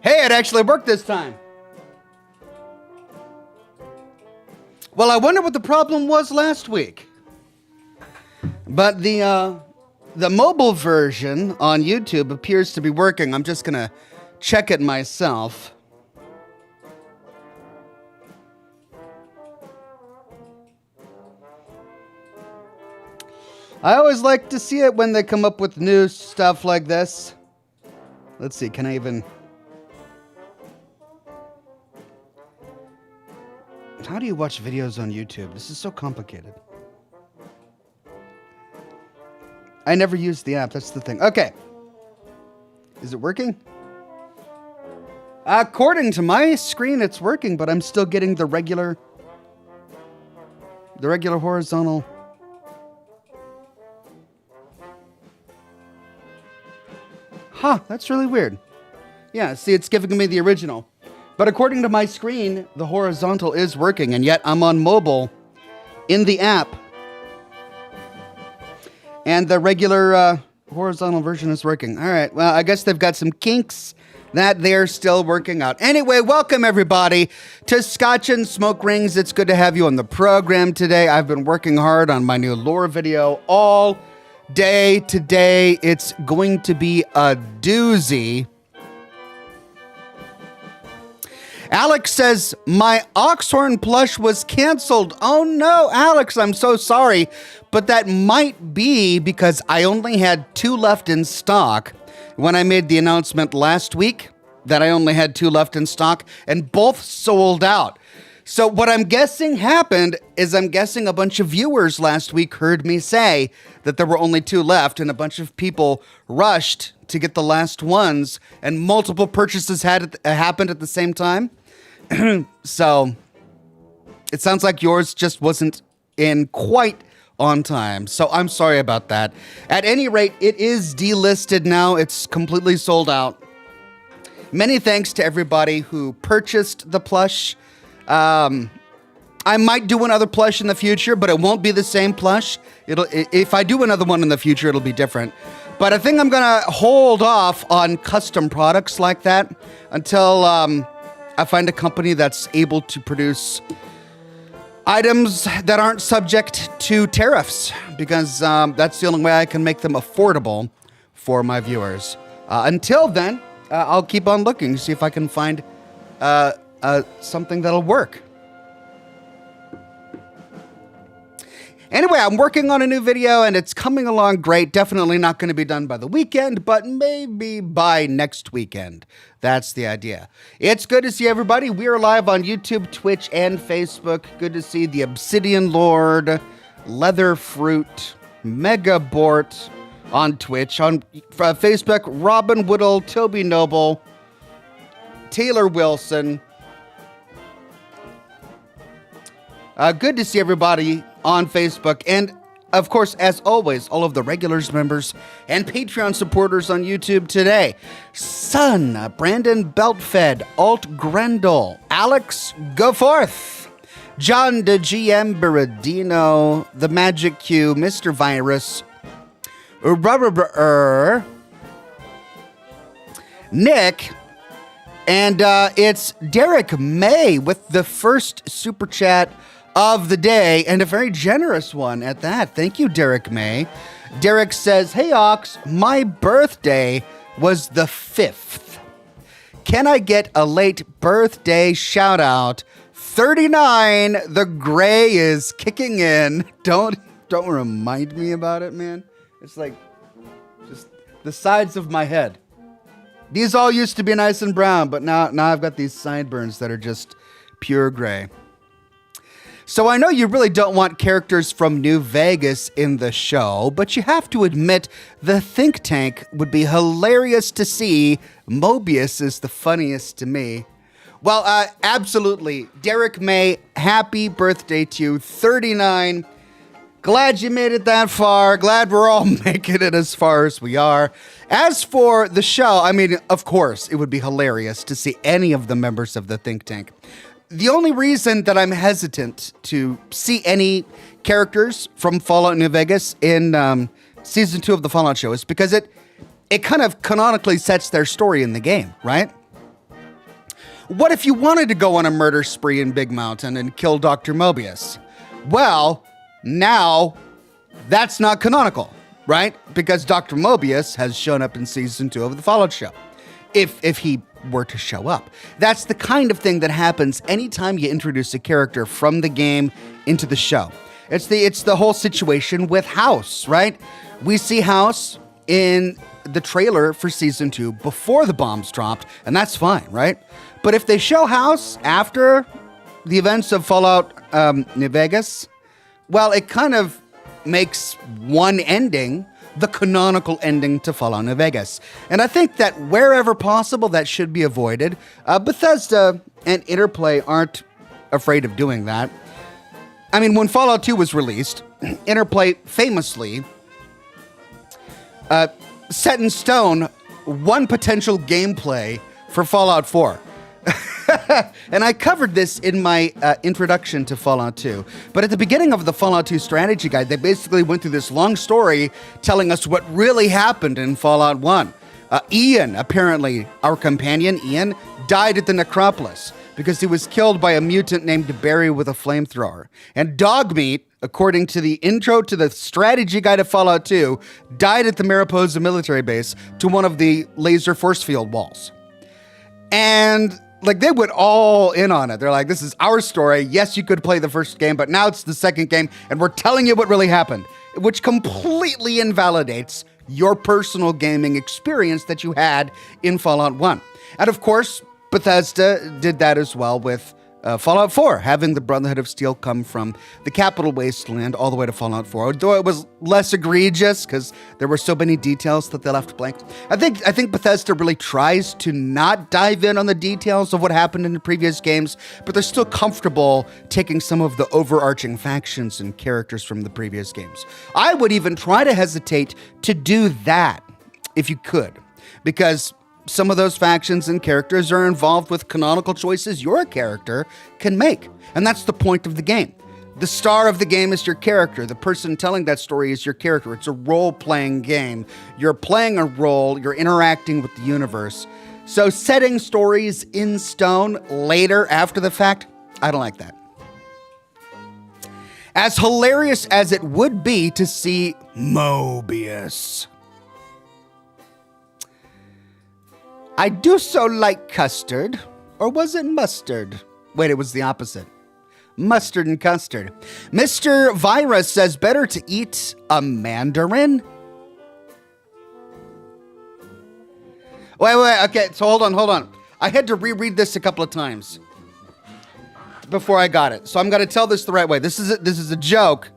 Hey, it actually worked this time. Well, I wonder what the problem was last week. But the mobile version on YouTube appears to be working. I'm just going to check it myself. I always like to see it when they come up with new stuff like this. Let's see, can I even... How do you watch videos on YouTube? This is so complicated. I never use the app, that's the thing. Okay. Is it working? According to my screen, it's working, but I'm still getting the regular horizontal. Huh, that's really weird. Yeah, see, it's giving me the original. But according to my screen, the horizontal is working, and yet I'm on mobile in the app. And the regular horizontal version is working. All right, well, I guess they've got some kinks that they're still working out. Anyway, welcome everybody to Scotch and Smoke Rings. It's good to have you on the program today. I've been working hard on my new lore video all day today. It's going to be a doozy. Alex says, my Oxhorn plush was canceled. Oh no, Alex, I'm so sorry. But that might be because I only had 2 left in stock when I made the announcement last week that I only had 2 left in stock, and both sold out. So what I'm guessing happened is I'm guessing a bunch of viewers last week heard me say that there were only 2 left, and a bunch of people rushed to get the last ones, and multiple purchases happened at the same time. So it sounds like yours just wasn't in quite on time. So I'm sorry about that. At any rate, it is delisted now. It's completely sold out. Many thanks to everybody who purchased the plush. I might do another plush in the future, but it won't be the same plush. If I do another one in the future, it'll be different. But I think I'm going to hold off on custom products like that until I find a company that's able to produce items that aren't subject to tariffs, because that's the only way I can make them affordable for my viewers. Until then, I'll keep on looking to see if I can find something that'll work. Anyway, I'm working on a new video and it's coming along great. Definitely not going to be done by the weekend, but maybe by next weekend. That's the idea. It's good to see everybody. We are live on YouTube, Twitch, and Facebook. Good to see the Obsidian Lord, Leather Fruit, Megabort on Twitch. On Facebook, Robin Whittle, Toby Noble, Taylor Wilson. Good to see everybody on Facebook, and of course, as always, all of the regulars, members, and Patreon supporters on YouTube today. Sun, Brandon Beltfed, Alt Grendel, Alex Goforth, John the GM Berardino, The Magic Q, Mr. Virus, Nick, and it's Derek May with the first super chat of the day, and a very generous one at that. Thank you, Derek May. Derek says, hey, Ox, my birthday was the 5th. Can I get a late birthday shout out? 39, the gray is kicking in. Don't remind me about it, man. It's like just the sides of my head. These all used to be nice and brown, but now I've got these sideburns that are just pure gray. So I know you really don't want characters from New Vegas in the show, but you have to admit the think tank would be hilarious to see. Mobius is the funniest to me. Well, absolutely. Derek May, happy birthday to you, 39. Glad you made it that far. Glad we're all making it as far as we are. As for the show, I mean, of course, it would be hilarious to see any of the members of the think tank. The only reason that I'm hesitant to see any characters from Fallout New Vegas in Season 2 of the Fallout show is because it kind of canonically sets their story in the game, right? What if you wanted to go on a murder spree in Big Mountain and kill Dr. Mobius? Well, now that's not canonical, right? Because Dr. Mobius has shown up in season 2 of the Fallout show. If he were to show up. That's the kind of thing that happens anytime you introduce a character from the game into the show. It's the whole situation with House, right? We see House in the trailer for season 2 before the bombs dropped, and that's fine, right? But if they show House after the events of Fallout New Vegas, well, it kind of makes one ending the canonical ending to Fallout New Vegas. And I think that wherever possible, that should be avoided. Bethesda and Interplay aren't afraid of doing that. I mean, when Fallout 2 was released, Interplay famously set in stone one potential gameplay for Fallout 4. And I covered this in my introduction to Fallout 2. But at the beginning of the Fallout 2 strategy guide, they basically went through this long story telling us what really happened in Fallout 1. Ian, apparently, our companion, Ian, died at the Necropolis because he was killed by a mutant named Barry with a flamethrower. And Dogmeat, according to the intro to the strategy guide of Fallout 2, died at the Mariposa military base to one of the laser force field walls. And like, they went all in on it. They're like, this is our story. Yes, you could play the first game, but now it's the second game, and we're telling you what really happened, which completely invalidates your personal gaming experience that you had in Fallout 1. And of course, Bethesda did that as well with Fallout 4, having the Brotherhood of Steel come from the Capital Wasteland all the way to Fallout 4, though it was less egregious because there were so many details that they left blank. I think Bethesda really tries to not dive in on the details of what happened in the previous games, but they're still comfortable taking some of the overarching factions and characters from the previous games. I would even try to hesitate to do that if you could, because some of those factions and characters are involved with canonical choices your character can make. And that's the point of the game. The star of the game is your character. The person telling that story is your character. It's a role-playing game. You're playing a role. You're interacting with the universe. So setting stories in stone later after the fact, I don't like that. As hilarious as it would be to see Mobius, I do so like custard. Or was it mustard? Wait, it was the opposite. Mustard and custard. Mr. Virus says better to eat a mandarin. Wait. Okay, so hold on. I had to reread this a couple of times before I got it. So I'm going to tell this the right way. This is a joke.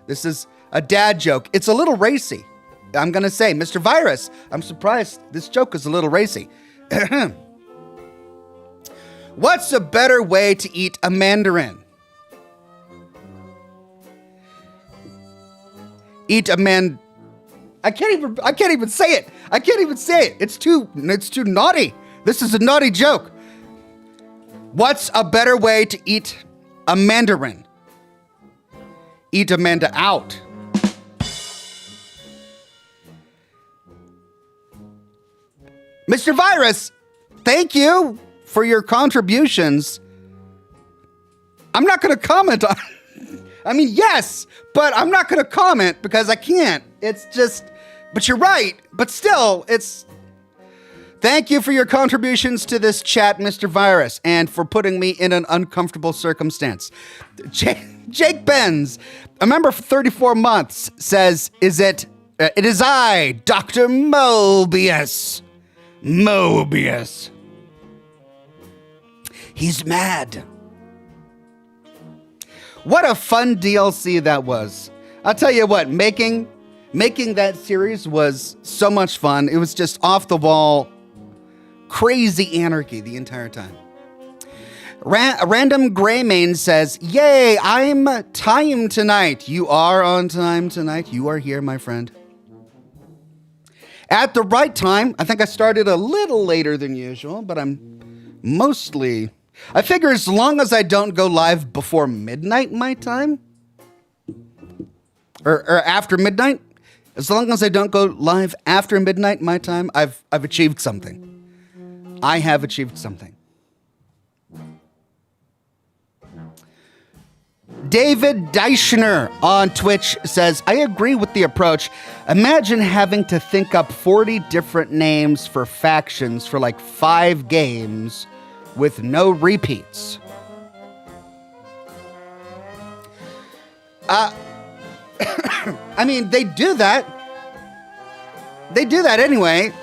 This is a dad joke. It's a little racy. I'm going to say, Mr. Virus, I'm surprised this joke is a little racy. What's a better way to eat a mandarin? I can't even say it. It's too naughty. This is a naughty joke. What's a better way to eat a mandarin? Eat Amanda out. Mr. Virus, thank you for your contributions. I'm not going to comment on I mean, yes, but I'm not going to comment because I can't. It's just, but you're right. But still, thank you for your contributions to this chat, Mr. Virus, and for putting me in an uncomfortable circumstance. Jake Benz, a member for 34 months, says, it is I, Dr. Mobius. Mobius. He's mad. What a fun DLC that was. I'll tell you what, making that series was so much fun. It was just off the wall, crazy anarchy the entire time. Random Greymane says, yay, I'm time tonight. You are on time tonight. You are here, my friend. At the right time. I think I started a little later than usual, but I figure as long as I don't go live before midnight my time, or after midnight, as long as I don't go live after midnight my time, I've achieved something. I have achieved something. David Deichner on Twitch says, I agree with the approach. Imagine having to think up 40 different names for factions for like 5 games with no repeats. I mean, they do that. They do that anyway.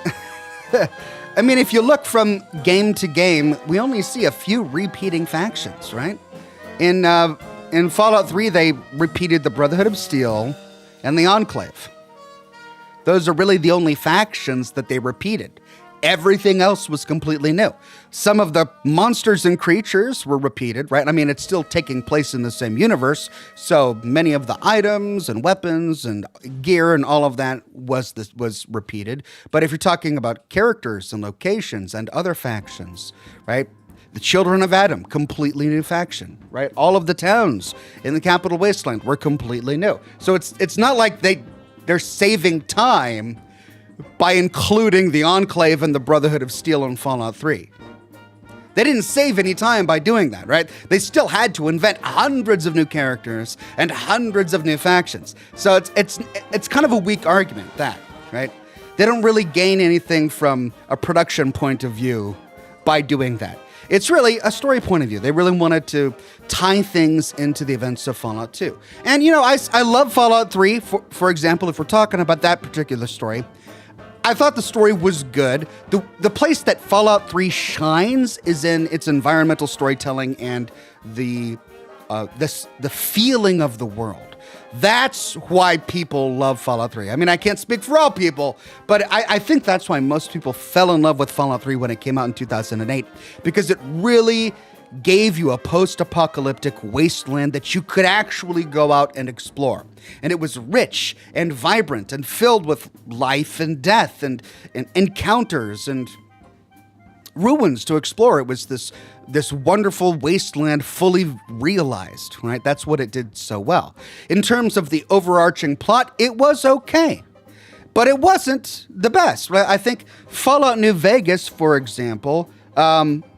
I mean, if you look from game to game, we only see a few repeating factions, right? In Fallout 3, they repeated the Brotherhood of Steel and the Enclave. Those are really the only factions that they repeated. Everything else was completely new. Some of the monsters and creatures were repeated, right? I mean, it's still taking place in the same universe, so many of the items and weapons and gear and all of that was repeated. But if you're talking about characters and locations and other factions, right? The Children of Adam, completely new faction, right? All of the towns in the Capital Wasteland were completely new. So it's not like they're saving time by including the Enclave and the Brotherhood of Steel in Fallout 3. They didn't save any time by doing that, right? They still had to invent hundreds of new characters and hundreds of new factions. So it's kind of a weak argument, that, right? They don't really gain anything from a production point of view by doing that. It's really a story point of view. They really wanted to tie things into the events of Fallout 2. And, you know, I love Fallout 3, for example, if we're talking about that particular story. I thought the story was good. The place that Fallout 3 shines is in its environmental storytelling and the feeling of the world. That's why people love Fallout 3. I mean, I can't speak for all people, but I think that's why most people fell in love with Fallout 3 when it came out in 2008, because it really gave you a post-apocalyptic wasteland that you could actually go out and explore. And it was rich and vibrant and filled with life and death and encounters and ruins to explore. It was this wonderful wasteland fully realized, right? That's what it did so well. In terms of the overarching plot, it was okay, but it wasn't the best, right? I think Fallout New Vegas, for example,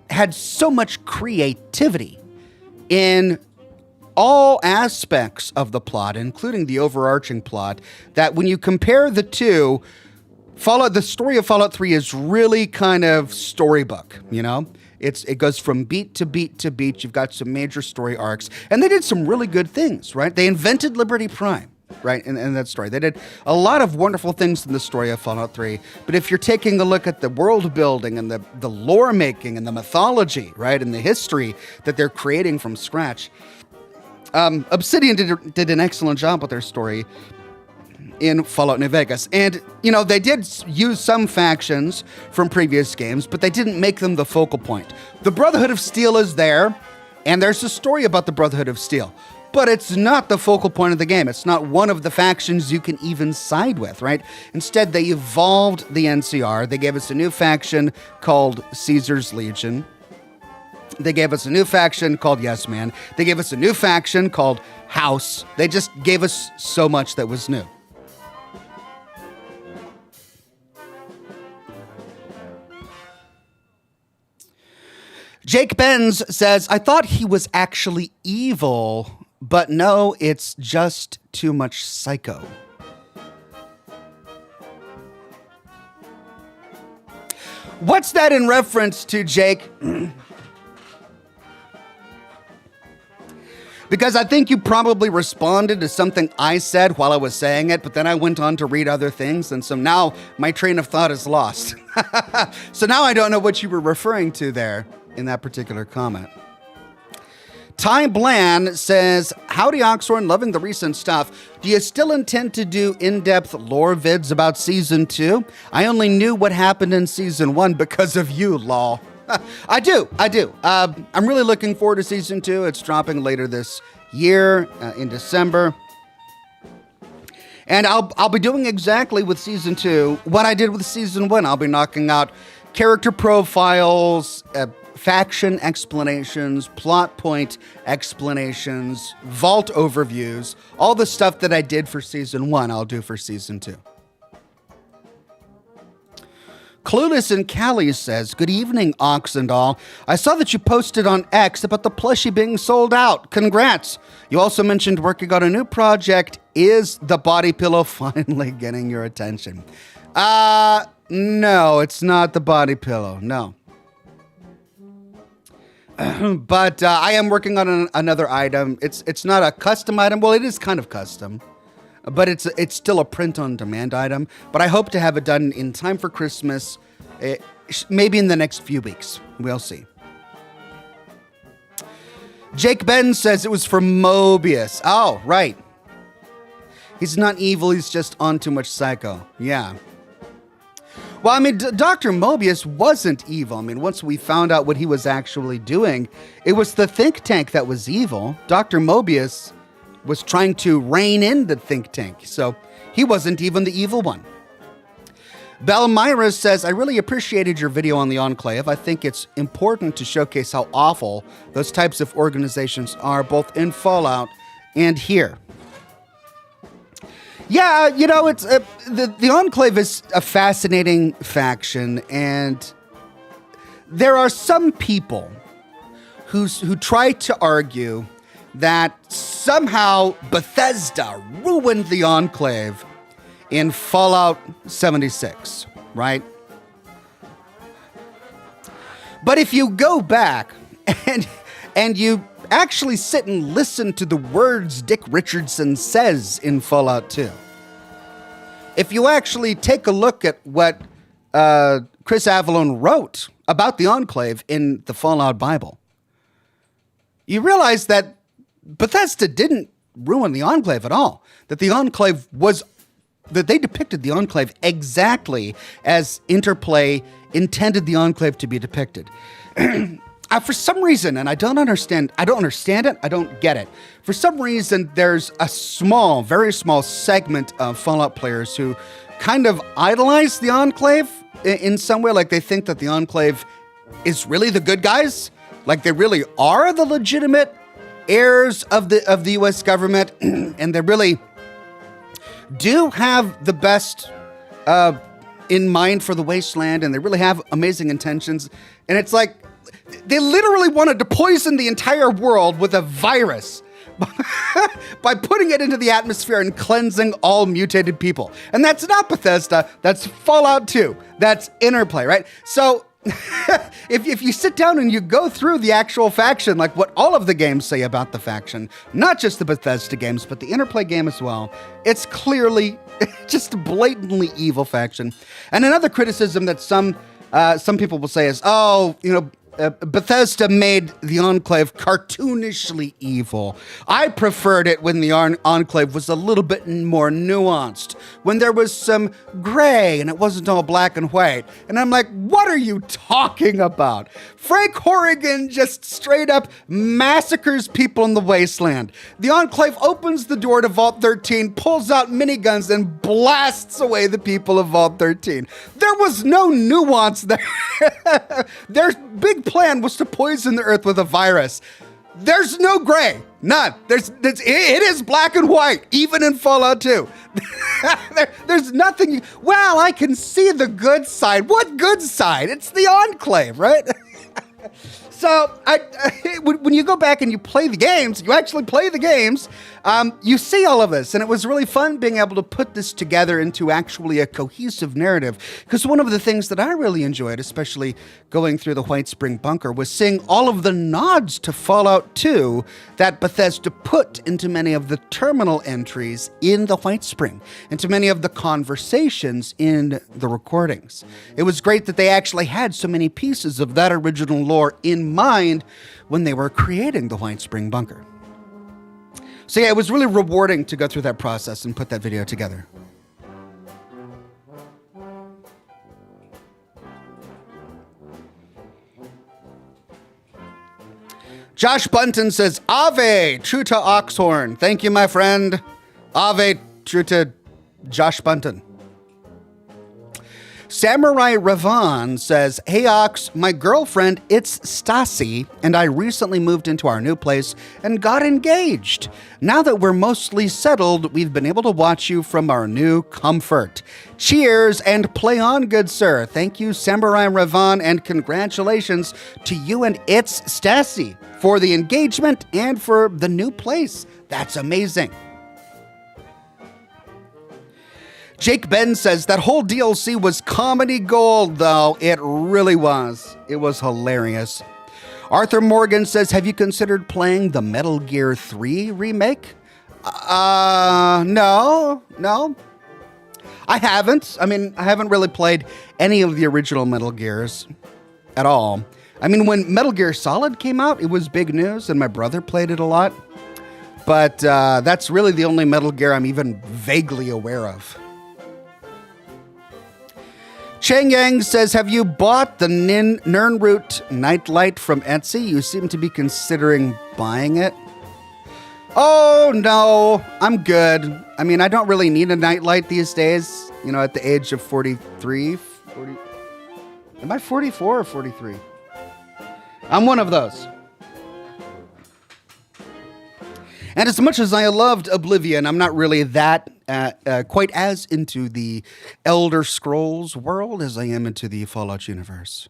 had so much creativity in all aspects of the plot, including the overarching plot, that when you compare the two, the story of Fallout 3 is really kind of storybook, you know? It goes from beat to beat to beat. You've got some major story arcs. And they did some really good things, right? They invented Liberty Prime, right, in that story. They did a lot of wonderful things in the story of Fallout 3. But if you're taking a look at the world building and the lore making and the mythology, right, and the history that they're creating from scratch, Obsidian did an excellent job with their story in Fallout New Vegas. And, you know, they did use some factions from previous games, but they didn't make them the focal point. The Brotherhood of Steel is there, and there's a story about the Brotherhood of Steel, but it's not the focal point of the game. It's not one of the factions you can even side with, right? Instead, they evolved the NCR. They gave us a new faction called Caesar's Legion. They gave us a new faction called Yes Man. They gave us a new faction called House. They just gave us so much that was new. Jake Benz says, I thought he was actually evil, but no, it's just too much psycho. What's that in reference to, Jake? Because I think you probably responded to something I said while I was saying it, but then I went on to read other things, and so now my train of thought is lost. So now I don't know what you were referring to there in that particular comment. Ty Bland says, howdy Oxhorn, loving the recent stuff. Do you still intend to do in-depth lore vids about Season 2? I only knew what happened in Season 1 because of you, lol. I do. I'm really looking forward to Season 2. It's dropping later this year in December. And I'll be doing exactly with Season 2 what I did with Season 1. I'll be knocking out character profiles, faction explanations, plot point explanations, vault overviews, all the stuff that I did for Season 1, I'll do for Season 2. Clueless in Cali says, good evening, Ox and all. I saw that you posted on X about the plushie being sold out. Congrats. You also mentioned working on a new project. Is the body pillow finally getting your attention? No, it's not the body pillow. No. But I am working on another item. It's not a custom item. Well, it is kind of custom. But it's still a print-on-demand item. But I hope to have it done in time for Christmas, maybe in the next few weeks. We'll see. Jake Ben says it was for Mobius. Oh, right. He's not evil. He's just on too much psycho. Yeah. Well, I mean, Dr. Mobius wasn't evil. I mean, once we found out what he was actually doing, it was the think tank that was evil. Dr. Mobius was trying to rein in the think tank, so he wasn't even the evil one. Belmira says, I really appreciated your video on the Enclave. I think it's important to showcase how awful those types of organizations are, both in Fallout and here. Yeah, you know, it's the Enclave is a fascinating faction, and there are some people who try to argue that somehow Bethesda ruined the Enclave in Fallout 76, right? But if you go back and you actually sit and listen to the words Dick Richardson says in Fallout 2, if you actually take a look at what Chris Avellone wrote about the Enclave in the Fallout Bible, you realize that Bethesda didn't ruin the Enclave at all. That they depicted the Enclave exactly as Interplay intended the Enclave to be depicted. For some reason, and I don't understand it, I don't get it. For some reason, there's a very small segment of Fallout players who kind of idolize the Enclave in some way, like they think that the Enclave is really the good guys, like they really are the legitimate heirs of the U.S. government, and they really do have the best in mind for the wasteland, and they really have amazing intentions. And it's like they literally wanted to poison the entire world with a virus by putting it into the atmosphere and cleansing all mutated people. And that's not Bethesda. That's Fallout 2. That's Interplay, right? So if you sit down and you go through the actual faction, like what all of the games say about the faction, not just the Bethesda games, but the Interplay game as well, it's clearly just a blatantly evil faction. And another criticism that some people will say is, Bethesda made the Enclave cartoonishly evil. I preferred it when the Enclave was a little bit more nuanced, when there was some gray and it wasn't all black and white. And I'm like, what are you talking about? Frank Horrigan just straight up massacres people in the wasteland. The Enclave opens the door to Vault 13, pulls out miniguns, and blasts away the people of Vault 13. There was no nuance there. Their big plan was to poison the earth with a virus. There's no gray. None. It is black and white, even in Fallout 2. There's nothing. Well, I can see the good side. What good side? It's the Enclave, right? So when you go back and you play the games, you actually play the games, you see all of this. And it was really fun being able to put this together into actually a cohesive narrative. Because one of the things that I really enjoyed, especially going through the White Spring Bunker, was seeing all of the nods to Fallout 2 that Bethesda put into many of the terminal entries in the White Spring, into many of the conversations in the recordings. It was great that they actually had so many pieces of that original lore in mind when they were creating the White Spring Bunker. So yeah, it was really rewarding to go through that process and put that video together. Josh Bunton says, Ave, true to Oxhorn. Thank you, my friend. Ave, true to Josh Bunton. Samurai Ravan says, "Hey Ox, my girlfriend, it's Stasi, and I recently moved into our new place and got engaged. Now that we're mostly settled, we've been able to watch you from our new comfort. Cheers and play on, good sir." Thank you, Samurai Ravan, and congratulations to you and it's Stasi for the engagement and for the new place. That's amazing. Jake Ben says, "That whole DLC was comedy gold, though. It really was. It was hilarious." Arthur Morgan says, "Have you considered playing the Metal Gear 3 remake?" No. I haven't. I haven't really played any of the original Metal Gears at all. When Metal Gear Solid came out, it was big news, and my brother played it a lot. But that's really the only Metal Gear I'm even vaguely aware of. Cheng Yang says, "Have you bought the Nernroot nightlight from Etsy? You seem to be considering buying it." Oh, no, I'm good. I don't really need a nightlight these days, at the age of 43. Am I 44 or 43? I'm one of those. And as much as I loved Oblivion, I'm not really that quite as into the Elder Scrolls world as I am into the Fallout universe.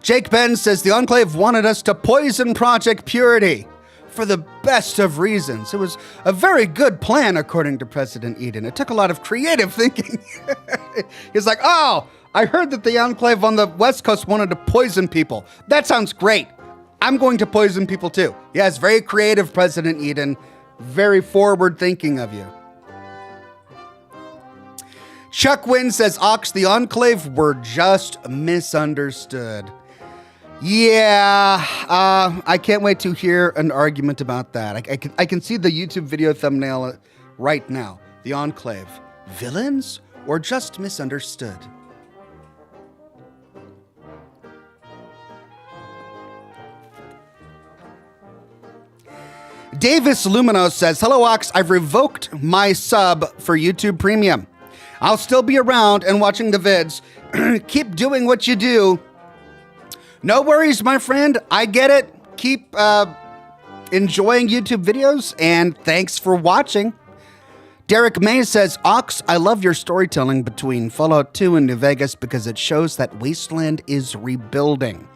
Jake Ben says, "The Enclave wanted us to poison Project Purity for the best of reasons. It was a very good plan, according to President Eden. It took a lot of creative thinking." He's like, "Oh, I heard that the Enclave on the West Coast wanted to poison people. That sounds great. I'm going to poison people too." Yes, very creative, President Eden. Very forward thinking of you. Chuck Wynn says, "Ox, the Enclave were just misunderstood." Yeah, I can't wait to hear an argument about that. I can see the YouTube video thumbnail right now. The Enclave, villains or just misunderstood? Davis Luminos says, "Hello, Ox. I've revoked my sub for YouTube Premium. I'll still be around and watching the vids. Keep doing what you do." No worries, my friend. I get it. Keep enjoying YouTube videos, and thanks for watching. Derek May says, "Ox, I love your storytelling between Fallout 2 and New Vegas because it shows that Wasteland is rebuilding.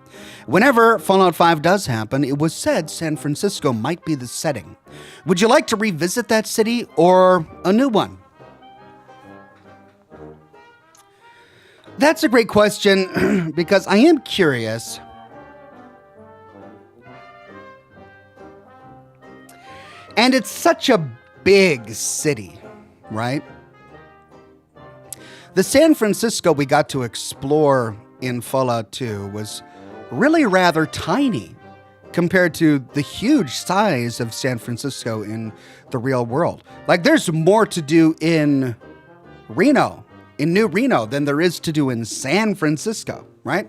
Whenever Fallout 5 does happen, it was said San Francisco might be the setting. Would you like to revisit that city or a new one?" That's a great question because I am curious. And it's such a big city, right? The San Francisco we got to explore in Fallout 2 was really rather tiny compared to the huge size of San Francisco in the real world. Like, there's more to do in Reno, in New Reno, than there is to do in San Francisco, right?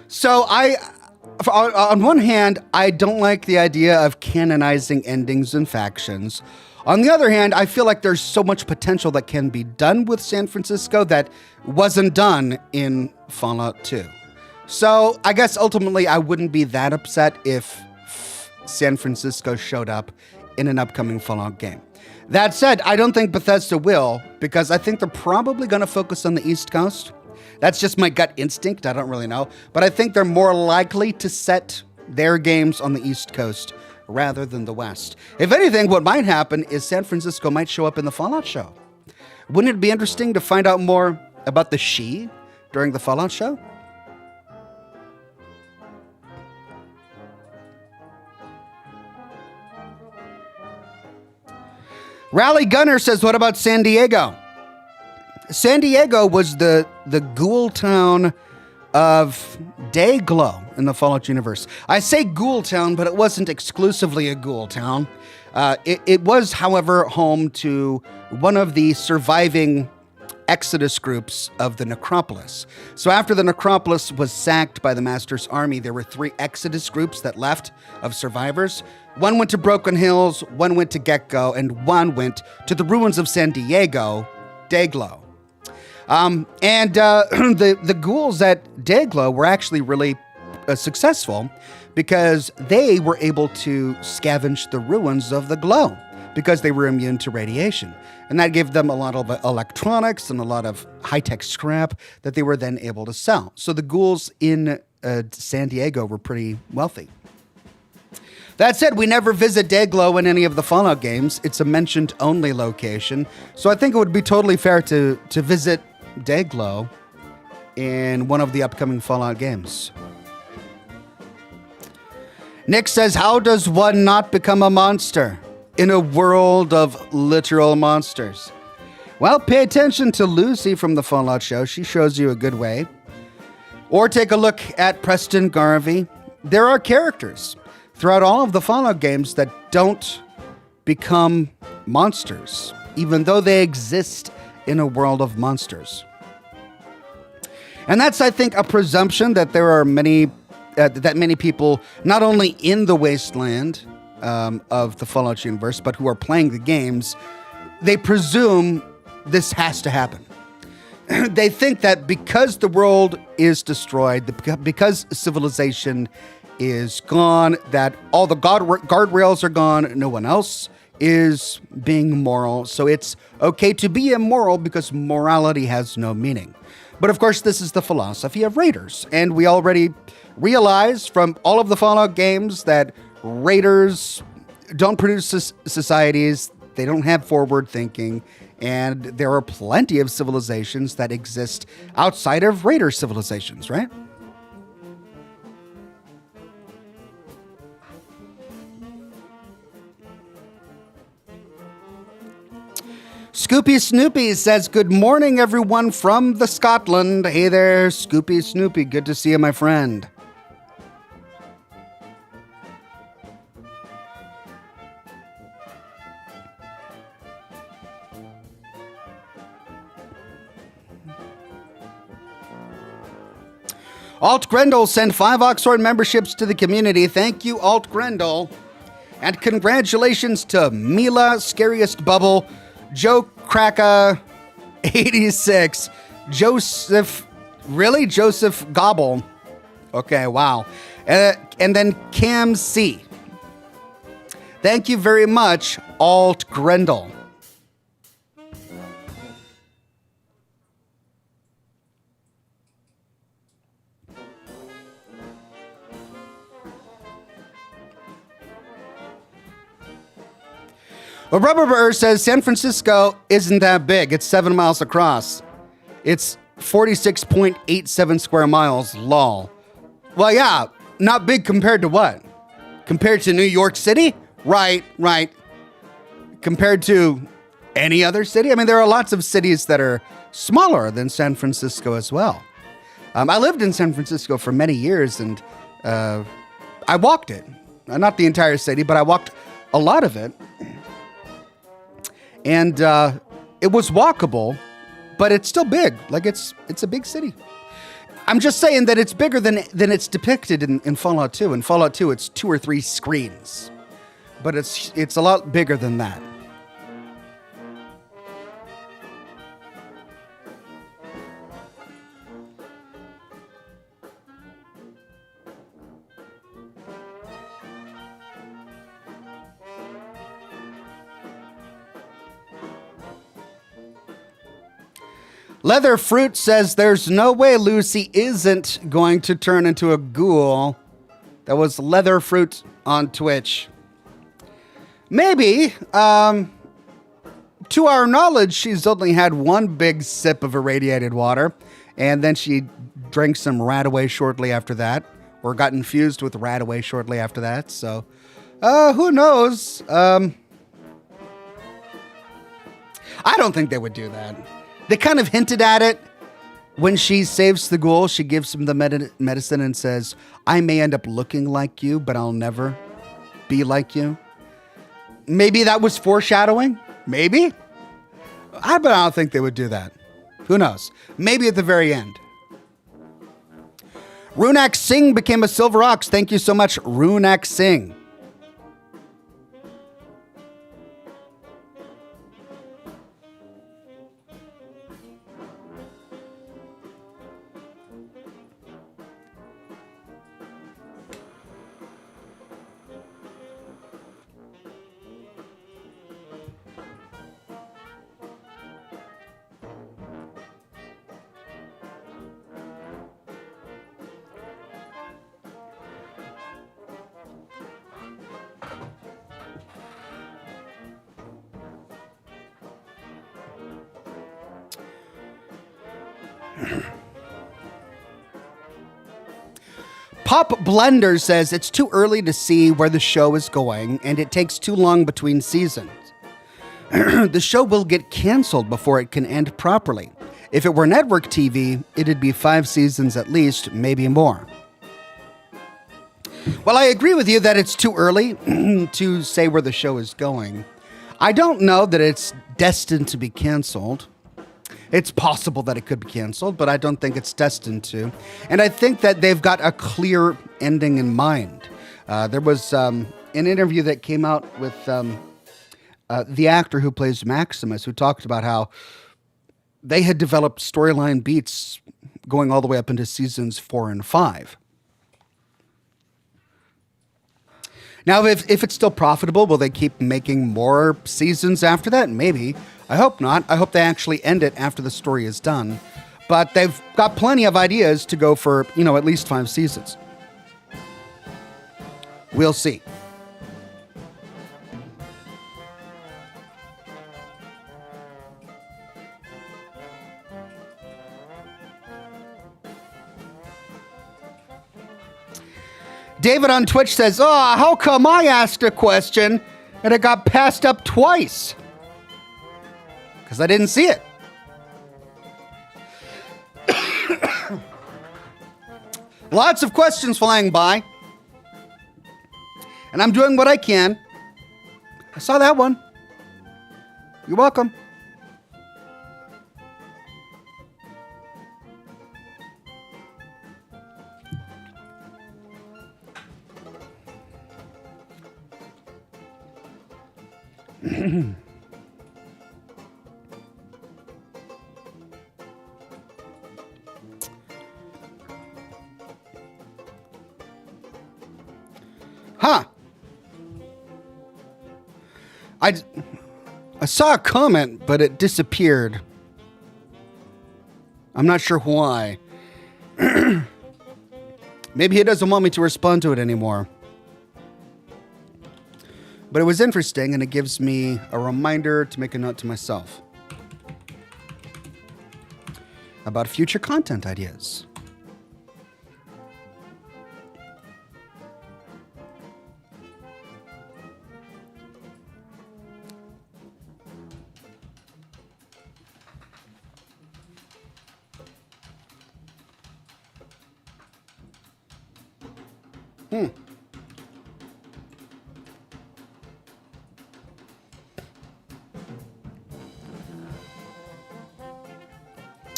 So on one hand, I don't like the idea of canonizing endings and factions. On the other hand, I feel like there's so much potential that can be done with San Francisco that wasn't done in Fallout 2. So I guess ultimately I wouldn't be that upset if San Francisco showed up in an upcoming Fallout game. That said, I don't think Bethesda will, because I think they're probably going to focus on the East Coast. That's just my gut instinct. I don't really know. But I think they're more likely to set their games on the East Coast rather than the West. If anything, what might happen is San Francisco might show up in the Fallout show. Wouldn't it be interesting to find out more about the She during the Fallout show? Rally Gunner says, what about San Diego? San Diego was the ghoul town of Dayglow in the Fallout universe. I say ghoul town, but it wasn't exclusively a ghoul town. It was, however, home to one of the surviving exodus groups of the necropolis. So after the necropolis was sacked by the Master's army, there were 3 exodus groups that left of survivors. One went to Broken Hills, one went to Gecko, and one went to the ruins of San Diego, Dayglow. The ghouls at Dayglow were actually really successful because they were able to scavenge the ruins of the glow because they were immune to radiation. And that gave them a lot of electronics and a lot of high-tech scrap that they were then able to sell. So the ghouls in San Diego were pretty wealthy. That said, we never visit Dayglow in any of the Fallout games. It's a mentioned-only location. So I think it would be totally fair to visit Dayglow in one of the upcoming Fallout games. Nick says, how does one not become a monster in a world of literal monsters? Well, pay attention to Lucy from the Fallout show. She shows you a good way. Or take a look at Preston Garvey. There are characters throughout all of the Fallout games that don't become monsters, even though they exist in a world of monsters. And that's, I think, a presumption that there are many people, not only in the wasteland of the Fallout universe, but who are playing the games, they presume this has to happen. They think that because the world is destroyed, because civilization is gone, that all the guardrails are gone, no one else is being moral, so it's okay to be immoral because morality has no meaning. But of course, this is the philosophy of raiders, and we already realize from all of the Fallout games that raiders don't produce societies, they don't have forward thinking, and there are plenty of civilizations that exist outside of raider civilizations, right? Scoopy Snoopy says, good morning, everyone from the Scotland. Hey there, Scoopy Snoopy. Good to see you, my friend. Alt Grendel sent 5 Oxhorn memberships to the community. Thank you, Alt Grendel. And congratulations to Mila, Scariest Bubble, Joe Kraka, 86, Joseph Gobble. Okay, wow. And then Cam C. Thank you very much, Alt Grendel. Well, Rubber Bird says San Francisco isn't that big. It's 7 miles across. It's 46.87 square miles, lol. Well, yeah, not big compared to what? Compared to New York City? Right. Compared to any other city? I mean, there are lots of cities that are smaller than San Francisco as well. I lived in San Francisco for many years, and I walked it. Not the entire city, but I walked a lot of it. And it was walkable, but it's still big. Like, it's a big city. I'm just saying that it's bigger than it's depicted in Fallout 2. In Fallout 2, it's 2 or 3 screens. But it's a lot bigger than that. Leather Fruit says there's no way Lucy isn't going to turn into a ghoul. That was Leather Fruit on Twitch. Maybe. To our knowledge, she's only had one big sip of irradiated water, and then she drank some Radaway shortly after that, or got infused with Radaway shortly after that. So, who knows? I don't think they would do that. They kind of hinted at it when she saves the ghoul. She gives him the medicine and says, I may end up looking like you, but I'll never be like you. Maybe that was foreshadowing. Maybe. But I don't think they would do that. Who knows? Maybe at the very end. Runak Singh became a Silver Ox. Thank you so much, Runak Singh. Pop Blender says it's too early to see where the show is going and it takes too long between seasons. The show will get canceled before it can end properly. If it were network TV, it'd be 5 seasons at least, maybe more. Well, I agree with you that it's too early to say where the show is going. I don't know that it's destined to be canceled. It's possible that it could be canceled, but I don't think it's destined to. And I think that they've got a clear ending in mind. There was an interview that came out with the actor who plays Maximus, who talked about how they had developed storyline beats going all the way up into seasons 4 and 5. Now, if it's still profitable, will they keep making more seasons after that? Maybe. I hope not. I hope they actually end it after the story is done. But they've got plenty of ideas to go for, at least 5 seasons. We'll see. David on Twitch says, "Oh, how come I asked a question and it got passed up twice?" Because I didn't see it. Lots of questions flying by. And I'm doing what I can. I saw that one. You're welcome. Huh. I saw a comment, but it disappeared. I'm not sure why. Maybe he doesn't want me to respond to it anymore. But it was interesting, and it gives me a reminder to make a note to myself about future content ideas.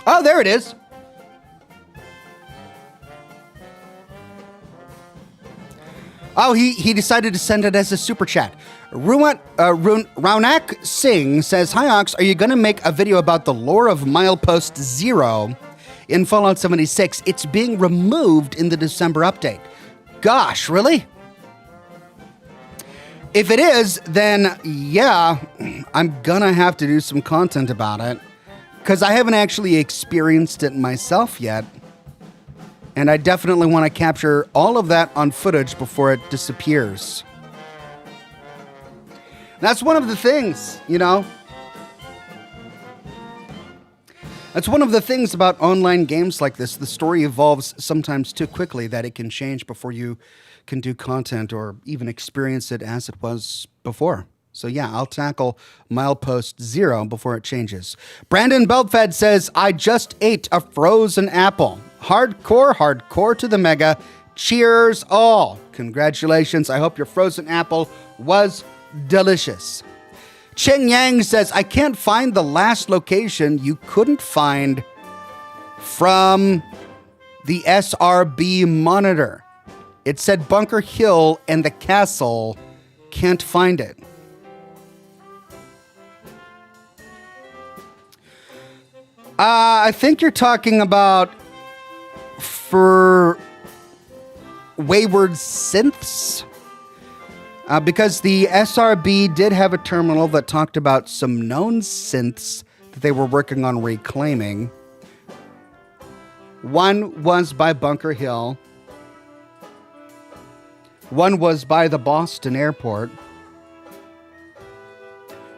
Oh, there it is. Oh, he decided to send it as a super chat. Raunak Singh says, "Hi Ox, are you going to make a video about the lore of Milepost Zero in Fallout 76? It's being removed in the December update." Gosh, really? If it is, then yeah, I'm gonna have to do some content about it. Because I haven't actually experienced it myself yet. And I definitely want to capture all of that on footage before it disappears. That's one of the things, That's one of the things about online games like this. The story evolves sometimes too quickly that it can change before you can do content or even experience it as it was before. So yeah, I'll tackle Milepost Zero before it changes. Brandon Beltfed says, "I just ate a frozen apple. Hardcore to the mega. Cheers all." Congratulations. I hope your frozen apple was delicious. Chen Yang says, I can't find the last location you couldn't find from the SRB monitor. It said Bunker Hill and the castle. Can't find it. I think you're talking about for Wayward Synths. Because the SRB did have a terminal that talked about some known synths that they were working on reclaiming. One was by Bunker Hill. One was by the Boston airport.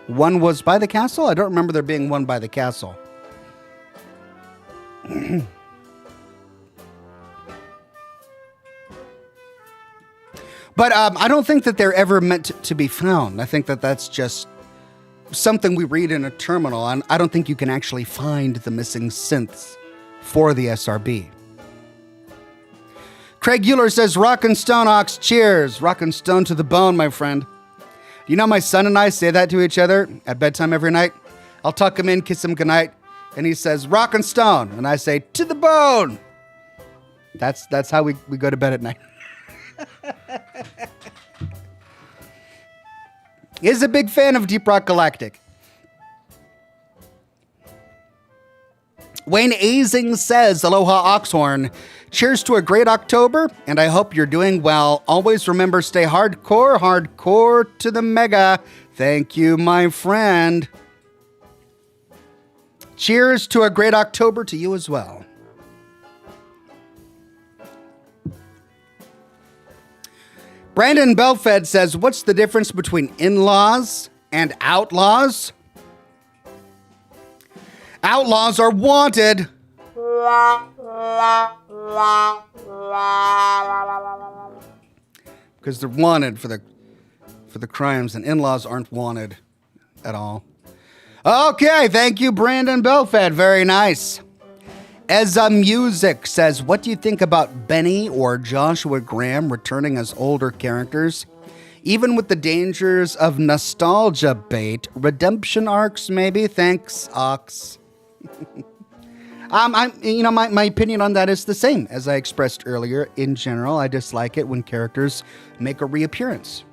One was by the castle. I don't remember there being one by the castle. But I don't think that they're ever meant to be found. I think that that's just something we read in a terminal, and I don't think you can actually find the missing synths for the SRB. Craig Euler says, Rock and Stone Ox, cheers. Rock and Stone to the bone, my friend. You know my son and I say that to each other at bedtime every night? I'll tuck him in, kiss him goodnight, and he says, Rock and Stone. And I say, to the bone. That's how we go to bed at night. Is a big fan of Deep Rock Galactic. Wayne Azing says, Aloha Oxhorn. Cheers to a great October, and I hope you're doing well. Always remember, stay hardcore, hardcore to the mega. Thank you, my friend. Cheers to a great October to you as well. Brandon Belfed says, what's the difference between in-laws and outlaws? Outlaws are wanted. Because they're wanted for the crimes, and in-laws aren't wanted at all. Okay, thank you, Brandon Belfed. Very nice. Ezza Music says, what do you think about Benny or Joshua Graham returning as older characters? Even with the dangers of nostalgia bait, redemption arcs maybe? Thanks, Ox. My opinion on that is the same as I expressed earlier. In general, I dislike it when characters make a reappearance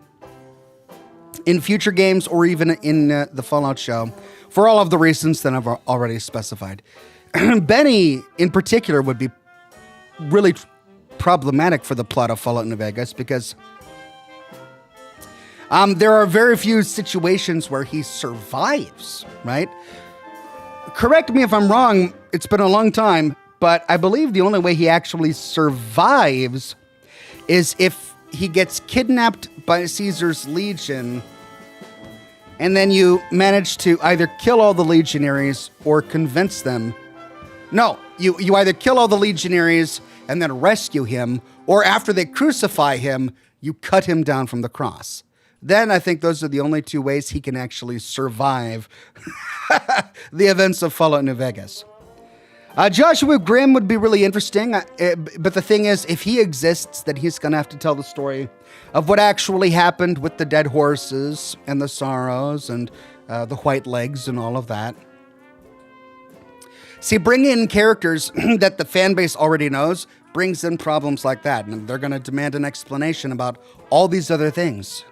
in future games or even in the Fallout show, for all of the reasons that I've already specified. Benny, in particular, would be really problematic for the plot of Fallout New Vegas because there are very few situations where he survives, right? Correct me if I'm wrong, it's been a long time, but I believe the only way he actually survives is if he gets kidnapped by Caesar's Legion, and then you manage to either kill all the legionaries or convince them. No, you either kill all the legionaries and then rescue him, or after they crucify him, you cut him down from the cross. Then I think those are the only two ways he can actually survive the events of Fallout New Vegas. Joshua Graham would be really interesting, but the thing is, if he exists, then he's going to have to tell the story of what actually happened with the dead horses and the sorrows and the white legs and all of that. See, bringing in characters that the fan base already knows brings in problems like that, and they're going to demand an explanation about all these other things.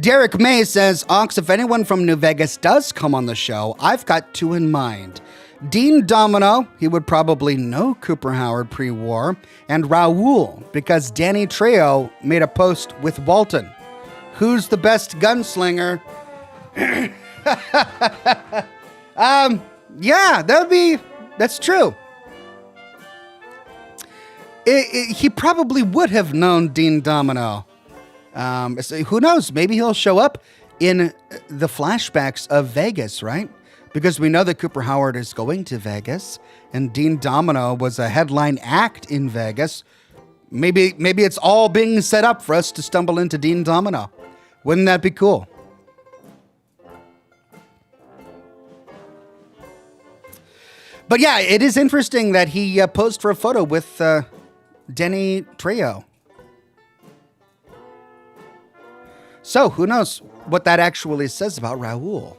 Derek May says, Ox, if anyone from New Vegas does come on the show, I've got two in mind. Dean Domino, he would probably know Cooper Howard pre-war, and Raul, because Danny Trejo made a post with Walton. Who's the best gunslinger? Yeah, that's true. He probably would have known Dean Domino. So who knows? Maybe he'll show up in the flashbacks of Vegas, right? Because we know that Cooper Howard is going to Vegas, and Dean Domino was a headline act in Vegas. Maybe it's all being set up for us to stumble into Dean Domino. Wouldn't that be cool? But yeah, it is interesting that he posed for a photo with Denny Trejo. So who knows what that actually says about Raul.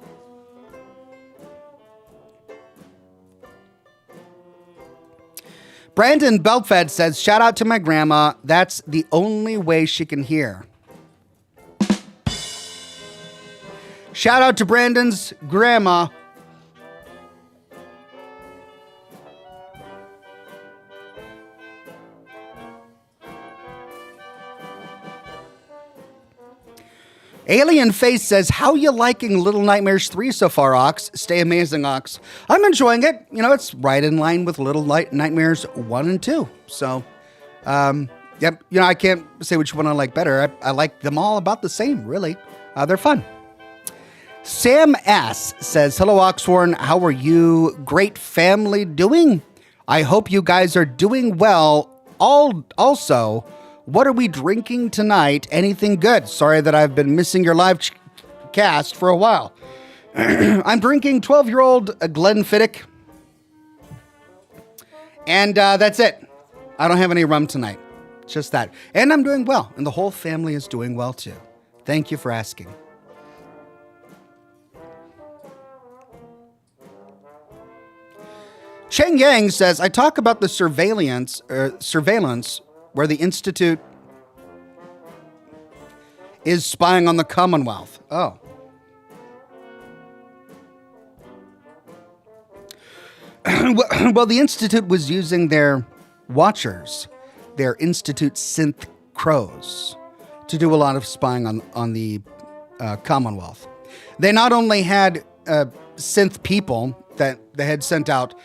Brandon Beltfed says, shout out to my grandma. That's the only way she can hear. Shout out to Brandon's grandma. Alien Face says, how you liking Little Nightmares 3 so far, Ox? Stay amazing, Ox. I'm enjoying it. You know, it's right in line with Little Nightmares 1 and 2. So, yep. You know, I can't say which one I like better. I like them all about the same, really. They're fun. Sam S. says, hello, Oxhorn. How are you? Great family doing? I hope you guys are doing well. Also, what are we drinking tonight? Anything good? Sorry that I've been missing your live cast for a while. I'm drinking 12-year-old Glenfiddich. And that's it. I don't have any rum tonight. Just that. And I'm doing well. And the whole family is doing well, too. Thank you for asking. Cheng Yang says, I talk about the surveillance where the Institute is spying on the Commonwealth. Oh. Well, the Institute was using their watchers, their Institute synth crows, to do a lot of spying on the Commonwealth. They not only had synth people that they had sent out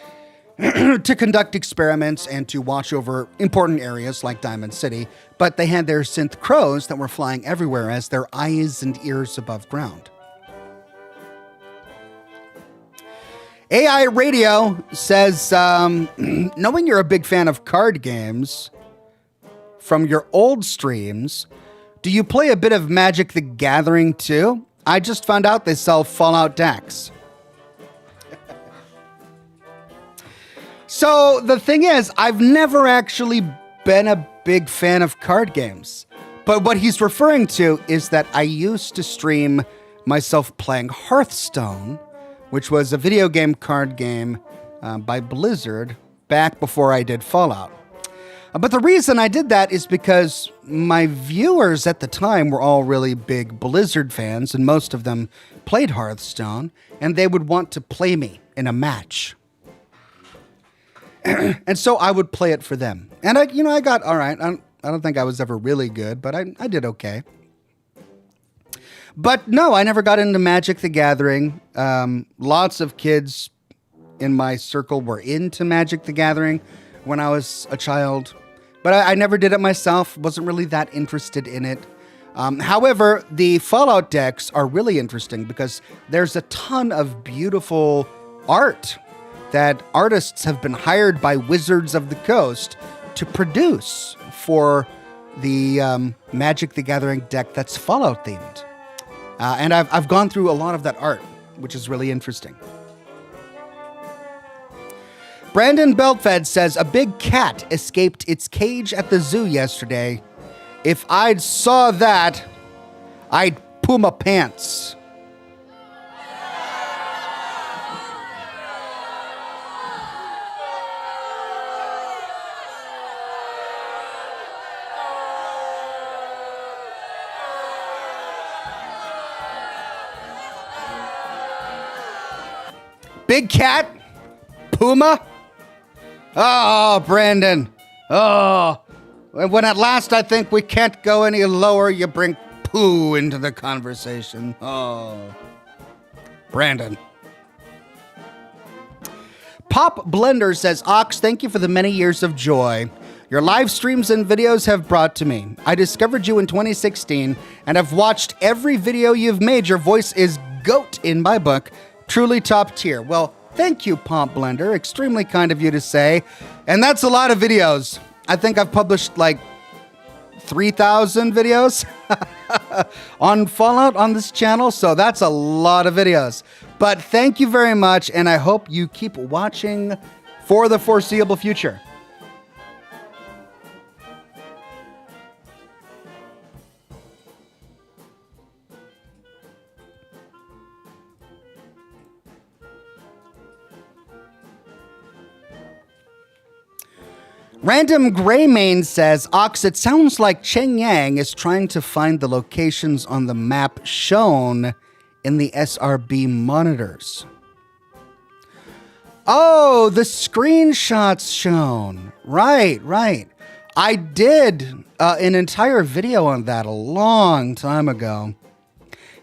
to conduct experiments and to watch over important areas like Diamond City, but they had their synth crows that were flying everywhere as their eyes and ears above ground. AI Radio says, knowing you're a big fan of card games from your old streams, do you play a bit of Magic the Gathering too? I just found out they sell Fallout decks. So the thing is, I've never actually been a big fan of card games. But what he's referring to is that I used to stream myself playing Hearthstone, which was a video game card game by Blizzard back before I did Fallout. But the reason I did that is because my viewers at the time were all really big Blizzard fans, and most of them played Hearthstone, and they would want to play me in a match. And so I would play it for them. And I got all right. I don't think I was ever really good, but I did okay. But no, I never got into Magic the Gathering. Lots of kids in my circle were into Magic the Gathering when I was a child. But I never did it myself. Wasn't really that interested in it. However, the Fallout decks are really interesting because there's a ton of beautiful art that artists have been hired by Wizards of the Coast to produce for the Magic the Gathering deck that's Fallout themed. And I've gone through a lot of that art, which is really interesting. Brandon Beltfed says, a big cat escaped its cage at the zoo yesterday. If I'd saw that, I'd poo my pants. Big cat? Puma? Oh, Brandon. Oh. When at last I think we can't go any lower, you bring poo into the conversation. Oh. Brandon. Pop Blender says, Ox, thank you for the many years of joy your live streams and videos have brought to me. I discovered you in 2016 and have watched every video you've made. Your voice is GOAT in my book. Truly top tier. Well, thank you, Pop Blender. Extremely kind of you to say. And that's a lot of videos. I think I've published like 3,000 videos on Fallout on this channel. So that's a lot of videos. But thank you very much. And I hope you keep watching for the foreseeable future. Random Greymane says, Ox, it sounds like Cheng Yang is trying to find the locations on the map shown in the SRB monitors. Oh, the screenshots shown. Right. I did an entire video on that a long time ago.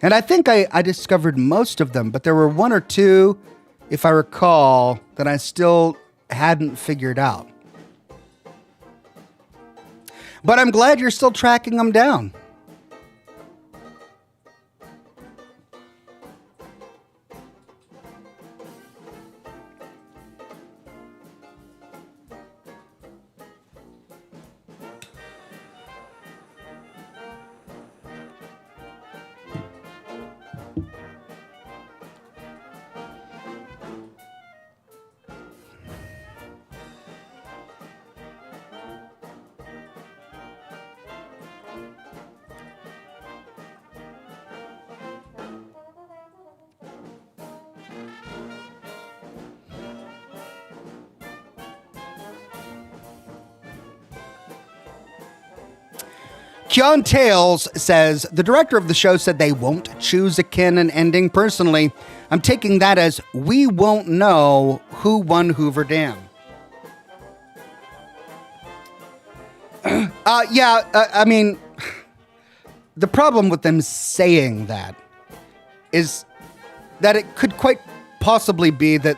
And I think I discovered most of them, but there were one or two, if I recall, that I still hadn't figured out. But I'm glad you're still tracking them down. Keon Tales says, the director of the show said they won't choose a canon ending. Personally, I'm taking that as we won't know who won Hoover Dam. I mean, the problem with them saying that is that it could quite possibly be that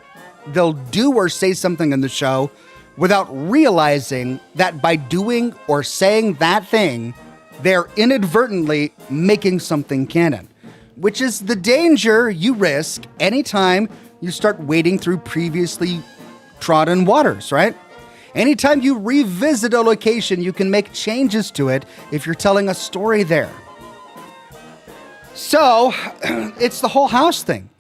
they'll do or say something in the show without realizing that by doing or saying that thing, they're inadvertently making something canon, which is the danger you risk anytime you start wading through previously trodden waters, right? Anytime you revisit a location, you can make changes to it if you're telling a story there. So, it's the whole house thing.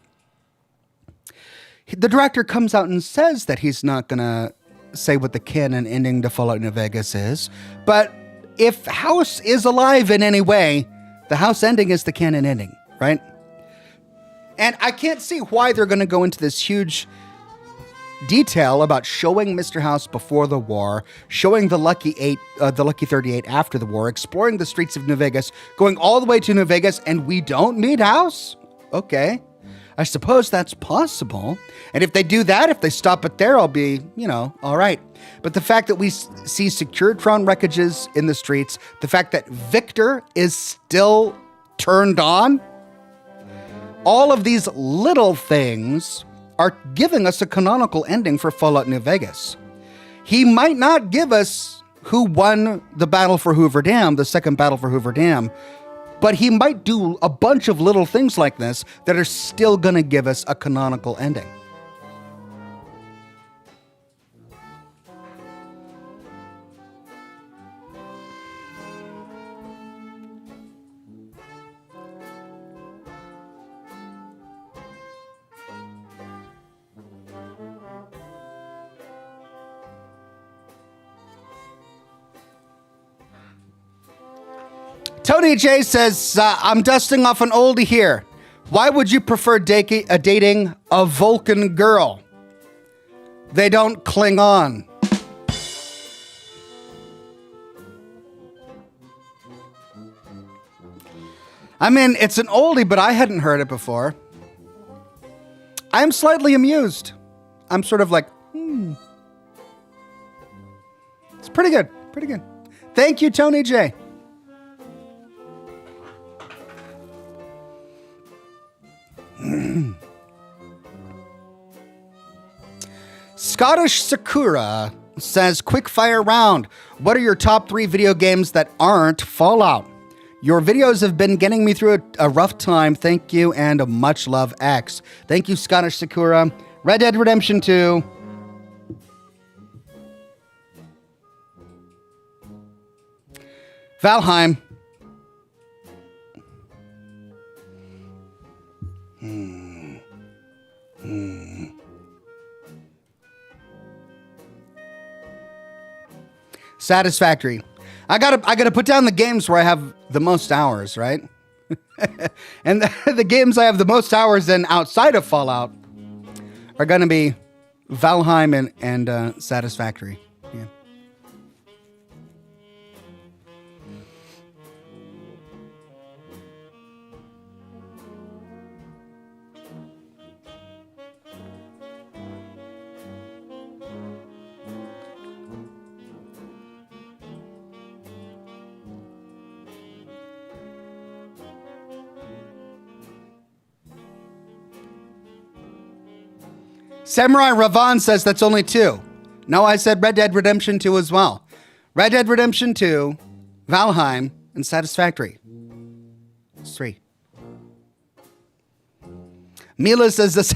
The director comes out and says that he's not going to say what the canon ending to Fallout New Vegas is, but if House is alive in any way, the House ending is the canon ending, right? And I can't see why they're going to go into this huge detail about showing Mr. House before the war, showing the Lucky 38 after the war, exploring the streets of New Vegas, going all the way to New Vegas, and we don't meet House? Okay. I suppose that's possible. And if they do that, if they stop it there, I'll be, all right. But the fact that we see Securitron wreckages in the streets, the fact that Victor is still turned on, all of these little things are giving us a canonical ending for Fallout New Vegas. He might not give us who won the battle for Hoover Dam, the second battle for Hoover Dam, but he might do a bunch of little things like this that are still going to give us a canonical ending. Tony J says, I'm dusting off an oldie here. Why would you prefer dating a Vulcan girl? They don't cling on. I mean, it's an oldie, but I hadn't heard it before. I'm slightly amused. I'm sort of like, It's pretty good. Pretty good. Thank you, Tony J. Scottish Sakura says, quick fire round. What are your top 3 video games that aren't Fallout? Your videos have been getting me through a rough time. Thank you and much love, X. Thank you, Scottish Sakura. Red Dead Redemption 2. Valheim. Satisfactory. I gotta put down the games where I have the most hours, right? And the games I have the most hours in outside of Fallout are gonna be Valheim and Satisfactory. Yeah. Samurai Ravan says that's only 2. No, I said Red Dead Redemption 2 as well. Red Dead Redemption 2, Valheim, and Satisfactory. It's 3. Mila says this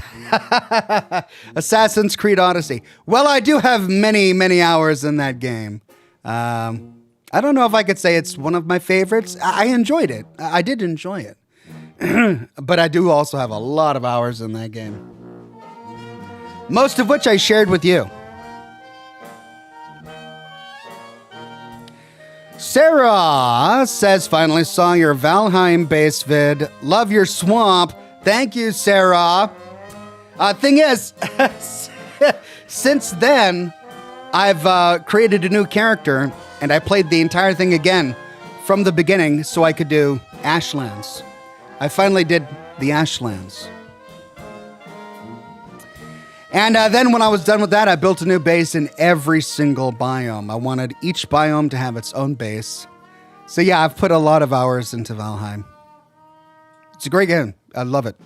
Assassin's Creed Odyssey. Well, I do have many, many hours in that game. I don't know if I could say it's one of my favorites. I enjoyed it. I did enjoy it. But I do also have a lot of hours in that game. Most of which I shared with you. Sarah says, finally saw your Valheim base vid. Love your swamp. Thank you, Sarah. Thing is, since then, I've created a new character, and I played the entire thing again from the beginning so I could do Ashlands. I finally did the Ashlands. And then when I was done with that, I built a new base in every single biome. I wanted each biome to have its own base. So yeah, I've put a lot of hours into Valheim. It's a great game. I love it.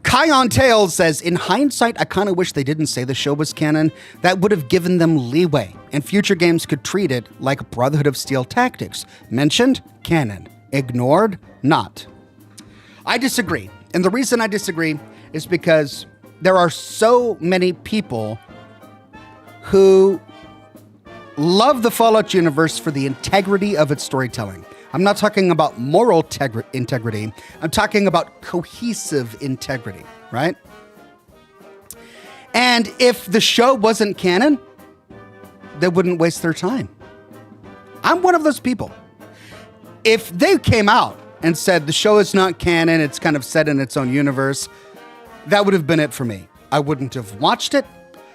Kai on Tails says, in hindsight, I kind of wish they didn't say the show was canon. That would have given them leeway, and future games could treat it like Brotherhood of Steel Tactics. Mentioned, canon. Ignored, not. I disagree. And the reason I disagree is because there are so many people who love the Fallout universe for the integrity of its storytelling. I'm not talking about moral integrity. I'm talking about cohesive integrity, right? And if the show wasn't canon, they wouldn't waste their time. I'm one of those people. If they came out and said the show is not canon, it's kind of set in its own universe, that would have been it for me. I wouldn't have watched it.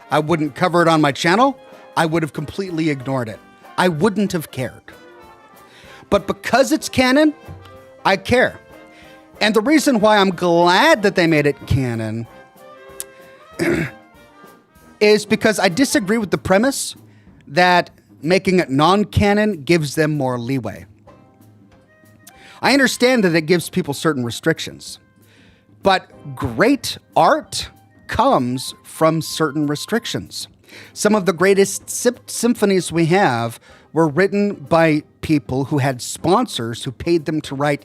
I wouldn't cover it on my channel. I would have completely ignored it. I wouldn't have cared. But because it's canon, I care. And the reason why I'm glad that they made it canon is because I disagree with the premise that making it non-canon gives them more leeway. I understand that it gives people certain restrictions, but great art comes from certain restrictions. Some of the greatest symphonies we have were written by people who had sponsors who paid them to write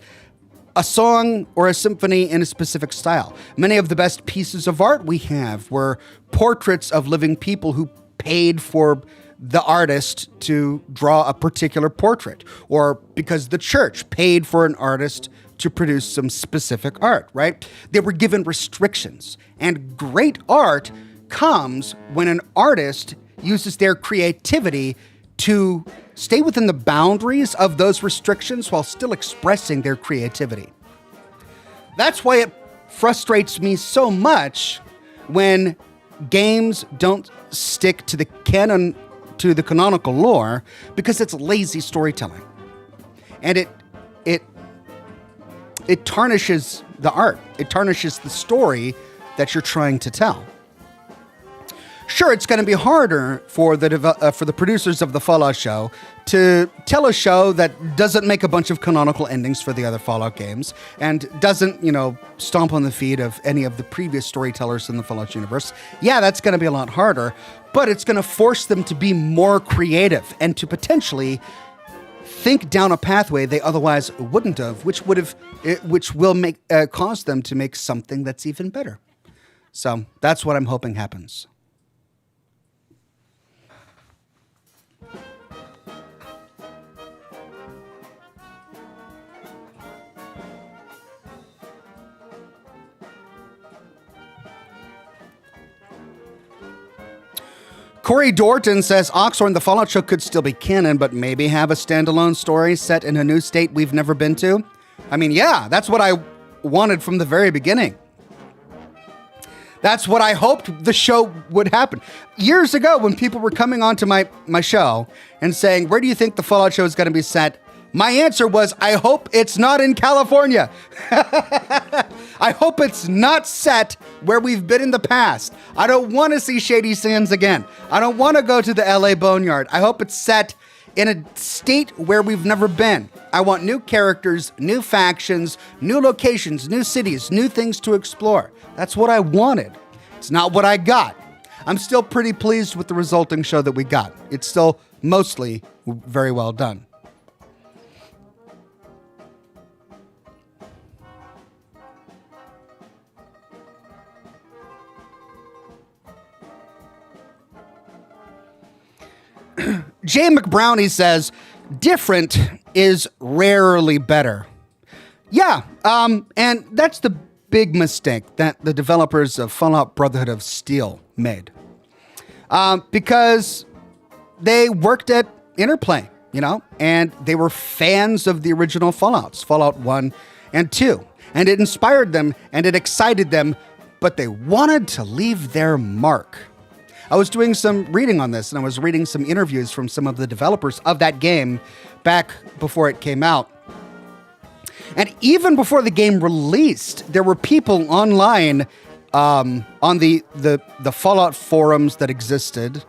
a song or a symphony in a specific style. Many of the best pieces of art we have were portraits of living people who paid for the artist to draw a particular portrait, or because the church paid for an artist to produce some specific art, right? They were given restrictions, and great art comes when an artist uses their creativity to stay within the boundaries of those restrictions while still expressing their creativity. That's why it frustrates me so much when games don't stick to the canon, to the canonical lore, because it's lazy storytelling. And it tarnishes the art. It tarnishes the story that you're trying to tell. Sure, it's going to be harder for the producers of the Fallout show to tell a show that doesn't make a bunch of canonical endings for the other Fallout games and doesn't, stomp on the feet of any of the previous storytellers in the Fallout universe. Yeah, that's going to be a lot harder, but it's going to force them to be more creative and to potentially think down a pathway they otherwise wouldn't have, which will cause them to make something that's even better. So that's what I'm hoping happens. Corey Dorton says Oxhorn, the Fallout show could still be canon, but maybe have a standalone story set in a new state we've never been to. I mean, yeah, that's what I wanted from the very beginning. That's what I hoped the show would happen. Years ago, when people were coming onto my show and saying, where do you think the Fallout show is going to be set? My answer was, I hope it's not in California. I hope it's not set where we've been in the past. I don't want to see Shady Sands again. I don't want to go to the LA Boneyard. I hope it's set in a state where we've never been. I want new characters, new factions, new locations, new cities, new things to explore. That's what I wanted. It's not what I got. I'm still pretty pleased with the resulting show that we got. It's still mostly very well done. Jay McBrownie says, different is rarely better. Yeah, and that's the big mistake that the developers of Fallout Brotherhood of Steel made. Because they worked at Interplay, and they were fans of the original Fallouts, Fallout 1 and 2. And it inspired them and it excited them, but they wanted to leave their mark. I was doing some reading on this, and I was reading some interviews from some of the developers of that game back before it came out. And even before the game released, there were people online on the Fallout forums that existed.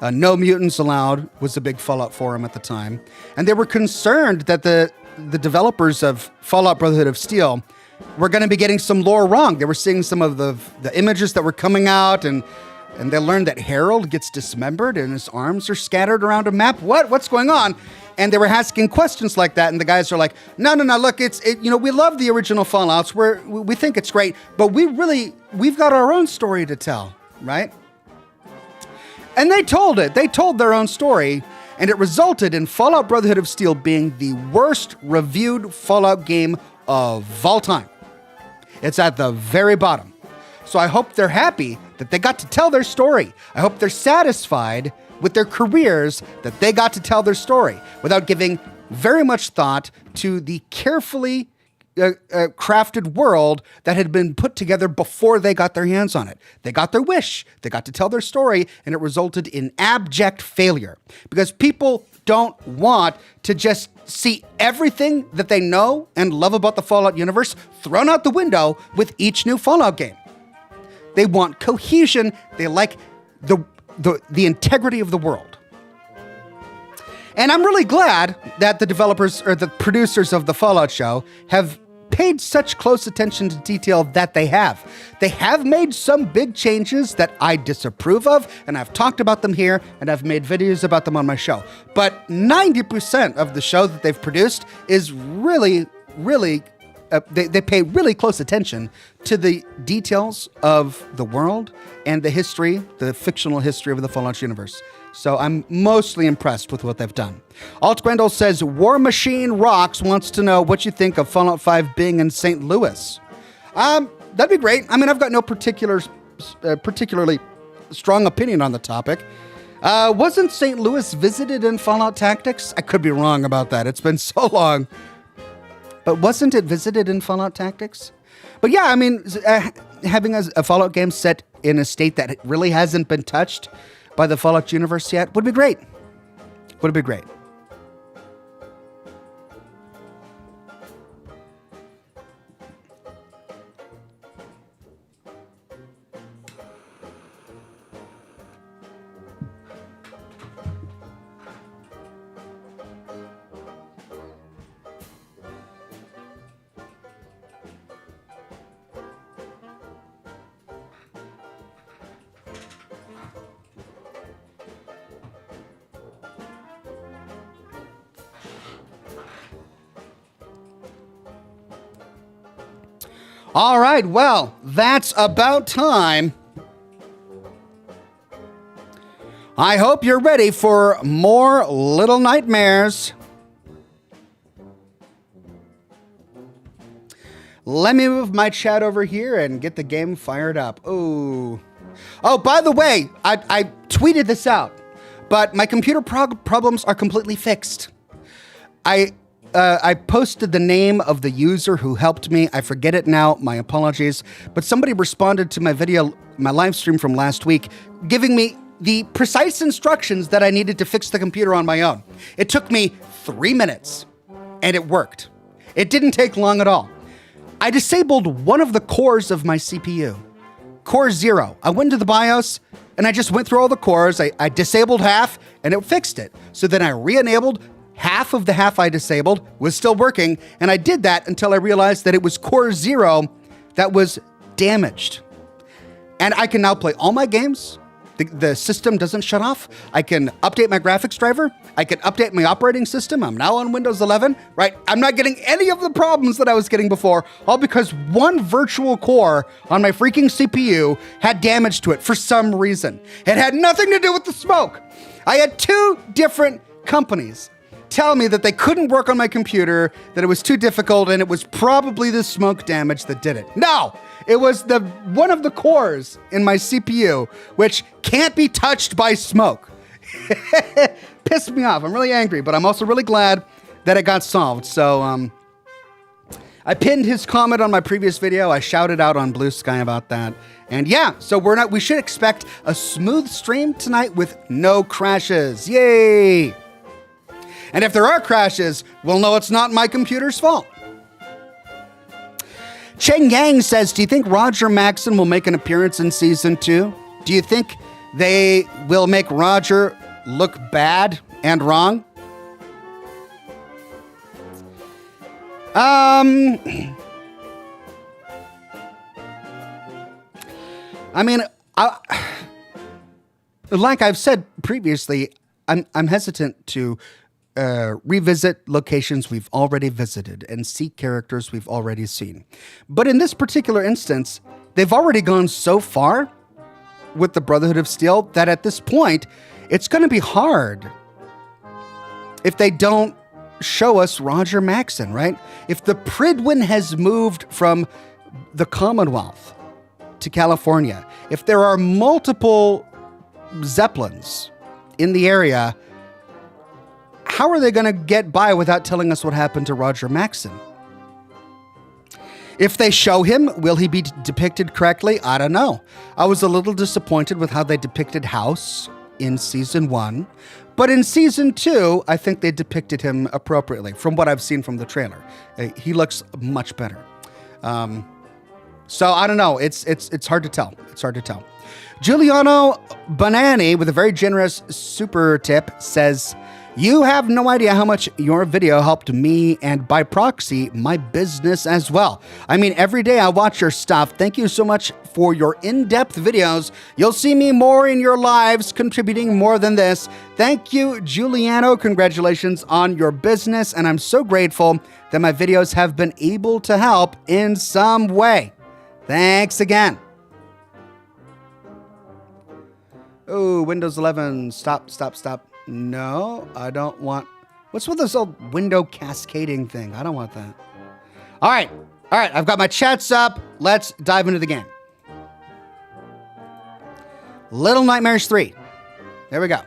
No Mutants Allowed was a big Fallout forum at the time. And they were concerned that the developers of Fallout Brotherhood of Steel were going to be getting some lore wrong. They were seeing some of the images that were coming out, and they learned that Harold gets dismembered and his arms are scattered around a map. What's going on? And they were asking questions like that, and the guys are like, no, look, we love the original Fallouts. We think it's great, but we've got our own story to tell, right? And they told it. They told their own story, and it resulted in Fallout Brotherhood of Steel being the worst reviewed Fallout game of all time. It's at the very bottom. So I hope they're happy that they got to tell their story. I hope they're satisfied with their careers that they got to tell their story without giving very much thought to the carefully crafted world that had been put together before they got their hands on it. They got their wish. They got to tell their story, and it resulted in abject failure because people don't want to just see everything that they know and love about the Fallout universe thrown out the window with each new Fallout game. They want cohesion. They like the integrity of the world. And I'm really glad that the developers or the producers of the Fallout show have paid such close attention to detail that they have. They have made some big changes that I disapprove of, and I've talked about them here, and I've made videos about them on my show. But 90% of the show that they've produced is really, they pay really close attention to the details of the world and the history, the fictional history of the Fallout universe. So I'm mostly impressed with what they've done. Alt Grendel says, War Machine Rocks wants to know what you think of Fallout 5 being in St. Louis. That'd be great. I mean, I've got no particularly strong opinion on the topic. Wasn't St. Louis visited in Fallout Tactics? I could be wrong about that. It's been so long. But wasn't it visited in Fallout Tactics? But yeah, I mean, having a Fallout game set in a state that really hasn't been touched by the Fallout universe yet would be great. Would be great. All right, well, that's about time. I hope you're ready for more Little Nightmares. Let me move my chat over here and get the game fired up. Ooh. Oh, by the way, I tweeted this out, but my computer problems are completely fixed. I posted the name of the user who helped me. I forget it now. My apologies. But somebody responded to my video, my live stream from last week, giving me the precise instructions that I needed to fix the computer on my own. It took me 3 minutes, and it worked. It didn't take long at all. I disabled one of the cores of my CPU. Core 0. I went into the BIOS, and I just went through all the cores. I disabled half, and it fixed it. So then I re-enabled. Half of the half I disabled was still working, and I did that until I realized that it was Core 0 that was damaged. And I can now play all my games. The system doesn't shut off. I can update my graphics driver. I can update my operating system. I'm now on Windows 11, right? I'm not getting any of the problems that I was getting before, all because one virtual core on my freaking CPU had damage to it for some reason. It had nothing to do with the smoke. I had 2 different companies tell me that they couldn't work on my computer, that it was too difficult, and it was probably the smoke damage that did it. No, it was one of the cores in my CPU, which can't be touched by smoke. Pissed me off. I'm really angry, but I'm also really glad that it got solved. So I pinned his comment on my previous video. I shouted out on Blue Sky about that. And yeah, so we should expect a smooth stream tonight with no crashes. Yay! And if there are crashes, we'll know it's not my computer's fault. Cheng Yang says, do you think Roger Maxson will make an appearance in season 2? Do you think they will make Roger look bad and wrong? I mean, like I've said previously, I'm hesitant to revisit locations we've already visited and see characters we've already seen. But in this particular instance, they've already gone so far with the Brotherhood of Steel that at this point, it's going to be hard if they don't show us Roger Maxson, right? If the Pridwin has moved from the Commonwealth to California, if there are multiple Zeppelins in the area, how are they going to get by without telling us what happened to Roger Maxson? If they show him, will he be depicted correctly? I don't know. I was a little disappointed with how they depicted House in season 1, but in season 2, I think they depicted him appropriately from what I've seen from the trailer. He looks much better. So I don't know. It's hard to tell. It's hard to tell. Giuliano Banani with a very generous super tip says, you have no idea how much your video helped me and by proxy, my business as well. I mean, every day I watch your stuff. Thank you so much for your in-depth videos. You'll see me more in your lives, contributing more than this. Thank you, Giuliano. Congratulations on your business. And I'm so grateful that my videos have been able to help in some way. Thanks again. Oh, Windows 11. Stop. No, I don't want... What's with this old window cascading thing? I don't want that. All right. I've got my chats up. Let's dive into the game. Little Nightmares 3. There we go.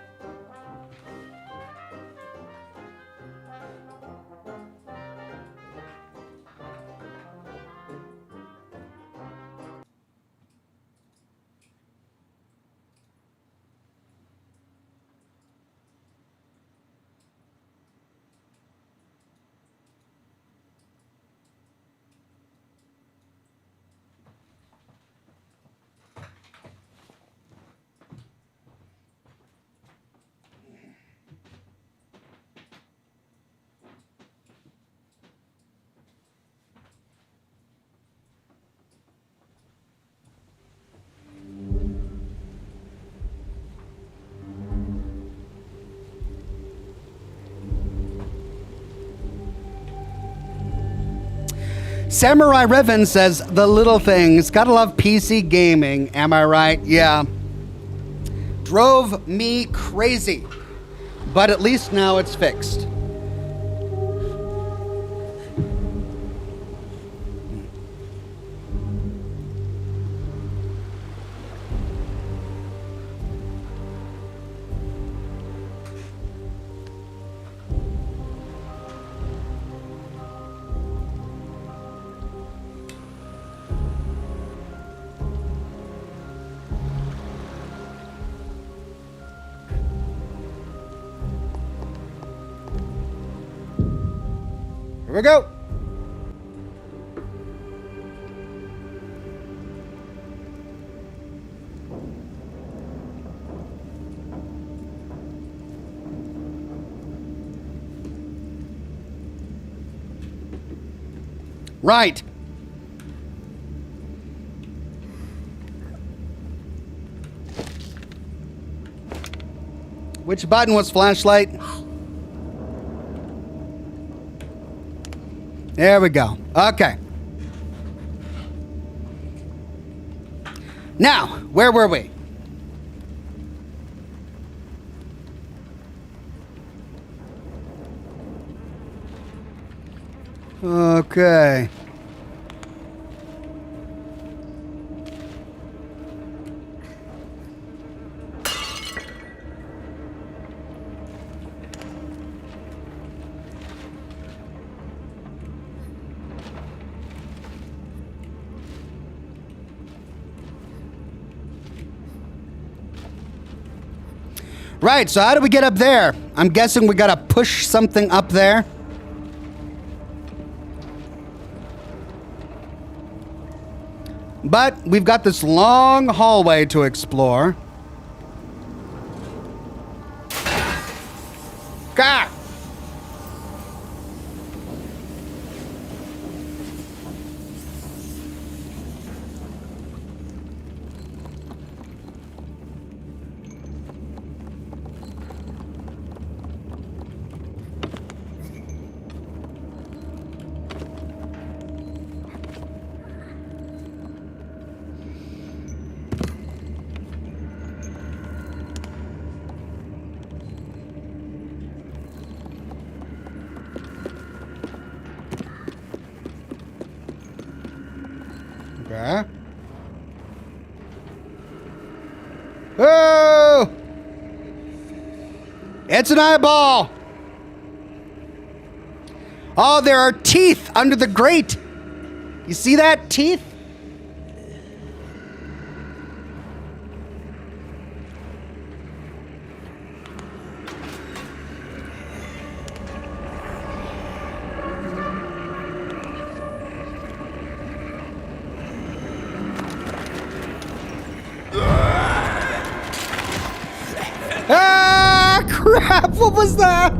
Samurai Revan says, the little things. Gotta love PC gaming. Am I right? Yeah. Drove me crazy. But at least now it's fixed. we go. Right. Which button was flashlight? There we go. Okay. Now, where were we? Okay. Right, so how do we get up there? I'm guessing we gotta push something up there. But we've got this long hallway to explore. God! Okay. Oh! It's an eyeball! Oh, there are teeth under the grate! You see that? Teeth? Ah, crap! What was that?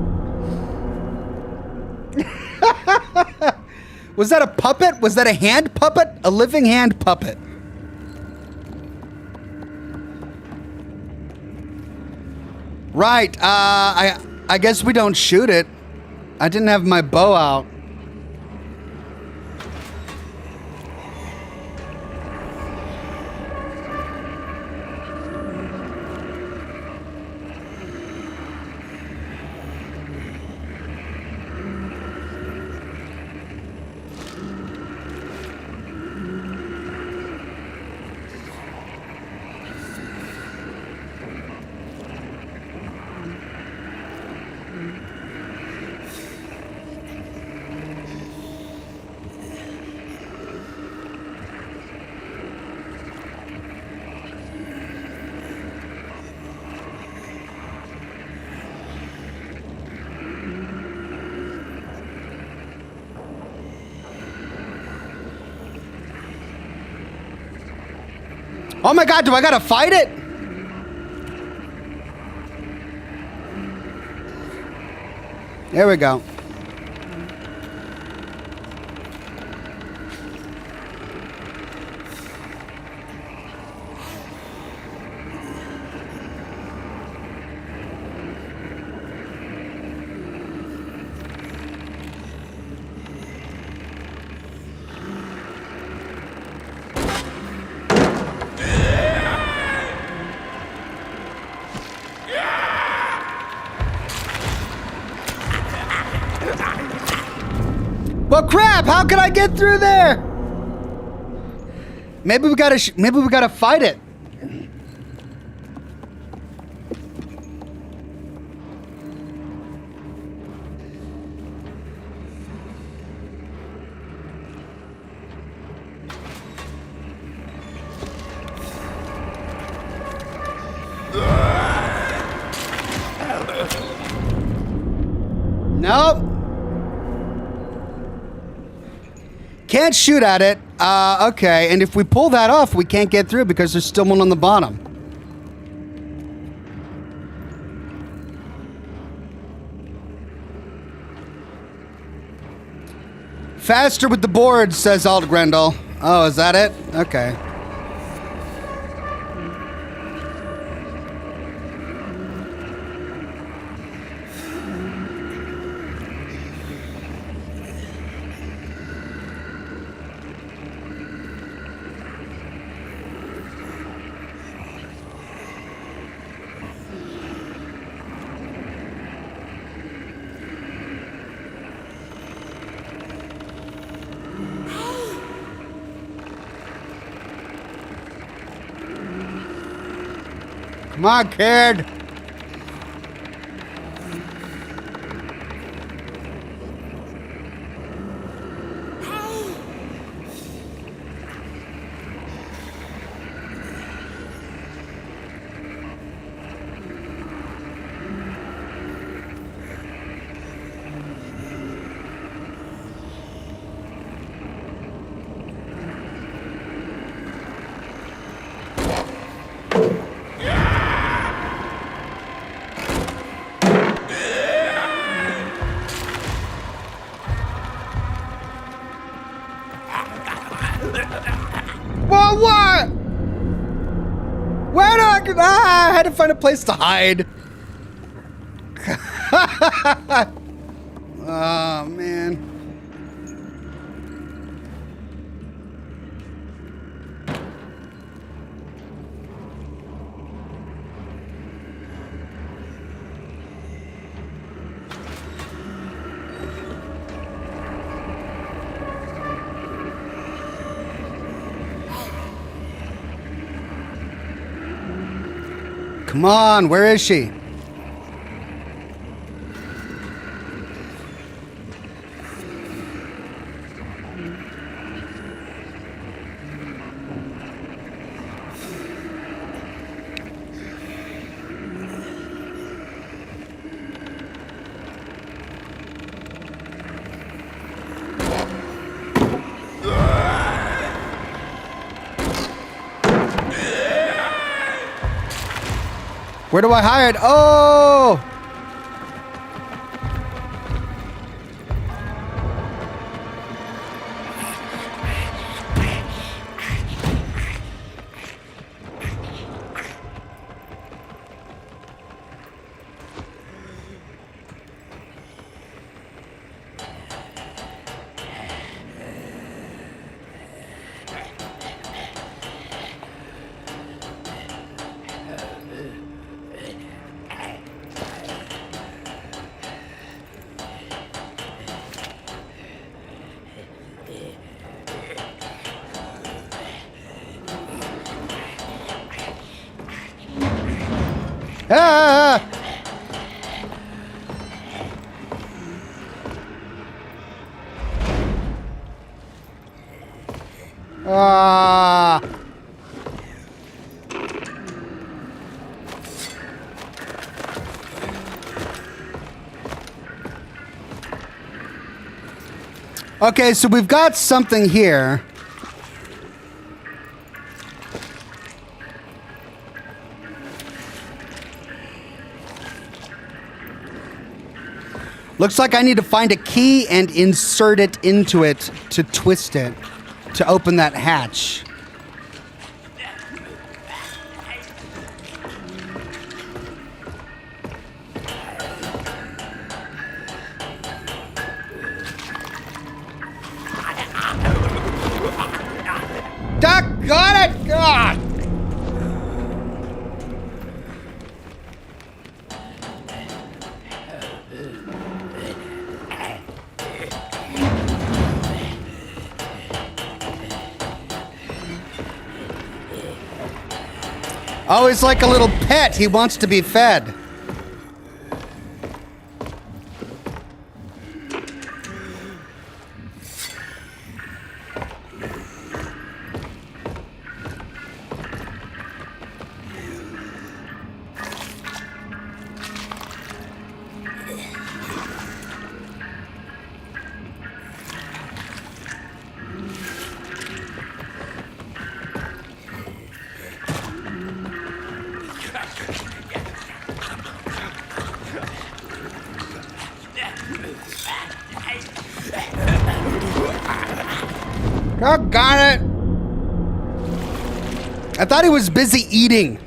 Was that a puppet? Was that a hand puppet? A living hand puppet. Right. I guess we don't shoot it. I didn't have my bow out. Oh my God, do I gotta fight it? There we go. Well, crap! How can I get through there? Maybe we gotta fight it. Nope. can't shoot at it. Okay. And if we pull that off, we can't get through because there's still one on the bottom. Faster with the board, says Alt Grendel. Oh, is that it? Okay. Come on, kid. Whoa, what? Where do I had to find a place to hide. Oh, man. Come on, where is she? Where do I hide? Oh! Ah! Ah! Okay, so we've got something here. Looks like I need to find a key and insert it into it to twist it to open that hatch. Doggone it! God! Oh, he's like a little pet. He wants to be fed. Oh, got it. I thought he was busy eating.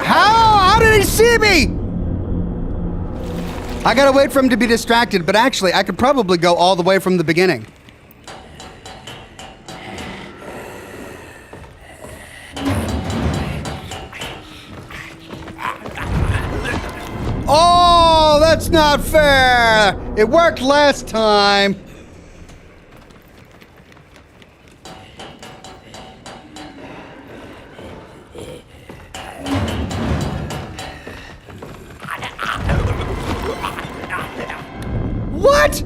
How did he see me? I gotta wait for him to be distracted, but actually, I could probably go all the way from the beginning. Oh, that's not fair. It worked last time. What?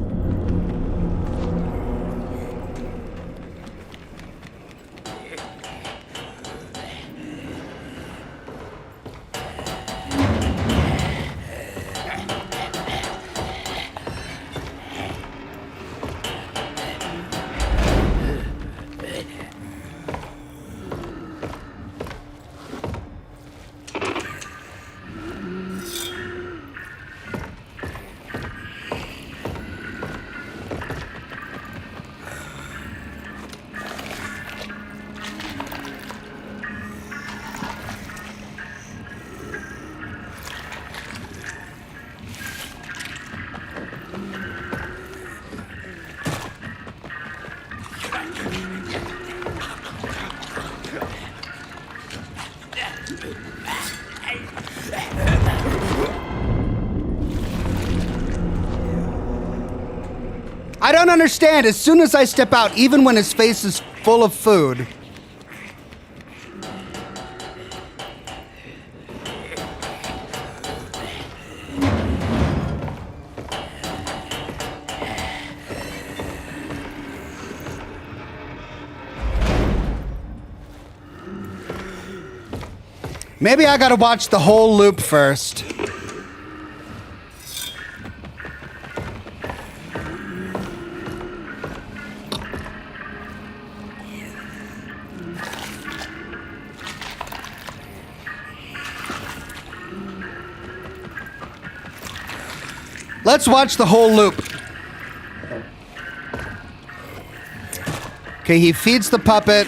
I don't understand. As soon as I step out, even when his face is full of food. Maybe I gotta watch the whole loop first. Let's watch the whole loop. Okay, he feeds the puppet.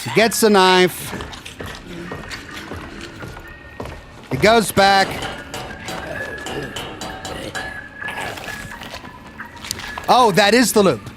He gets the knife. He goes back. Oh, that is the loop.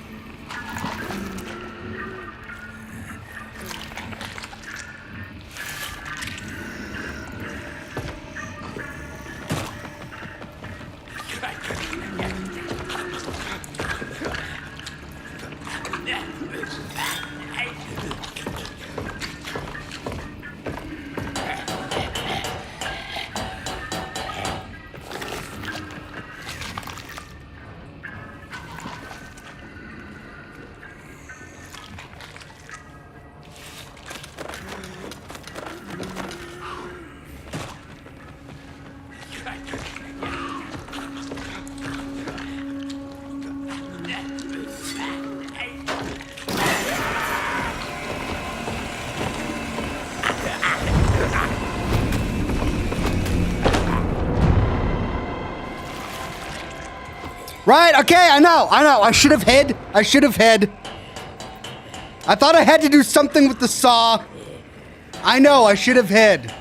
Right, okay, I know. I should have hid. I thought I had to do something with the saw. I know, I should have hid.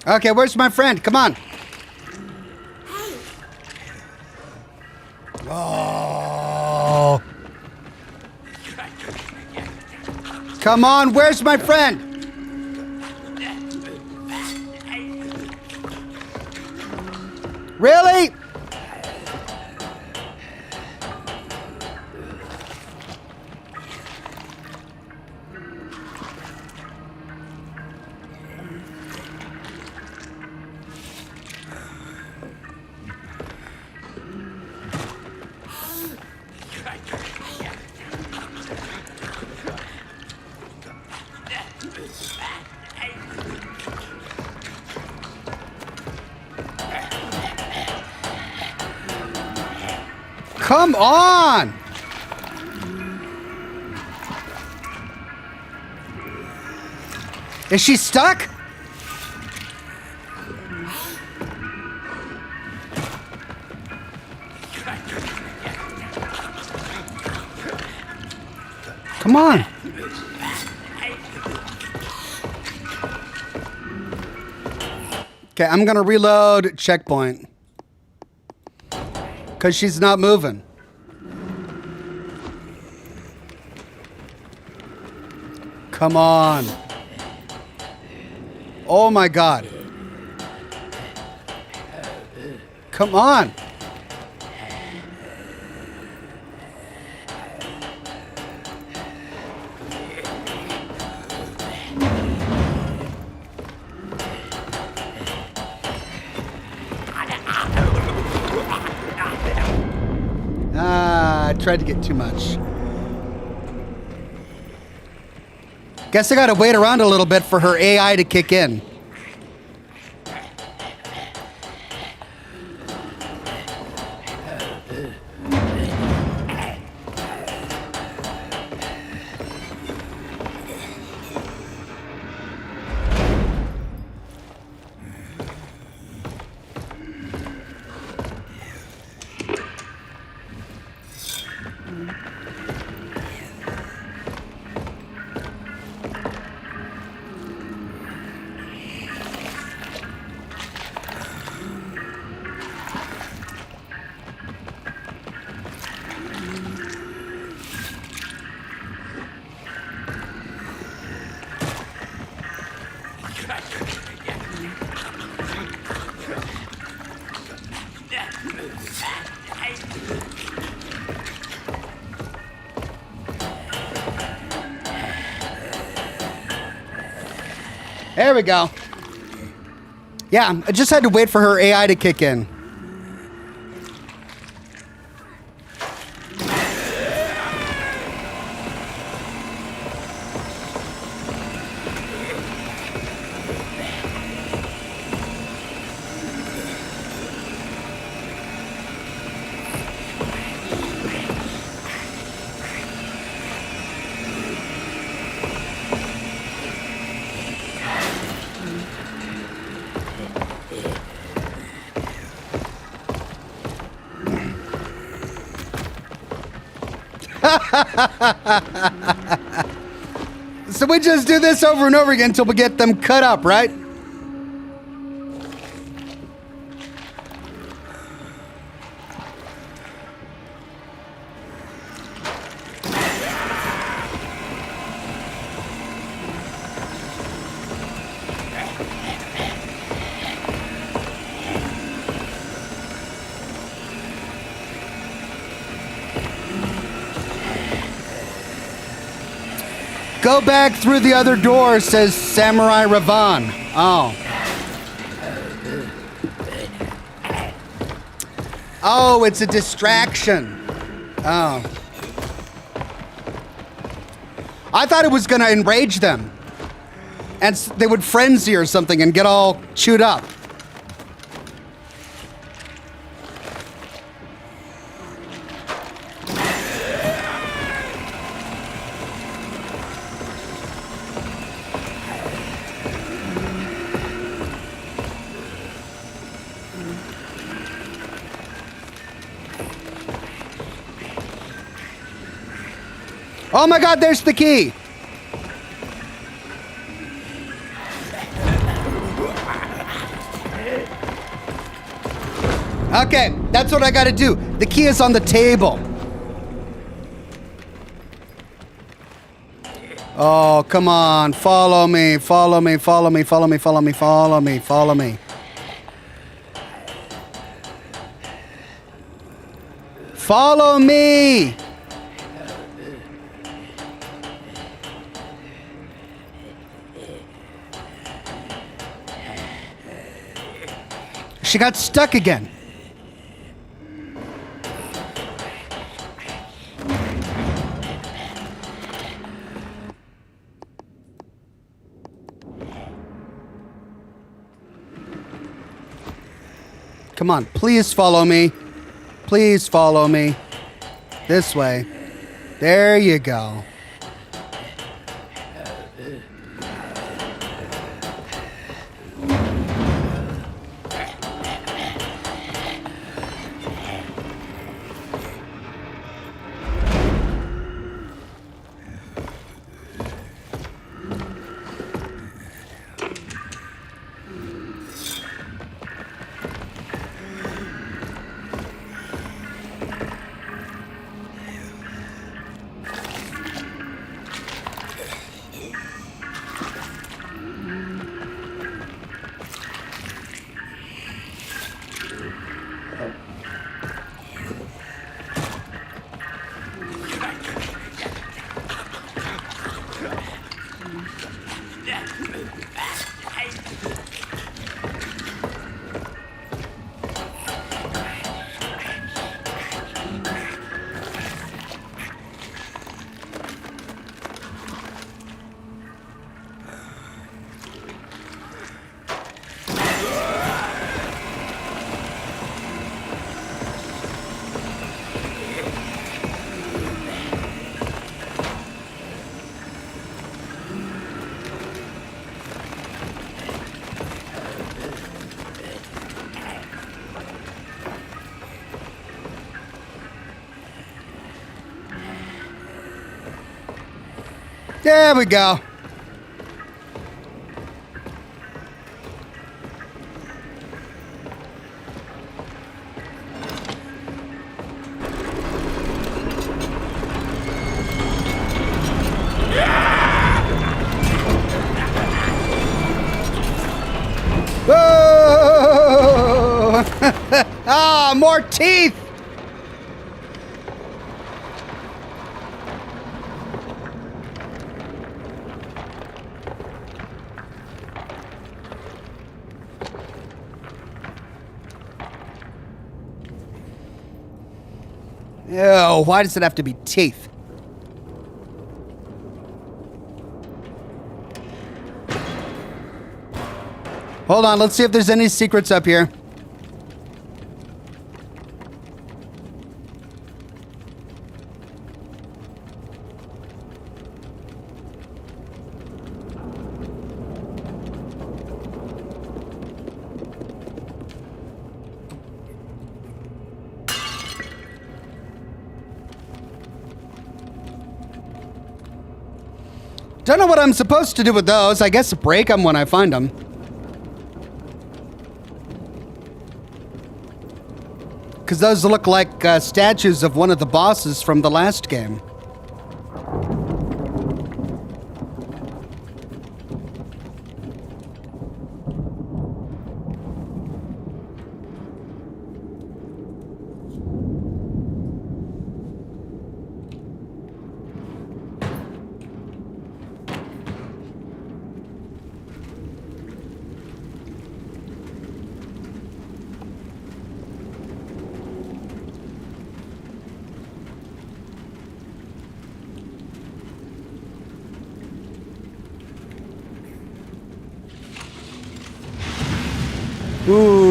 Okay, where's my friend? Come on. Oh. Come on, where's my friend? Really? Come on! Is she stuck? Come on. Okay, I'm gonna reload checkpoint. Because she's not moving. Come on. Oh my God. Come on. I tried to get too much. Guess I gotta wait around a little bit for her AI to kick in. There we go. Yeah, I just had to wait for her AI to kick in. So we just do this over and over again until we get them cut up, right? Go back through the other door, says Samurai Ravan. Oh. Oh, it's a distraction. Oh. I thought it was going to enrage them. And they would frenzy or something and get all chewed up. Oh my God, there's the key. Okay, that's what I gotta do. The key is on the table. Oh, come on. Follow me, follow me, follow me, follow me, follow me, follow me, follow me. Follow me. She got stuck again. Come on, please follow me. Please follow me. This way. There you go. There we go. Whoa! Ah, more teeth! Ew, why does it have to be teeth? Hold on, let's see if there's any secrets up here. Don't know what I'm supposed to do with those. I guess break them when I find them. Because those look like statues of one of the bosses from the last game. Ooh.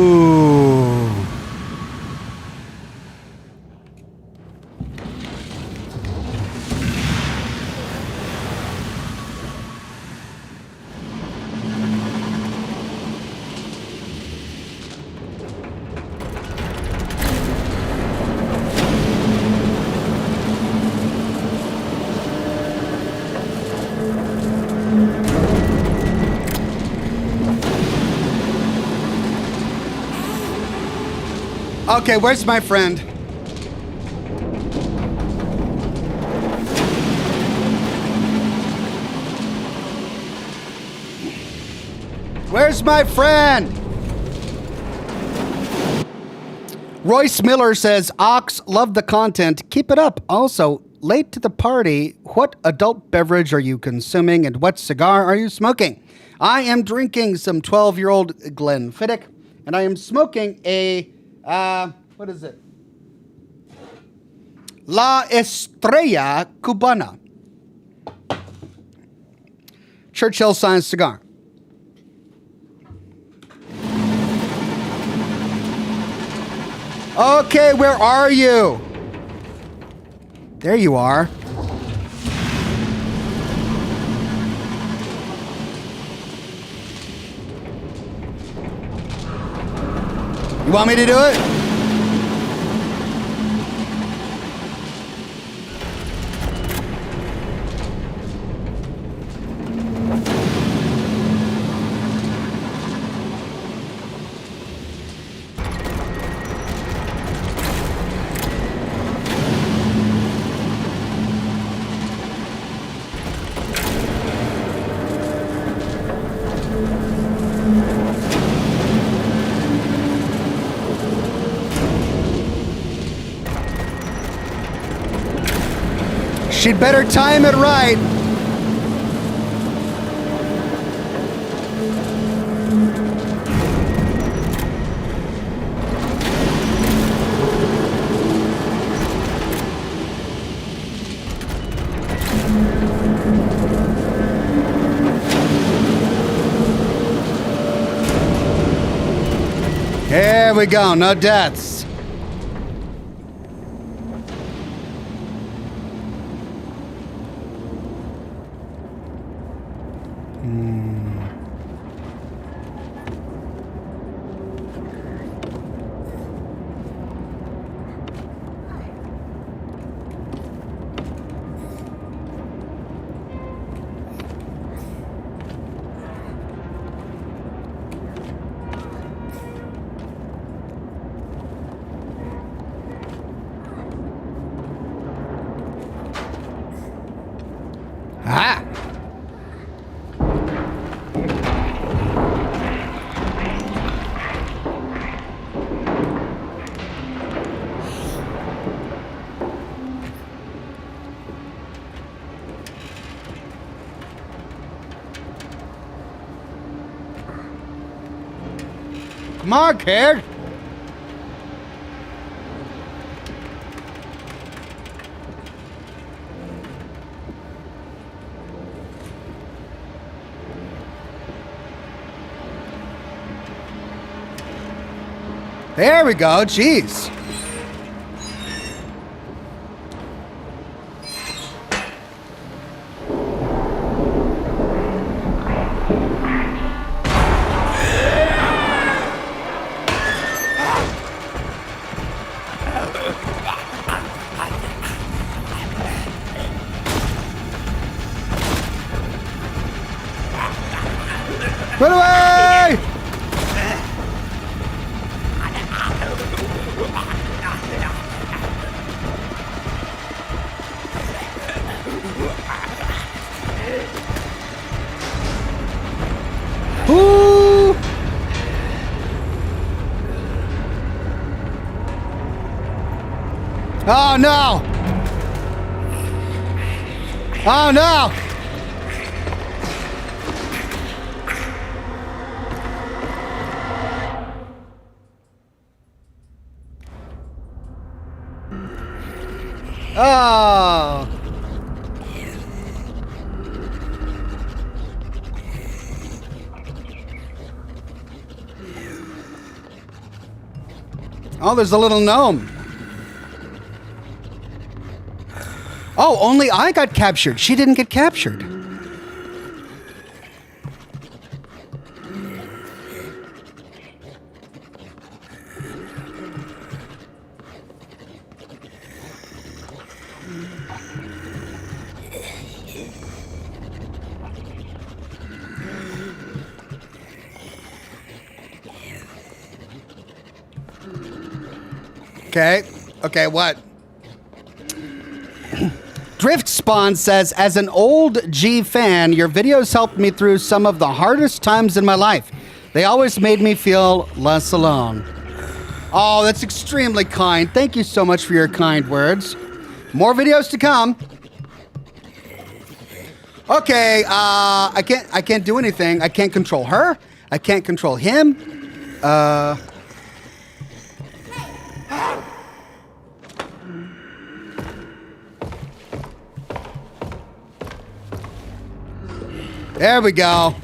Okay, where's my friend? Where's my friend? Royce Miller says, Ox, love the content. Keep it up. Also, late to the party, what adult beverage are you consuming and what cigar are you smoking? I am drinking some 12-year-old Glenfiddich, and I am smoking a, what is it? La Estrella Cubana. Churchill Science cigar. Okay, where are you? There you are. You want me to do it? She'd better time it right. There we go, no deaths. Ah! Come on, kid. There we go. Jeez. Run away! Ooh! Oh no! Oh no! Oh! Oh, there's a little gnome. Oh, only I got captured. She didn't get captured. Okay, what? Drift Spawn says, as an old G fan, your videos helped me through some of the hardest times in my life. They always made me feel less alone. Oh, that's extremely kind. Thank you so much for your kind words. More videos to come. Okay, I can't do anything. I can't control her. I can't control him. There we go.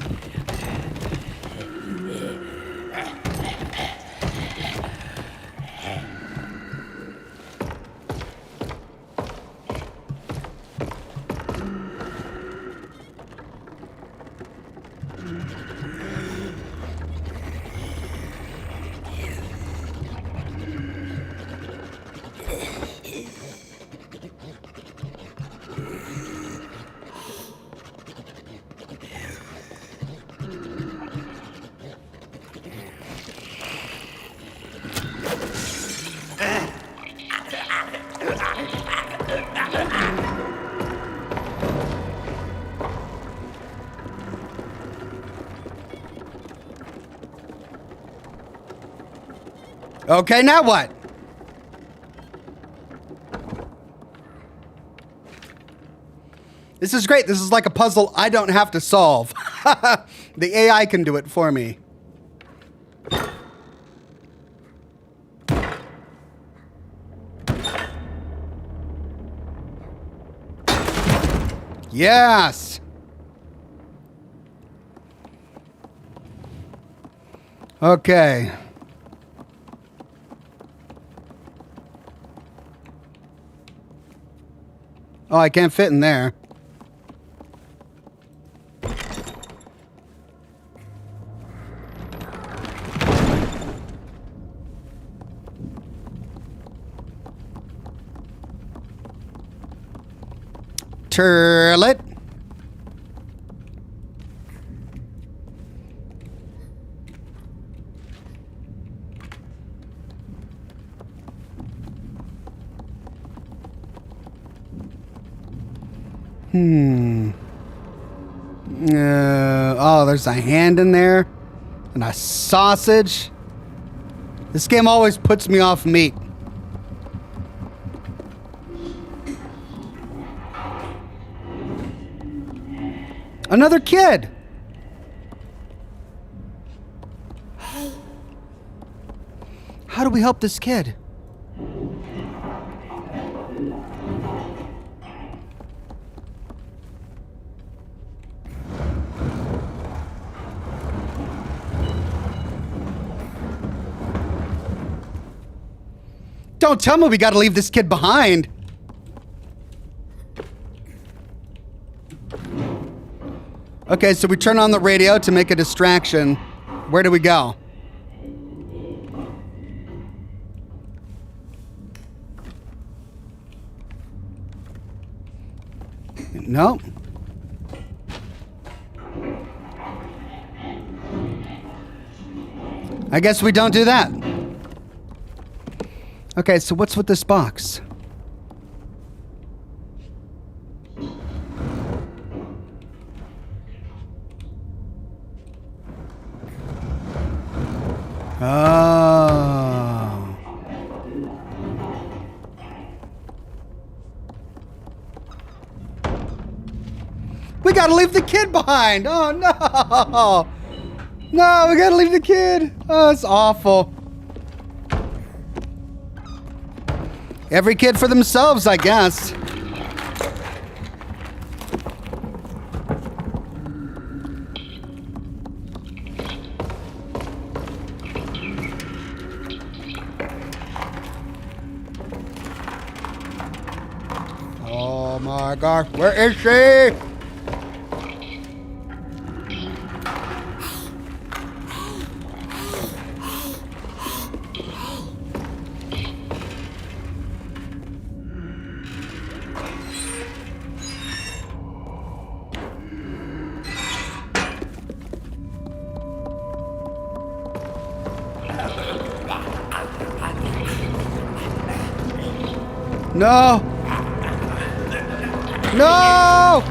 Okay, now what? This is great. This is like a puzzle I don't have to solve. The AI can do it for me. Yes. Okay. Oh, I can't fit in there. Turlet. Oh, there's a hand in there and a sausage. This game always puts me off meat. Another kid. How do we help this kid? Don't tell me we gotta leave this kid behind. Okay, so we turn on the radio to make a distraction. Where do we go? Nope. I guess we don't do that. Okay, so what's with this box? Oh. We gotta leave the kid behind. Oh, no. No, we gotta leave the kid. Oh, it's awful. Every kid for themselves, I guess. Oh my gosh, where is she? No! No!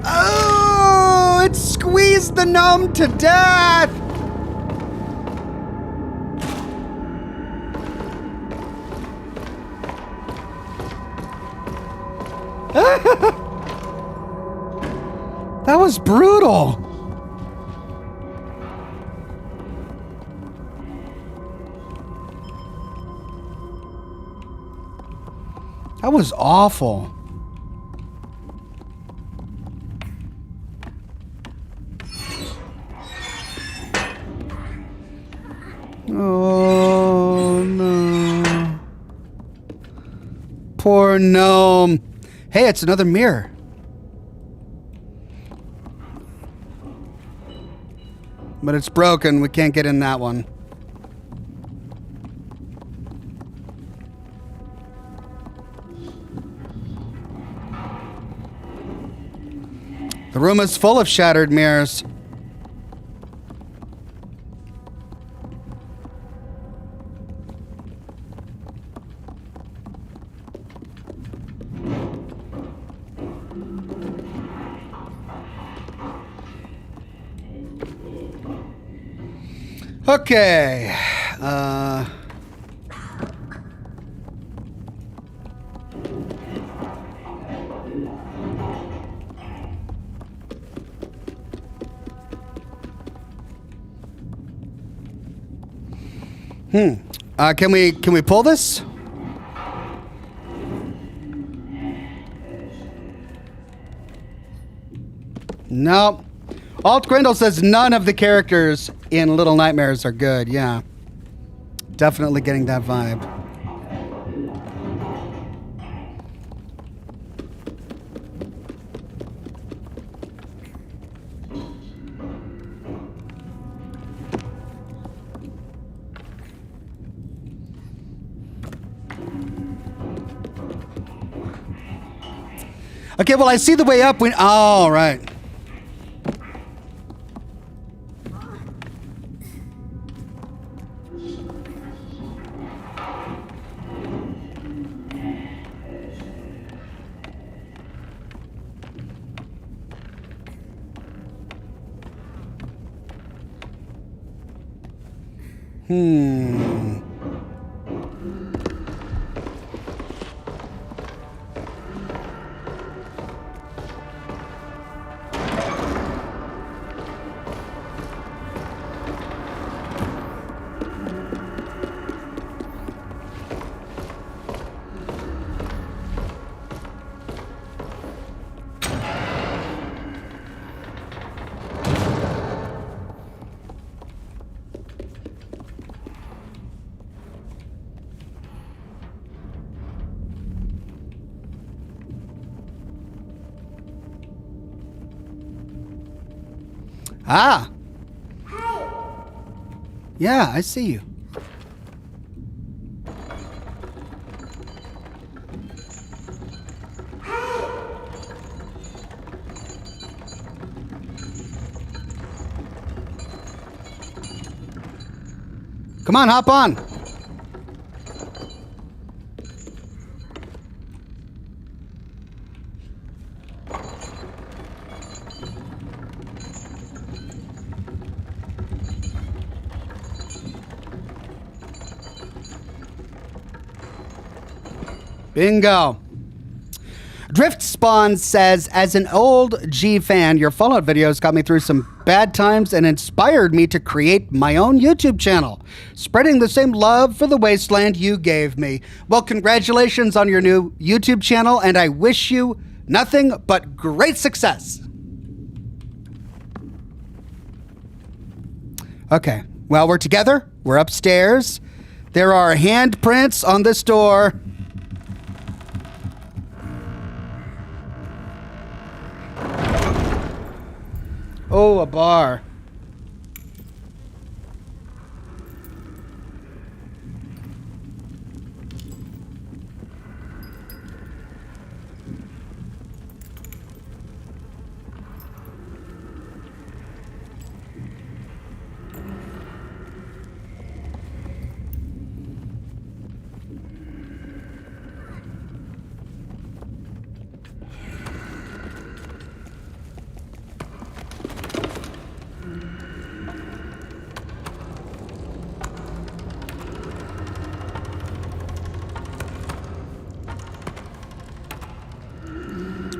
Oh! It squeezed the gnome to death! That was brutal. That was awful. Oh no. Poor gnome. Hey, it's another mirror. But it's broken. We can't get in that one. The room is full of shattered mirrors. Okay. Can we pull this? No. Alt Grindle says none of the characters in Little Nightmares are good. Yeah. Definitely getting that vibe. Okay, well, I see the way up when... Oh, right. Ah. Yeah, I see you. Come on, hop on. Bingo. Drift Spawn says, as an old G fan, your Fallout videos got me through some bad times and inspired me to create my own YouTube channel, spreading the same love for the wasteland you gave me. Well, congratulations on your new YouTube channel, and I wish you nothing but great success. Okay, well, we're together. We're upstairs. There are handprints on this door. Oh, a bar.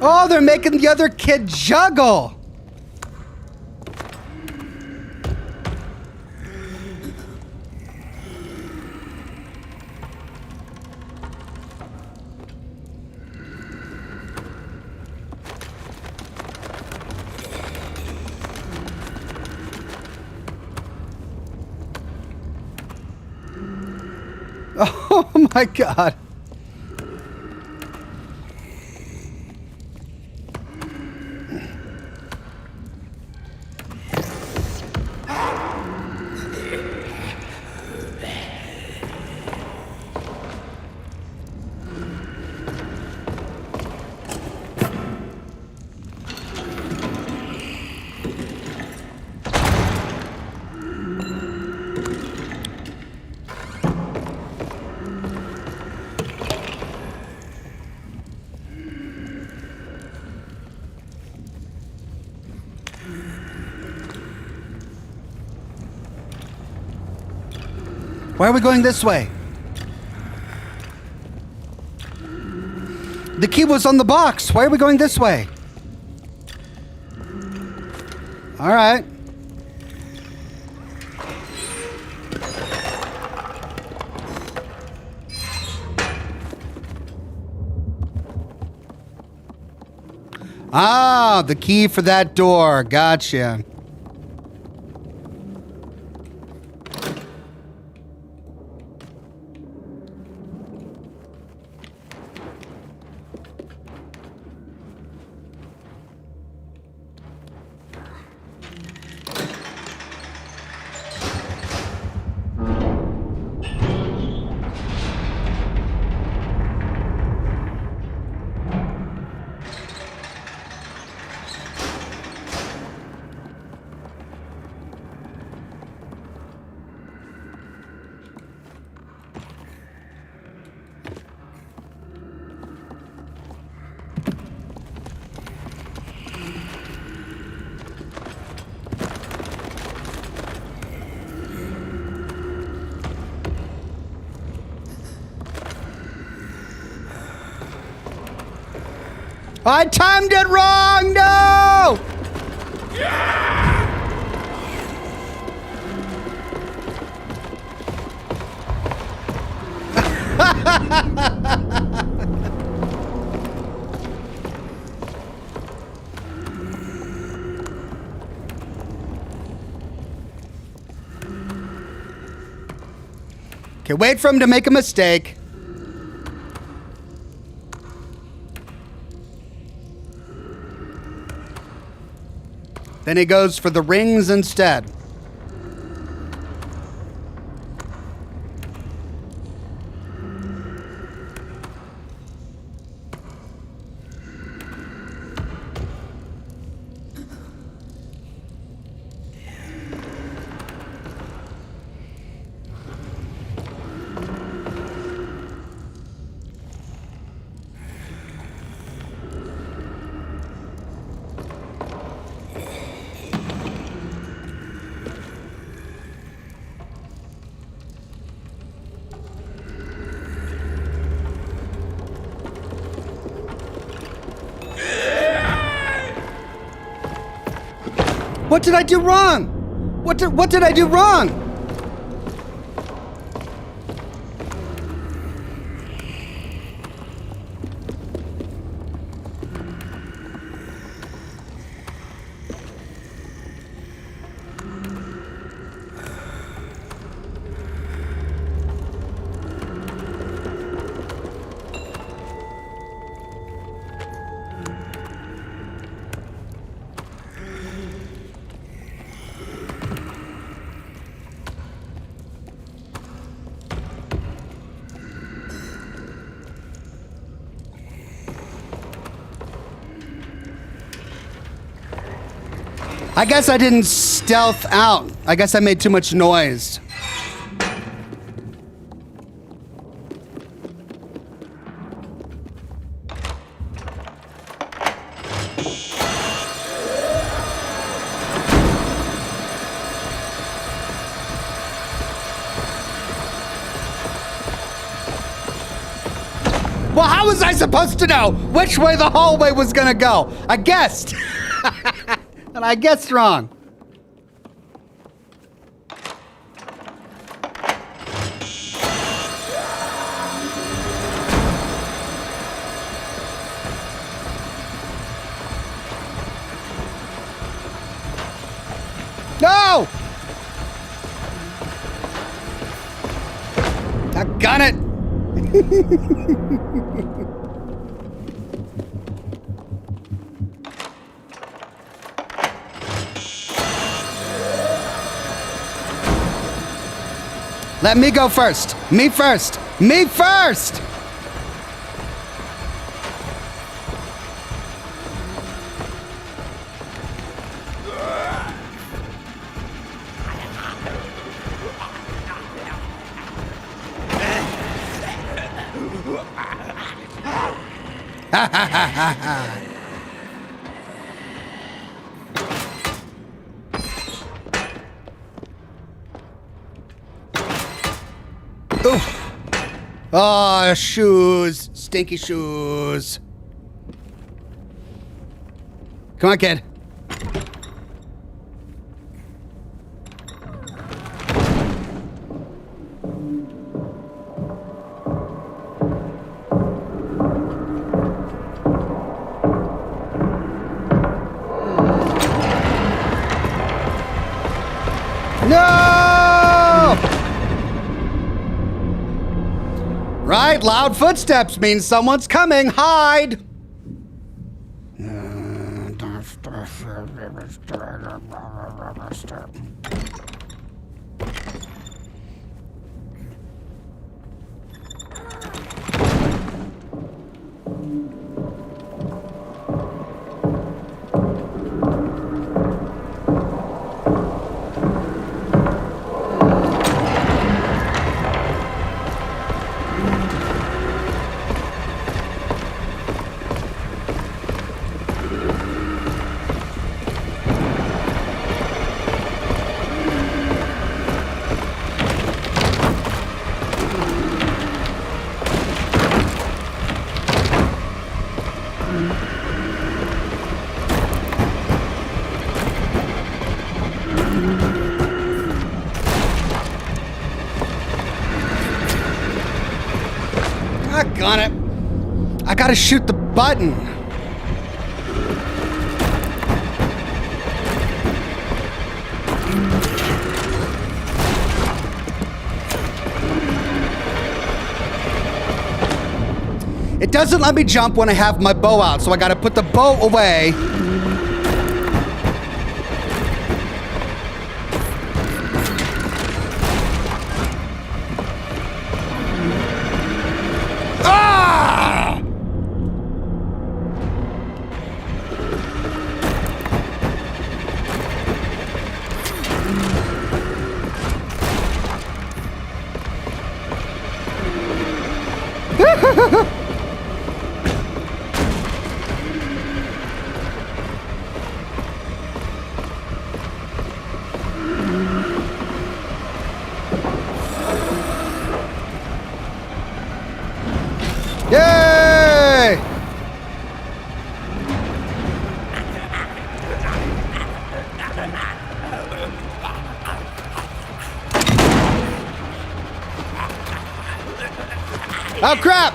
Oh, they're making the other kid juggle. Oh my God. Why are we going this way? The key was on the box. Why are we going this way? All right. Ah, the key for that door. Gotcha. I timed it wrong! No! Okay, wait for him to make a mistake. Then he goes for the rings instead. What did I do wrong? What did I do wrong? I guess I didn't stealth out. I guess I made too much noise. Well, how was was I supposed to know which way the hallway was gonna go? I guessed. And I guessed wrong. No! I got it. Let me go first. Me first. Me first. Ha ha ha ha ha. Oof. Oh, shoes. Stinky shoes. Come on, kid. No! Right, loud footsteps means someone's coming. Hide. Doggone it. I gotta shoot the button. It doesn't let me jump when I have my bow out, so I gotta put the bow away. Ah! Yay! Oh crap!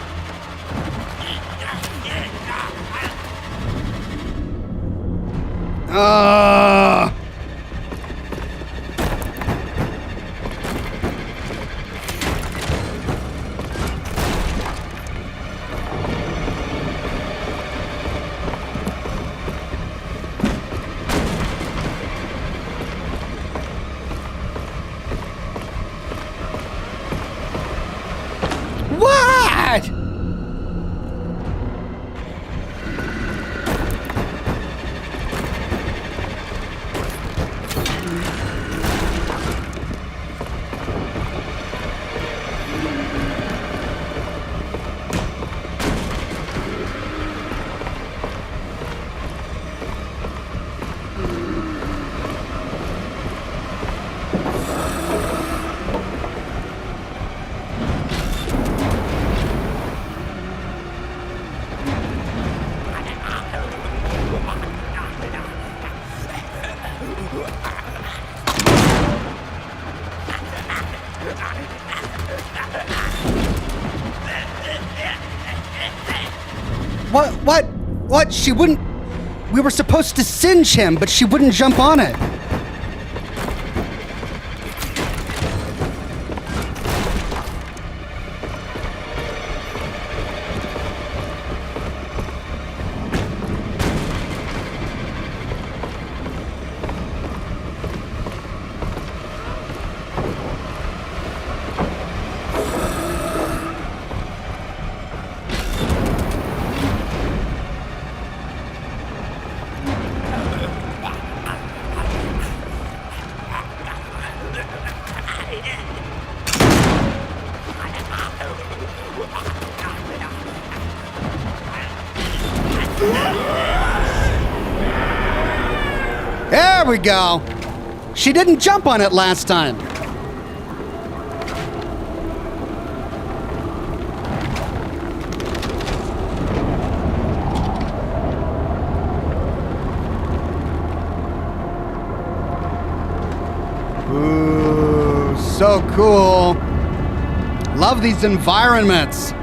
What? What? She wouldn't... We were supposed to singe him, but she wouldn't jump on it. There we go. She didn't jump on it last time. Ooh, so cool. Love these environments.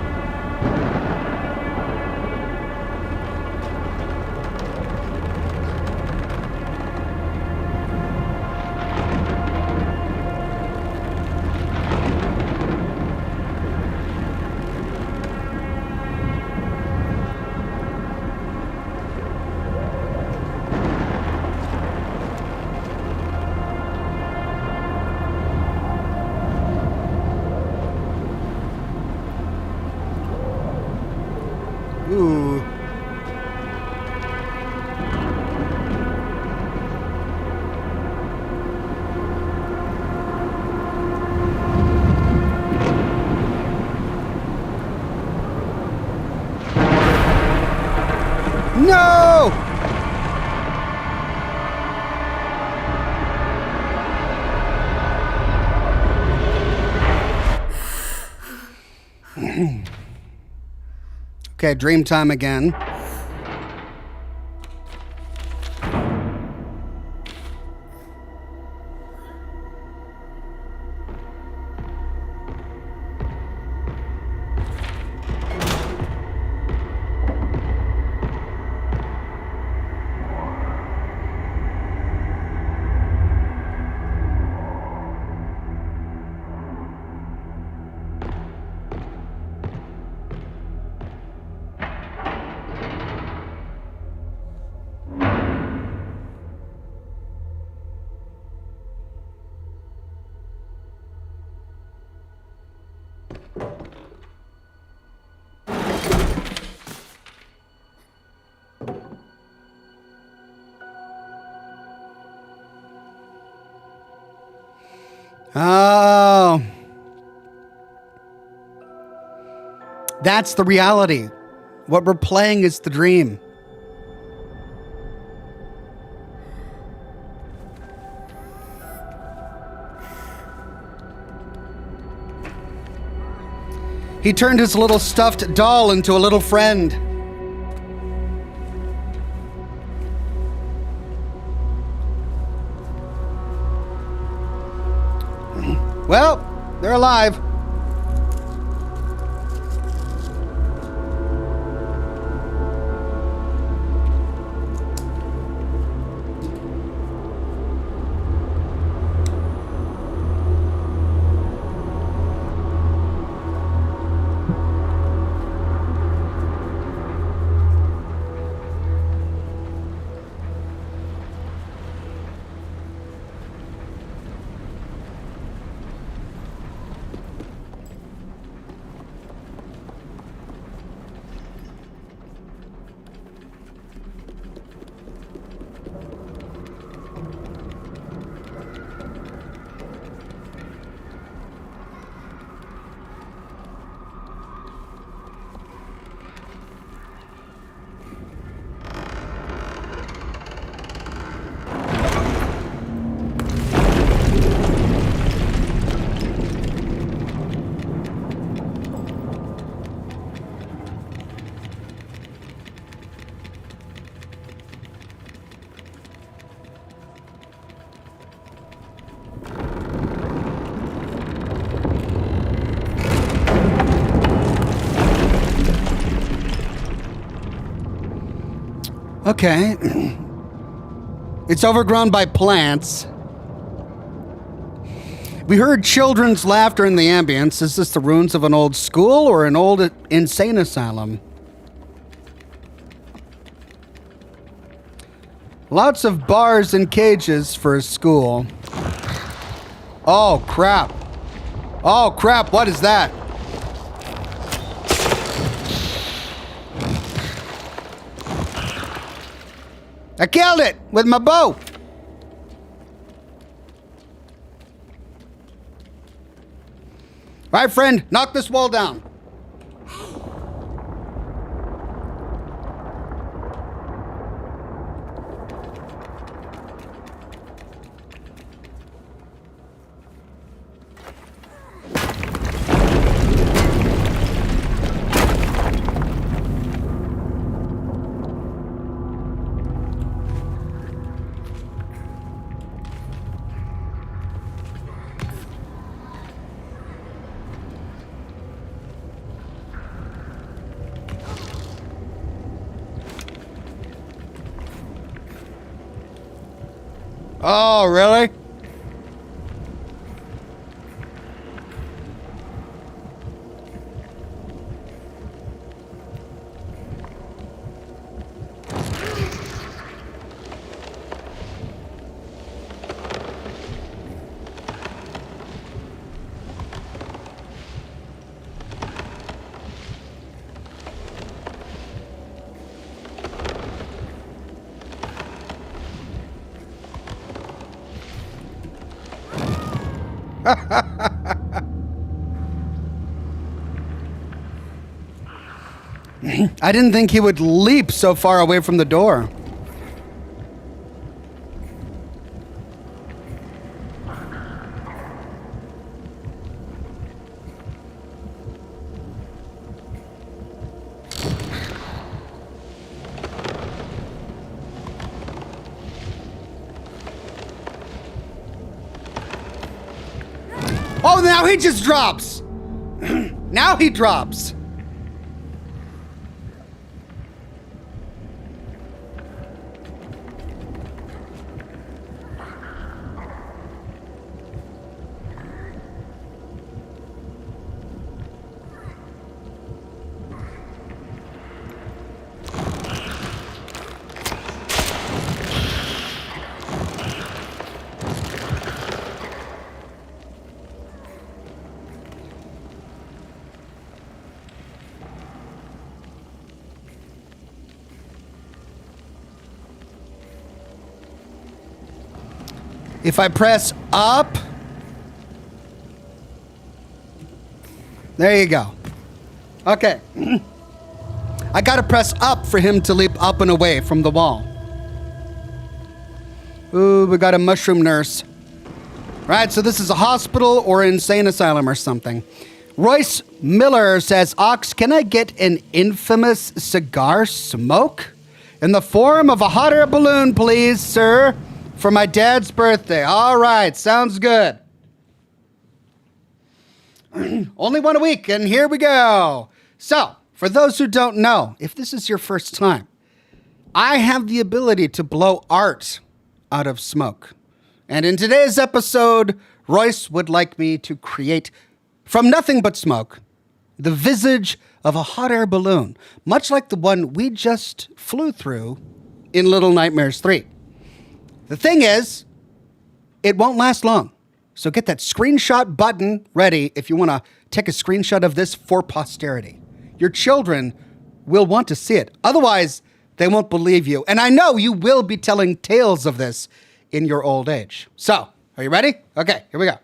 Ooh. No! Okay, dream time again. Oh. That's the reality. What we're playing is the dream. He turned his little stuffed doll into a little friend. Well, they're alive. Okay. It's overgrown by plants. We heard children's laughter in the ambience. Is this the ruins of an old school or an old insane asylum? Lots of bars and cages for a school. Oh, crap. Oh, crap. What is that? I killed it with my bow. All right, friend, knock this wall down. Oh, really? I didn't think he would leap so far away from the door. Oh, now he just drops. Now he drops. If I press up, there you go. Okay. I gotta press up for him to leap up and away from the wall. Ooh, we got a mushroom nurse. Right, so this is a hospital or insane asylum or something. Royce Miller says, Ox, can I get an infamous cigar smoke? In the form of a hot air balloon, please, sir. For my dad's birthday. All right, sounds good. Only one a week, and here we go. So, for those who don't know, if this is your first time, I have the ability to blow art out of smoke. And in today's episode, Royce would like me to create, from nothing but smoke, the visage of a hot air balloon, much like the one we just flew through in Little Nightmares 3. The thing is, it won't last long. So get that screenshot button ready if you want to take a screenshot of this for posterity. Your children will want to see it. Otherwise, they won't believe you. And I know you will be telling tales of this in your old age. So, are you ready? Okay, here we go.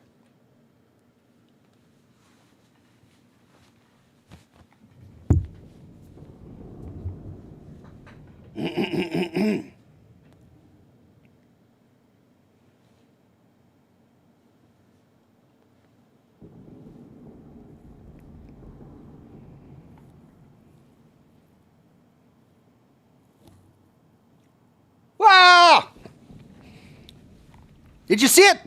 Wow! Did you see it?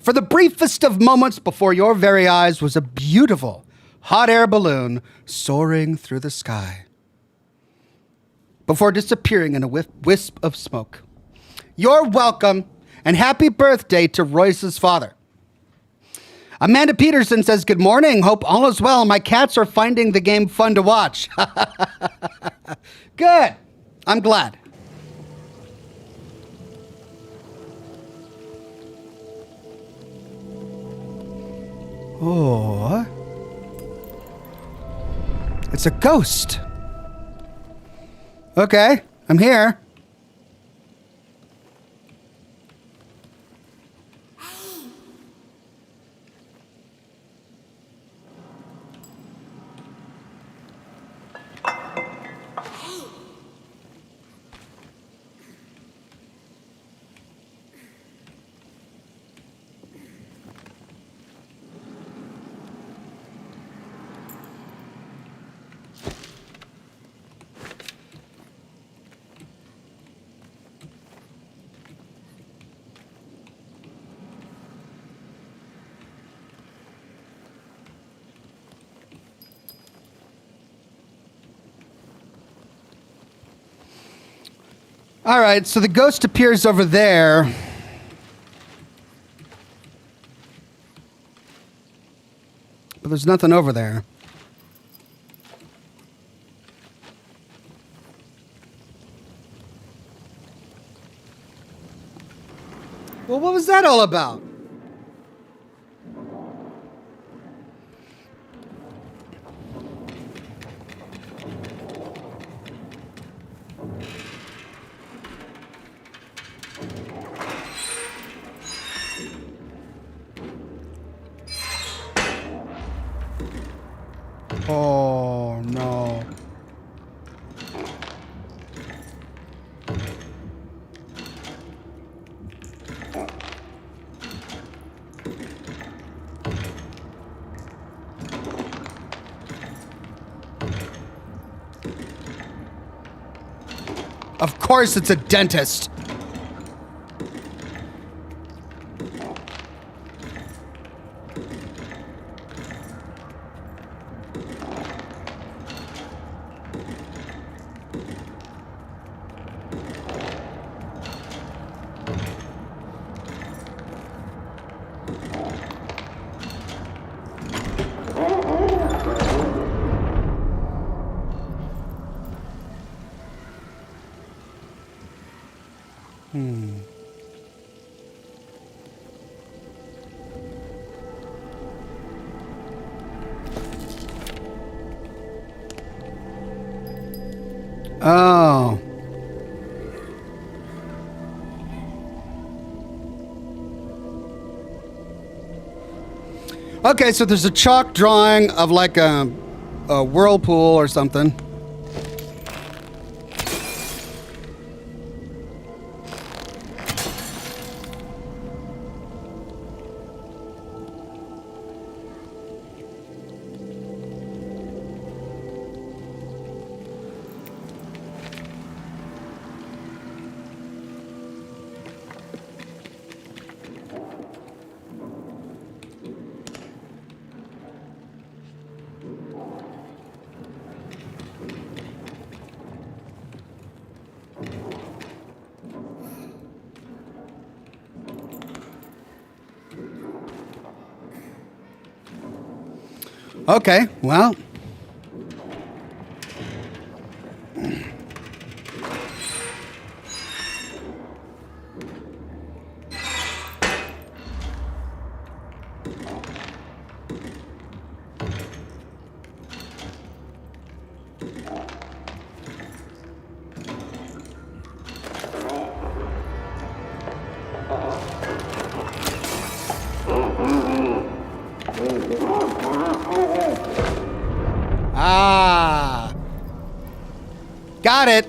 For the briefest of moments before your very eyes was a beautiful hot air balloon soaring through the sky. before disappearing in a wisp of smoke. You're welcome, and happy birthday to Royce's father. Amanda Peterson says, good morning. Hope all is well. My cats are finding the game fun to watch. Good. I'm glad. Oh. It's a ghost. Okay, I'm here. All right, so the ghost appears over there. But there's nothing over there. Well, what was that all about? Oh, no. Of course it's a dentist. Oh. Okay, so there's a chalk drawing of like a whirlpool or something. Okay, well. Ah. Got it.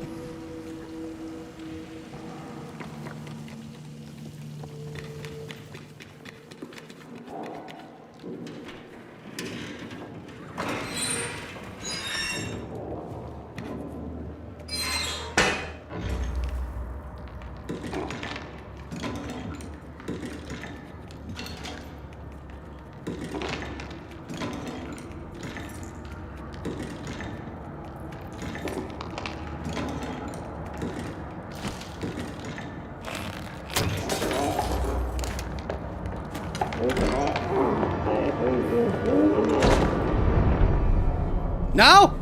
No?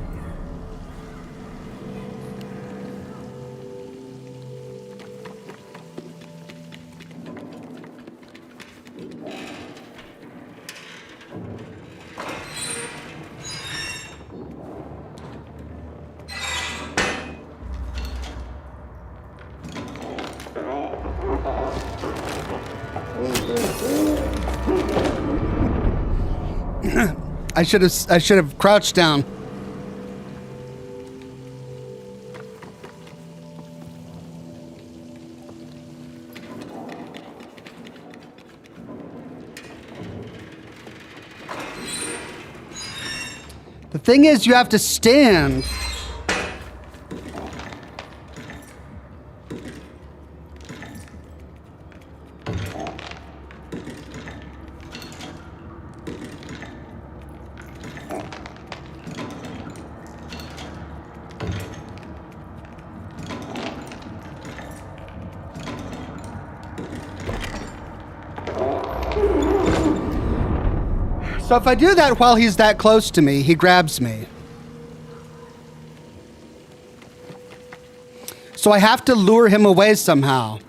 I should have crouched down. The thing is, you have to stand. So if I do that while he's that close to me, he grabs me. So I have to lure him away somehow.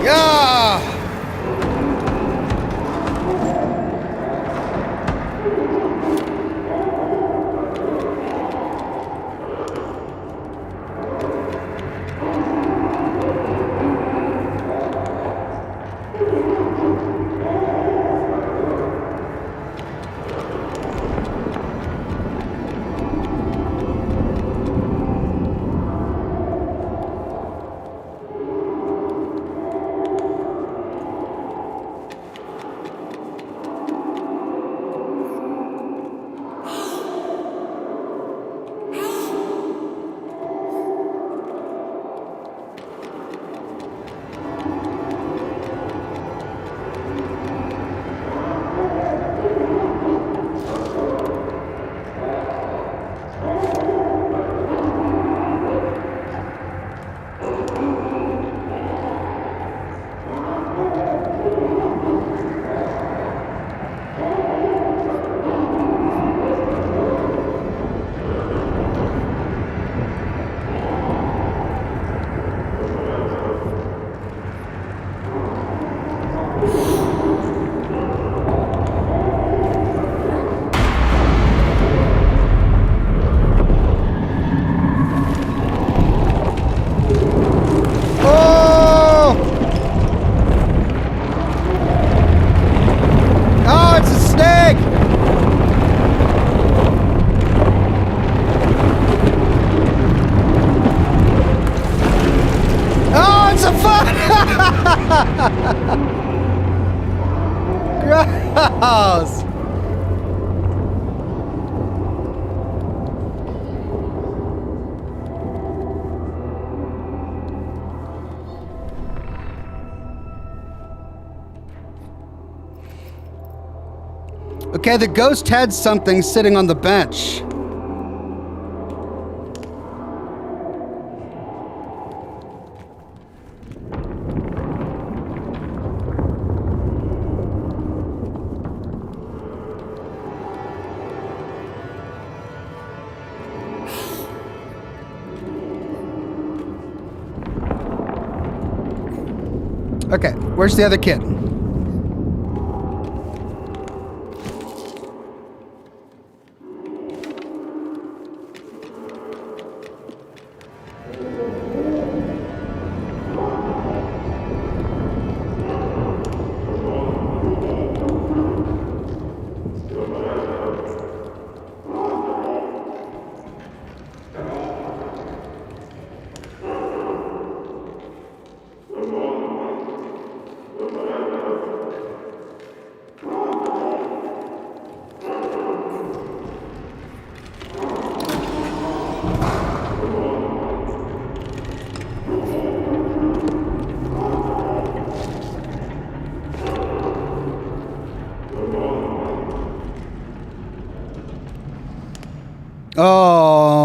Yeah! Gross! Okay, the ghost had something sitting on the bench. Okay, where's the other kid?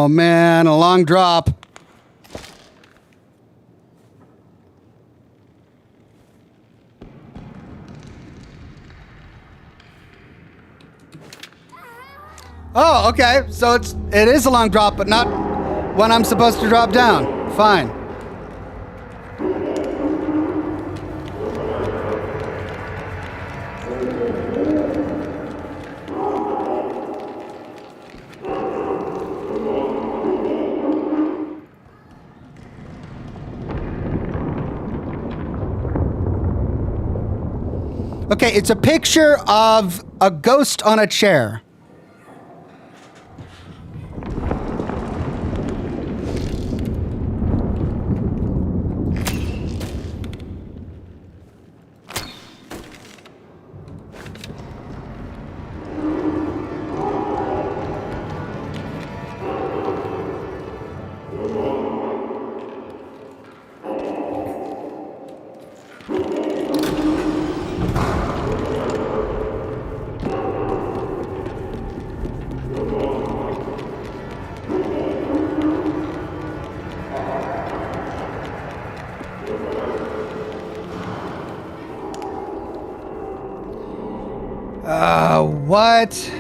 man, a long drop. Oh, okay. So it is a long drop, but not when I'm supposed to drop down. Fine. Okay, it's a picture of a ghost on a chair. What?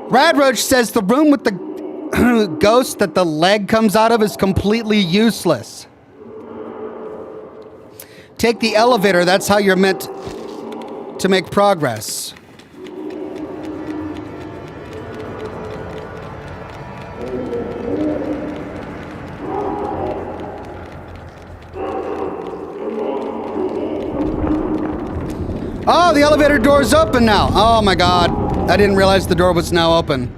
Brad Roach says the room with the ghost that the leg comes out of is completely useless. Take the elevator. That's how you're meant to make progress. Oh, the elevator door's open now. Oh my God. I didn't realize the door was now open.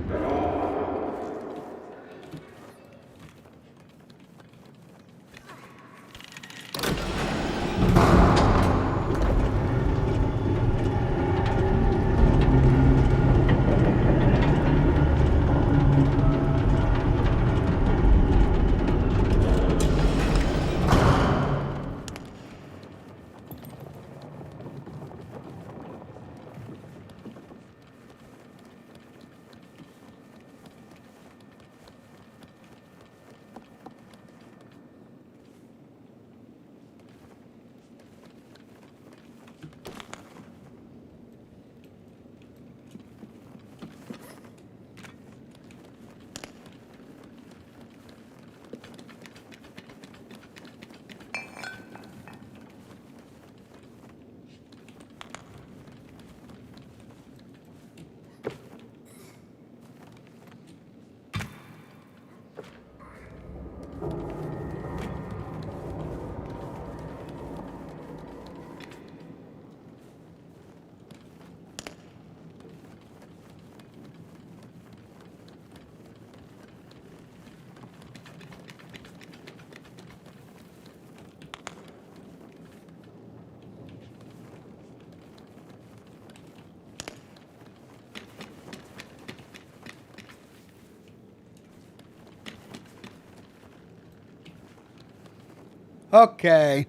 Okay.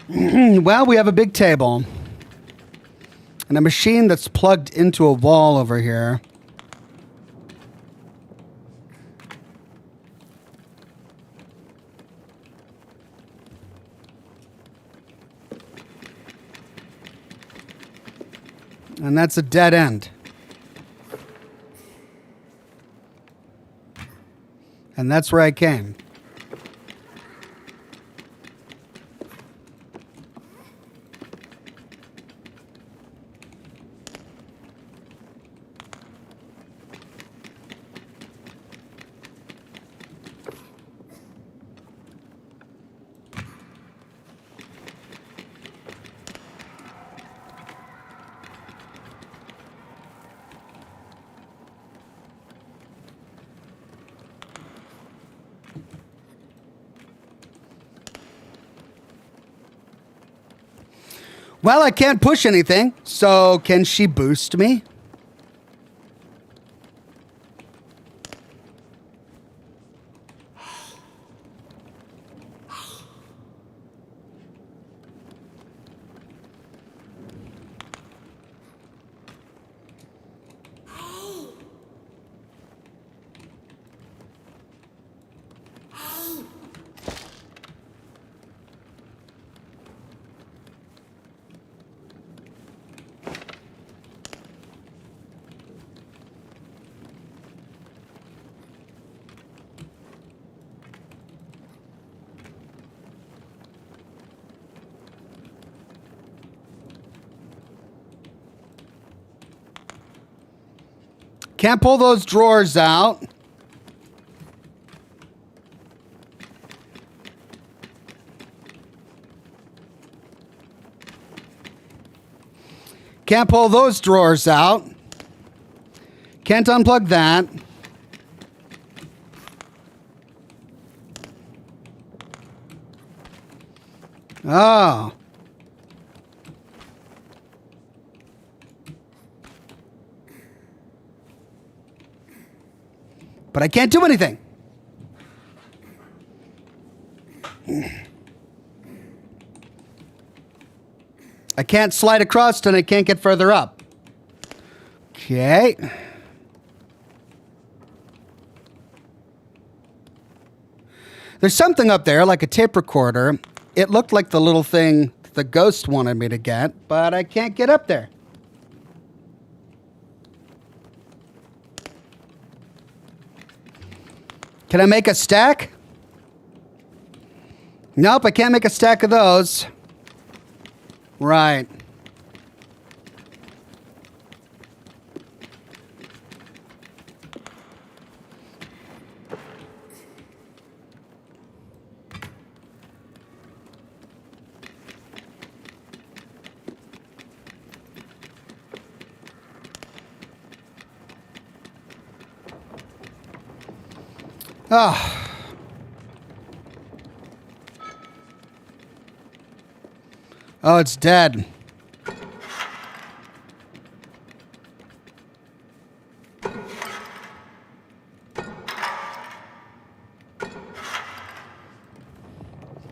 Well, we have a big table and a machine that's plugged into a wall over here. And that's a dead end. And that's where I came. Well, I can't push anything, so can she boost me? Can't pull those drawers out. Can't pull those drawers out. Can't unplug that. Oh. But I can't do anything. I can't slide across and I can't get further up. Okay. There's something up there, like a tape recorder. It looked like the little thing the ghost wanted me to get, but I can't get up there. Can I make a stack? Nope, I can't make a stack of those. Right. Ah. Oh, it's dead.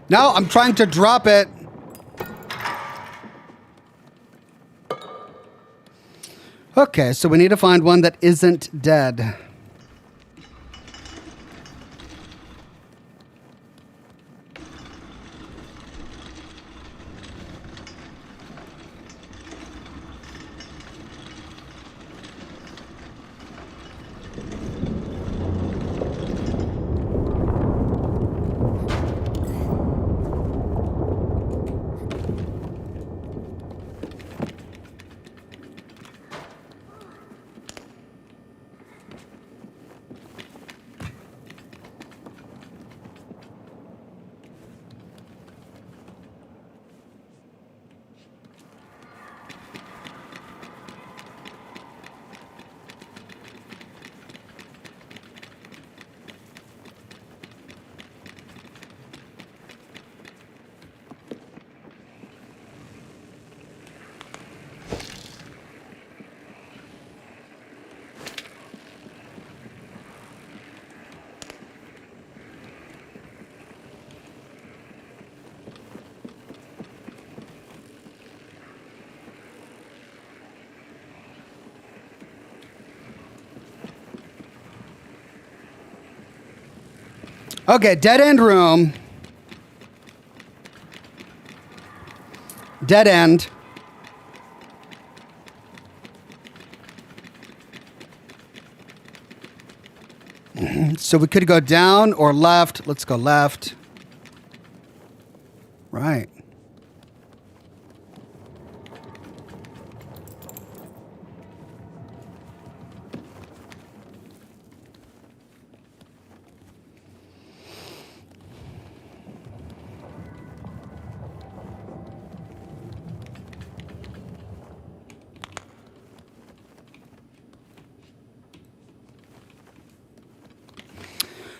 No, I'm trying to drop it. Okay, so we need to find one that isn't dead. Okay, dead end room. Dead end. So we could go down or left. Let's go left. Right.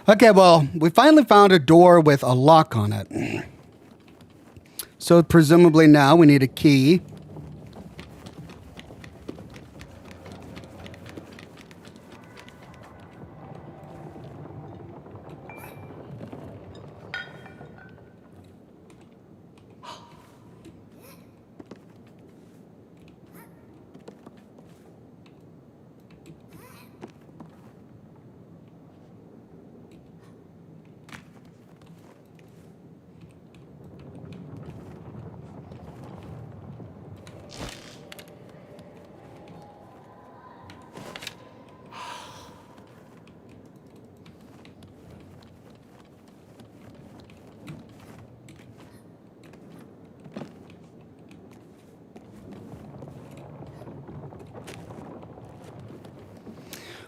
So we finally found a door with a lock on it. So presumably now we need a key.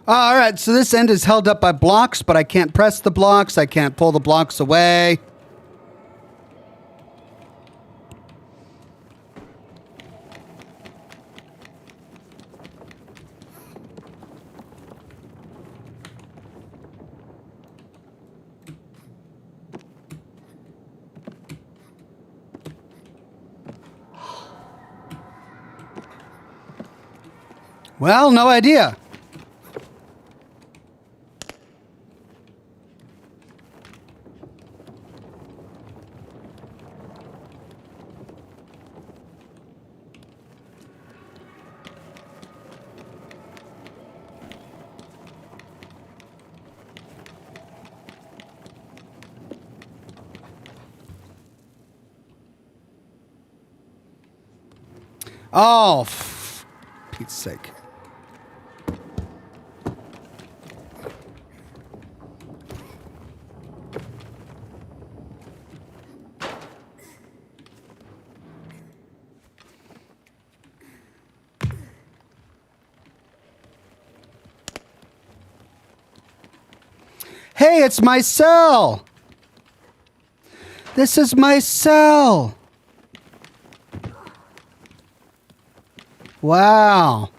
All right, so this end is held up by blocks, but I can't press the blocks. I can't pull the blocks away. Well, no idea. Oh, Pete's sake. Hey, it's my cell. This is my cell. Wow.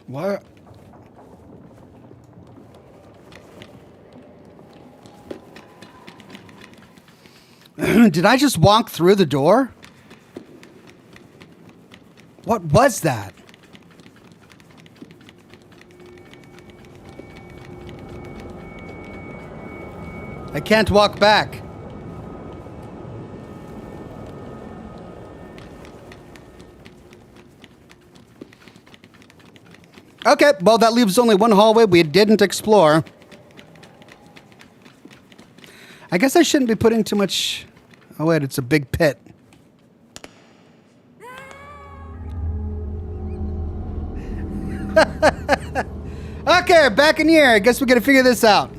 What? Did I just walk through the door? What was that? I can't walk back. Okay, well, that leaves only one hallway we didn't explore. I guess I shouldn't be putting too much... Oh, wait, it's a big pit. Okay, back in here. I guess we gotta figure this out.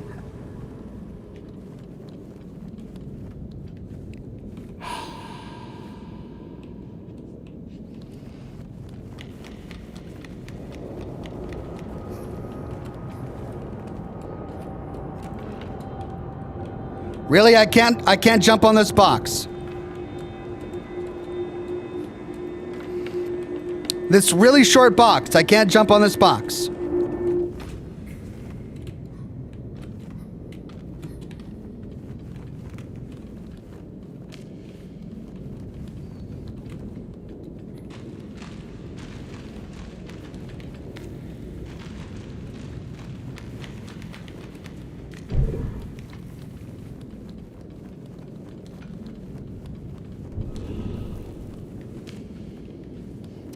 Really? I can't jump on this box. This really short box. I can't jump on this box.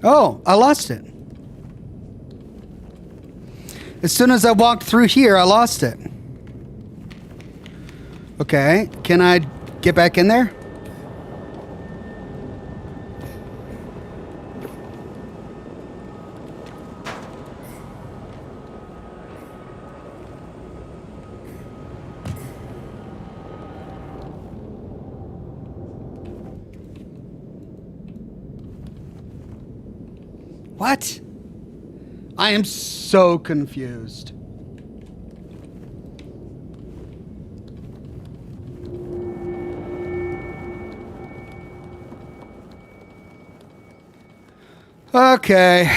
Oh, I lost it. As soon as I walked through here, I lost it. Okay, can I get back in there? What? I am so confused. Okay.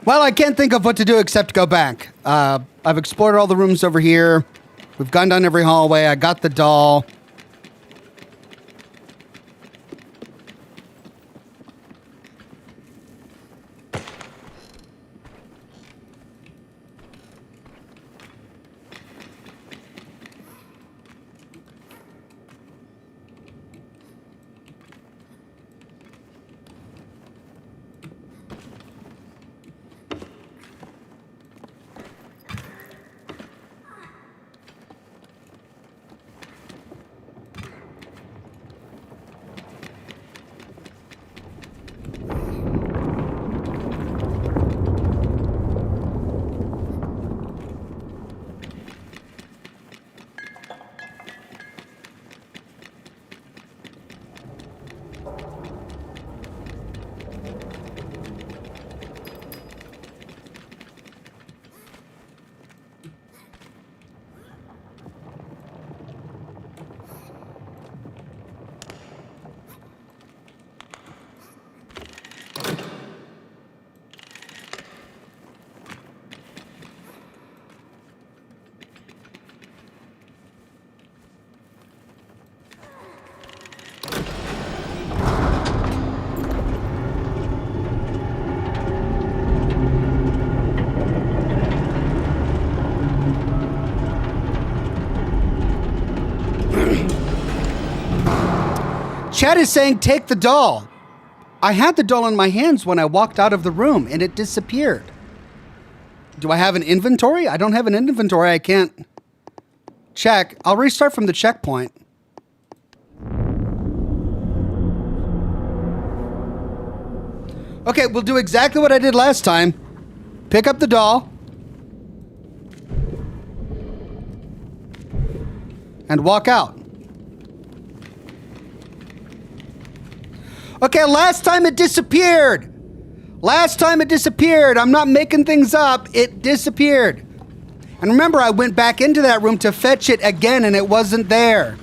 Well, I can't think of what to do except go back. I've explored all the rooms over here. We've gone down every hallway. I got the doll. Chad is saying, take the doll. I had the doll in my hands when I walked out of the room and it disappeared. Do I have an inventory? I don't have an inventory. I can't check. I'll restart from the checkpoint. Okay, we'll do exactly what I did last time. Pick up the doll. And walk out. Okay, last time it disappeared. Last time it disappeared. I'm not making things up. It disappeared. And remember, I went back into that room to fetch it again and it wasn't there.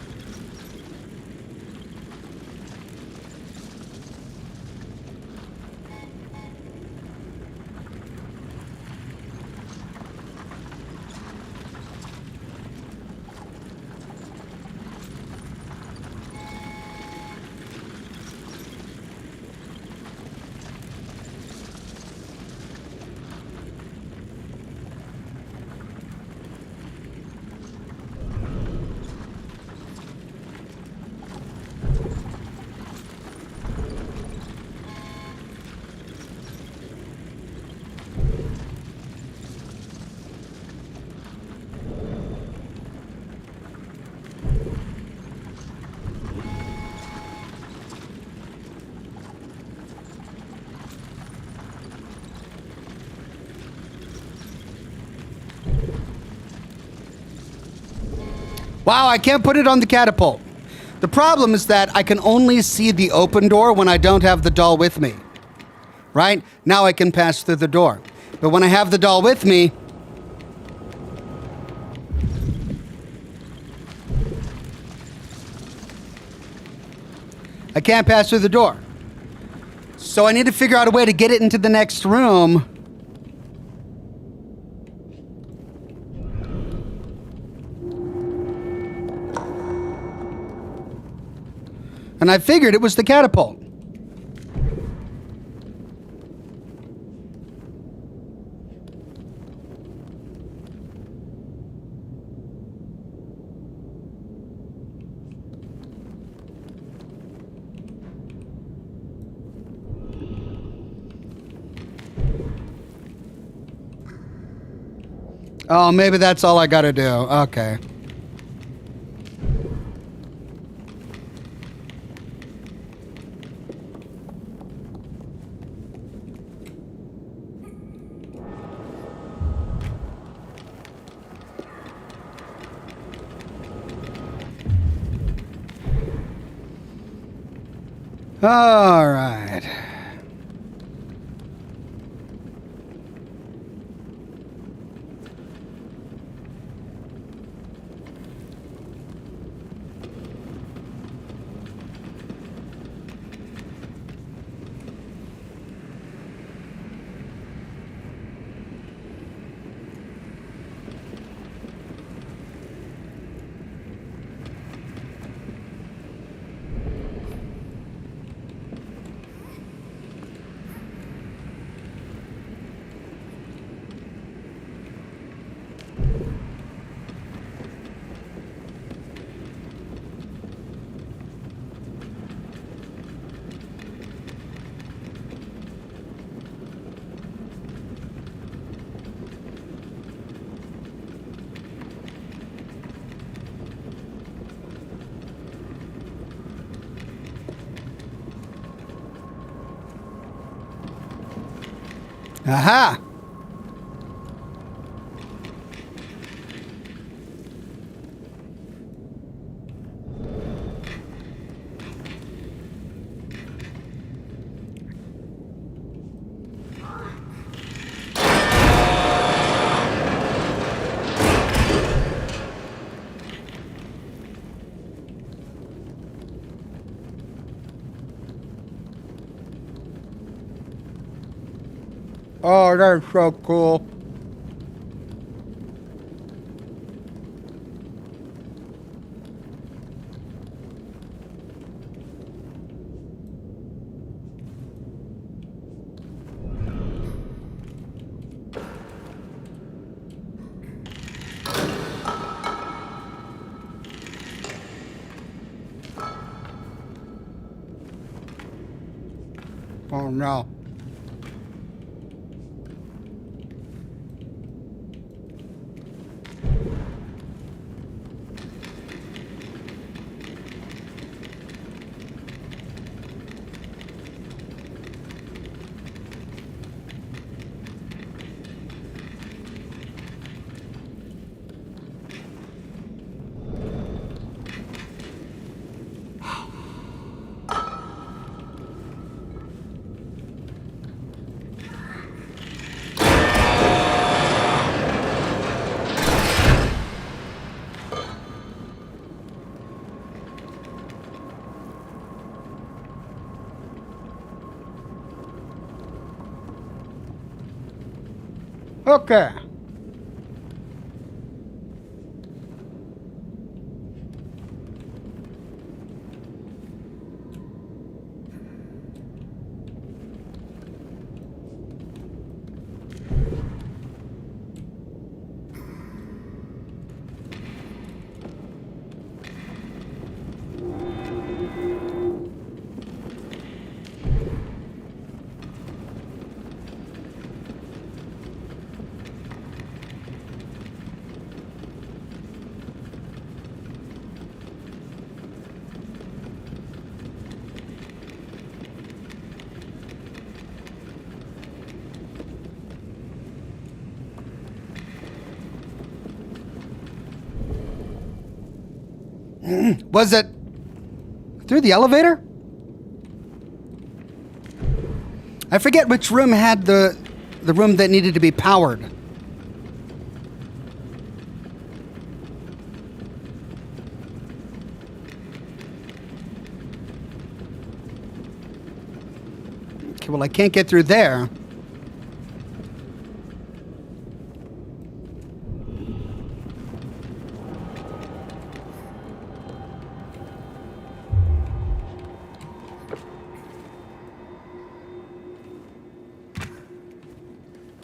Wow, I can't put it on the catapult. The problem is that I can only see the open door when I don't have the doll with me. Right? Now I can pass through the door. But when I have the doll with me, I can't pass through the door. So I need to figure out a way to get it into the next room. And I figured it was the catapult. Oh, maybe that's all I gotta do. Okay. All right. Aha! Oh, that's so cool. Oh no. Okay. Was it through the elevator? I forget which room had the room that needed to be powered. Well, I can't get through there.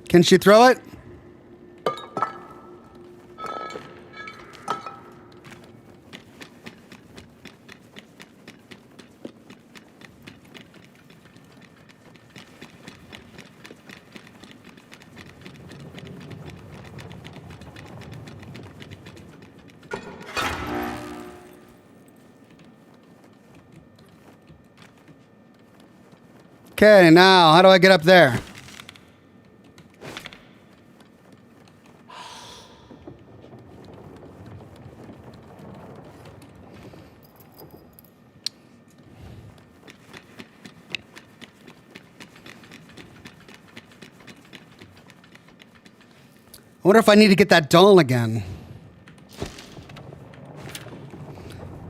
Can she throw it? Okay, now how do I get up there? I wonder if I need to get that doll again.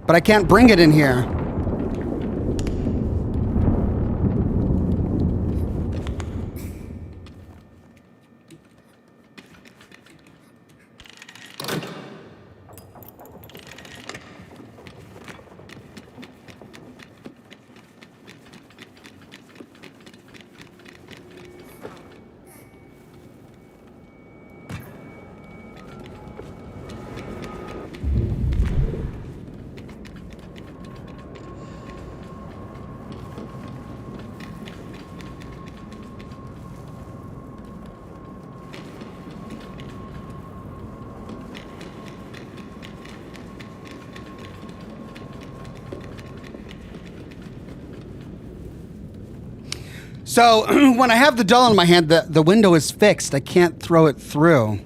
But I can't bring it in here. So when I have the doll in my hand, the window is fixed. I can't throw it through.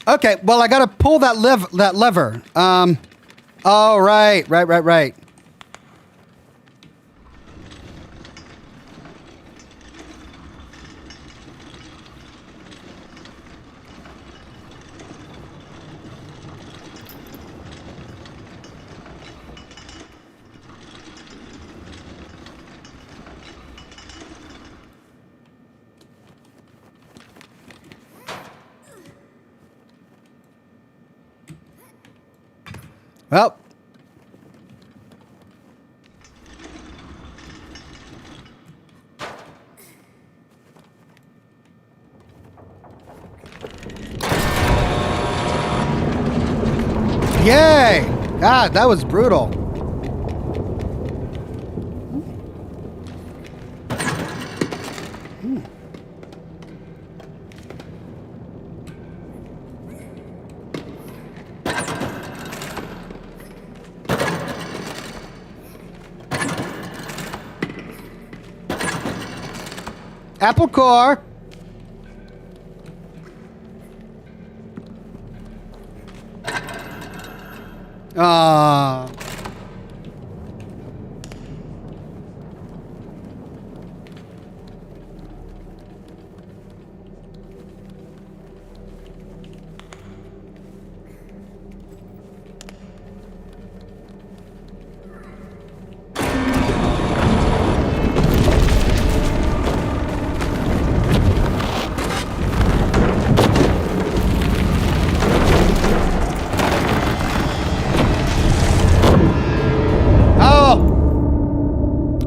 Okay, well, I gotta pull that lever. Oh, right. Well. Yay! God, that was brutal. Apple core. Ah.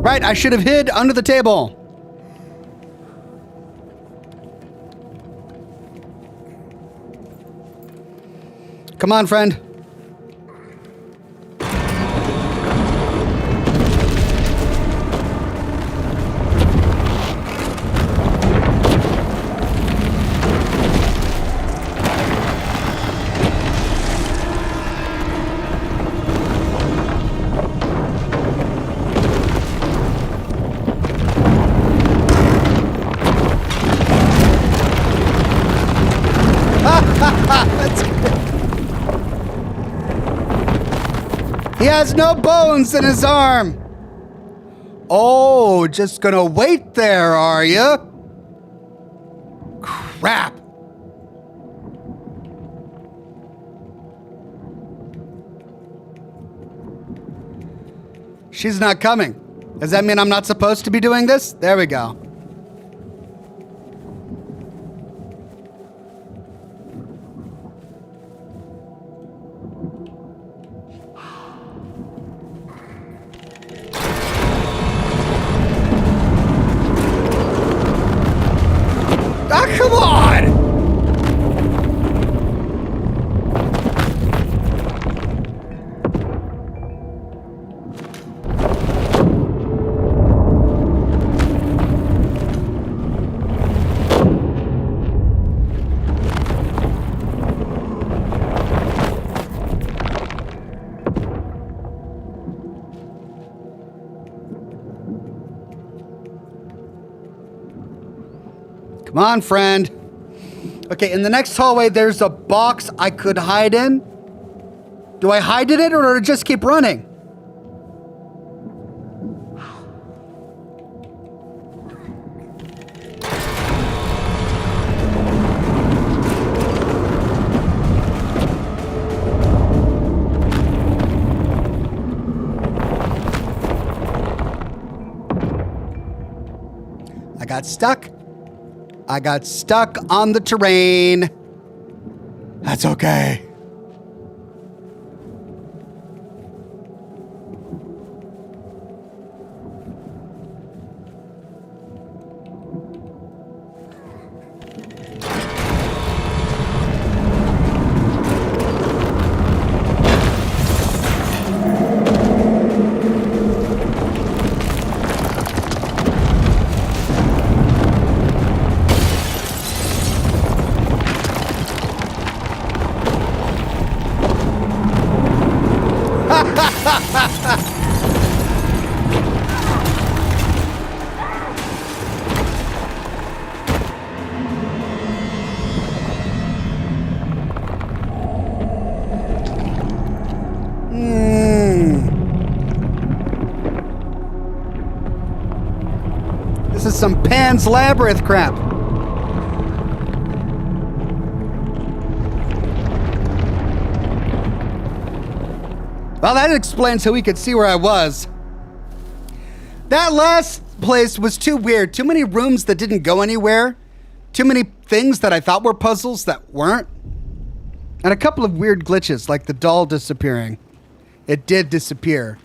Right, I should have hid under the table. Come on, friend. He has no bones in his arm. Oh, just gonna wait there, are you? Crap. She's not coming. Does that mean I'm not supposed to be doing this? There we go. Ah, come on! Come on, friend. Okay, in the next hallway, there's a box I could hide in. Do I hide in it or do I just keep running? I got stuck. I got stuck on the terrain. That's okay. This is some Pan's Labyrinth crap. Well, that explains how we could see where I was. That last place was too weird. Too many rooms that didn't go anywhere. Too many things that I thought were puzzles that weren't. And a couple of weird glitches, like the doll disappearing. It did disappear.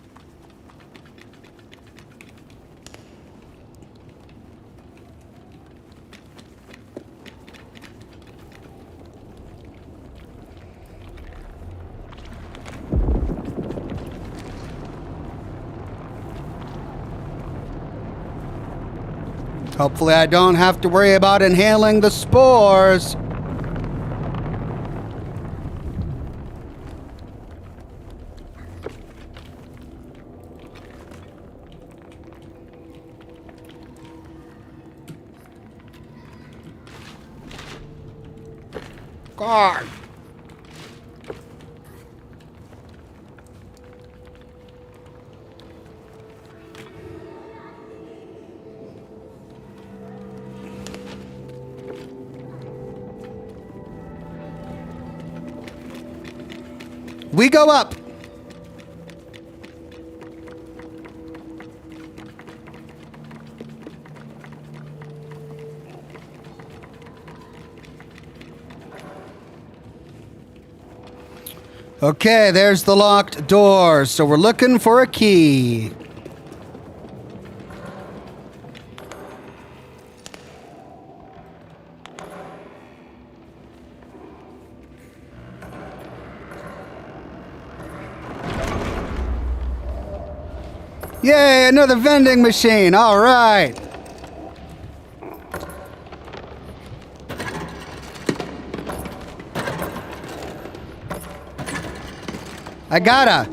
Hopefully I don't have to worry about inhaling the spores. God. We go up. Okay, there's the locked door. So we're looking for a key. Yay, another vending machine. All right. I gotta.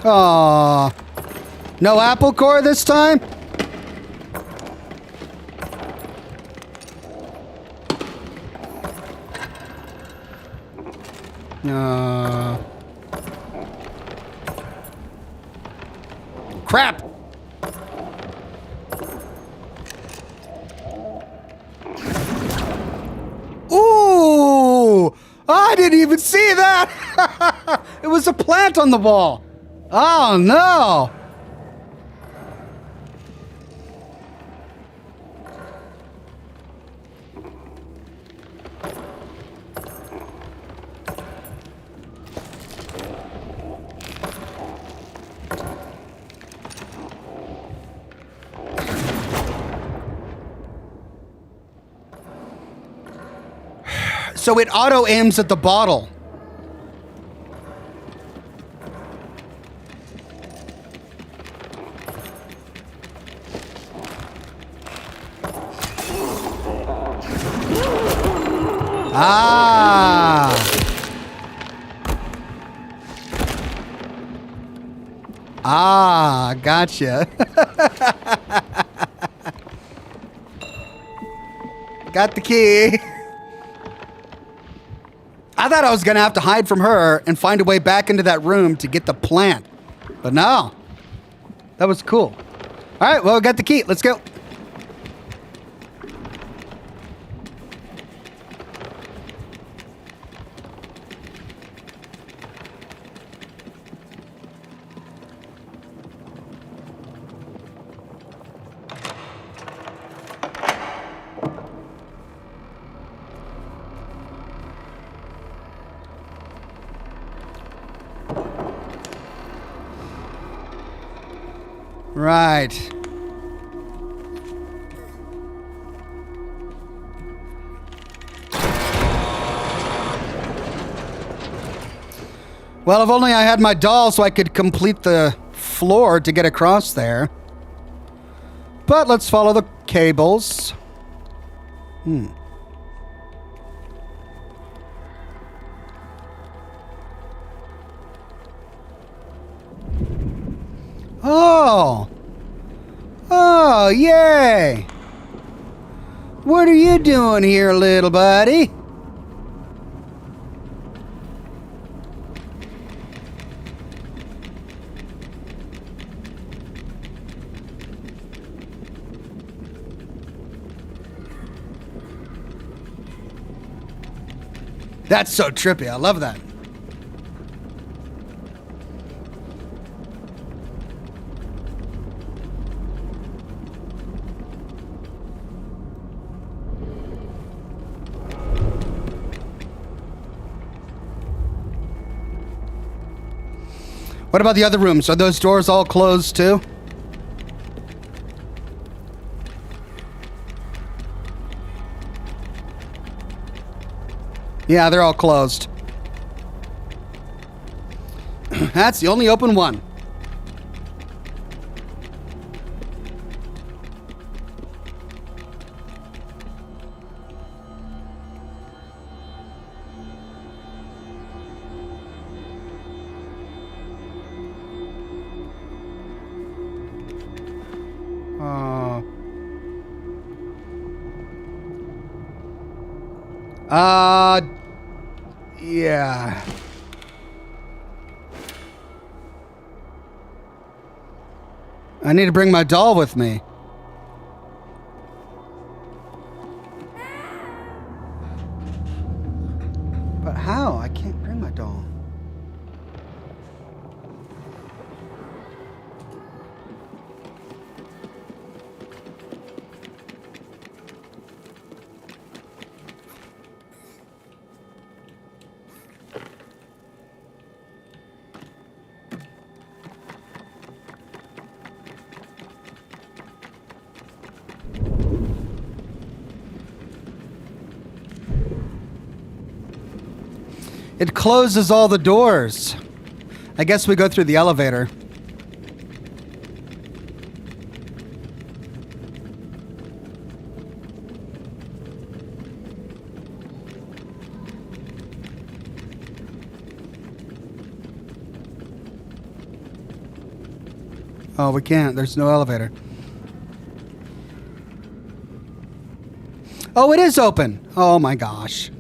Aww. No apple core this time? Crap! Ooh! I didn't even see that! It was a plant on the wall. Oh, no! So it auto aims at the bottle. Ah. Ah, gotcha. Got the key. I thought I was going to have to hide from her and find a way back into that room to get the plant. But no. That was cool. All right, well, we got the key. Let's go. Right. Well, if only I had my doll so I could complete the floor to get across there. But let's follow the cables. Oh! Oh, yay! What are you doing here, little buddy? That's so trippy. I love that. What about the other rooms? Are those doors all closed too? Yeah, they're all closed. That's the only open one. Yeah. I need to bring my doll with me. But how? I can't bring my doll. It closes all the doors. I guess we go through the elevator. Oh, we can't. There's no elevator. Oh, it is open. Oh my gosh.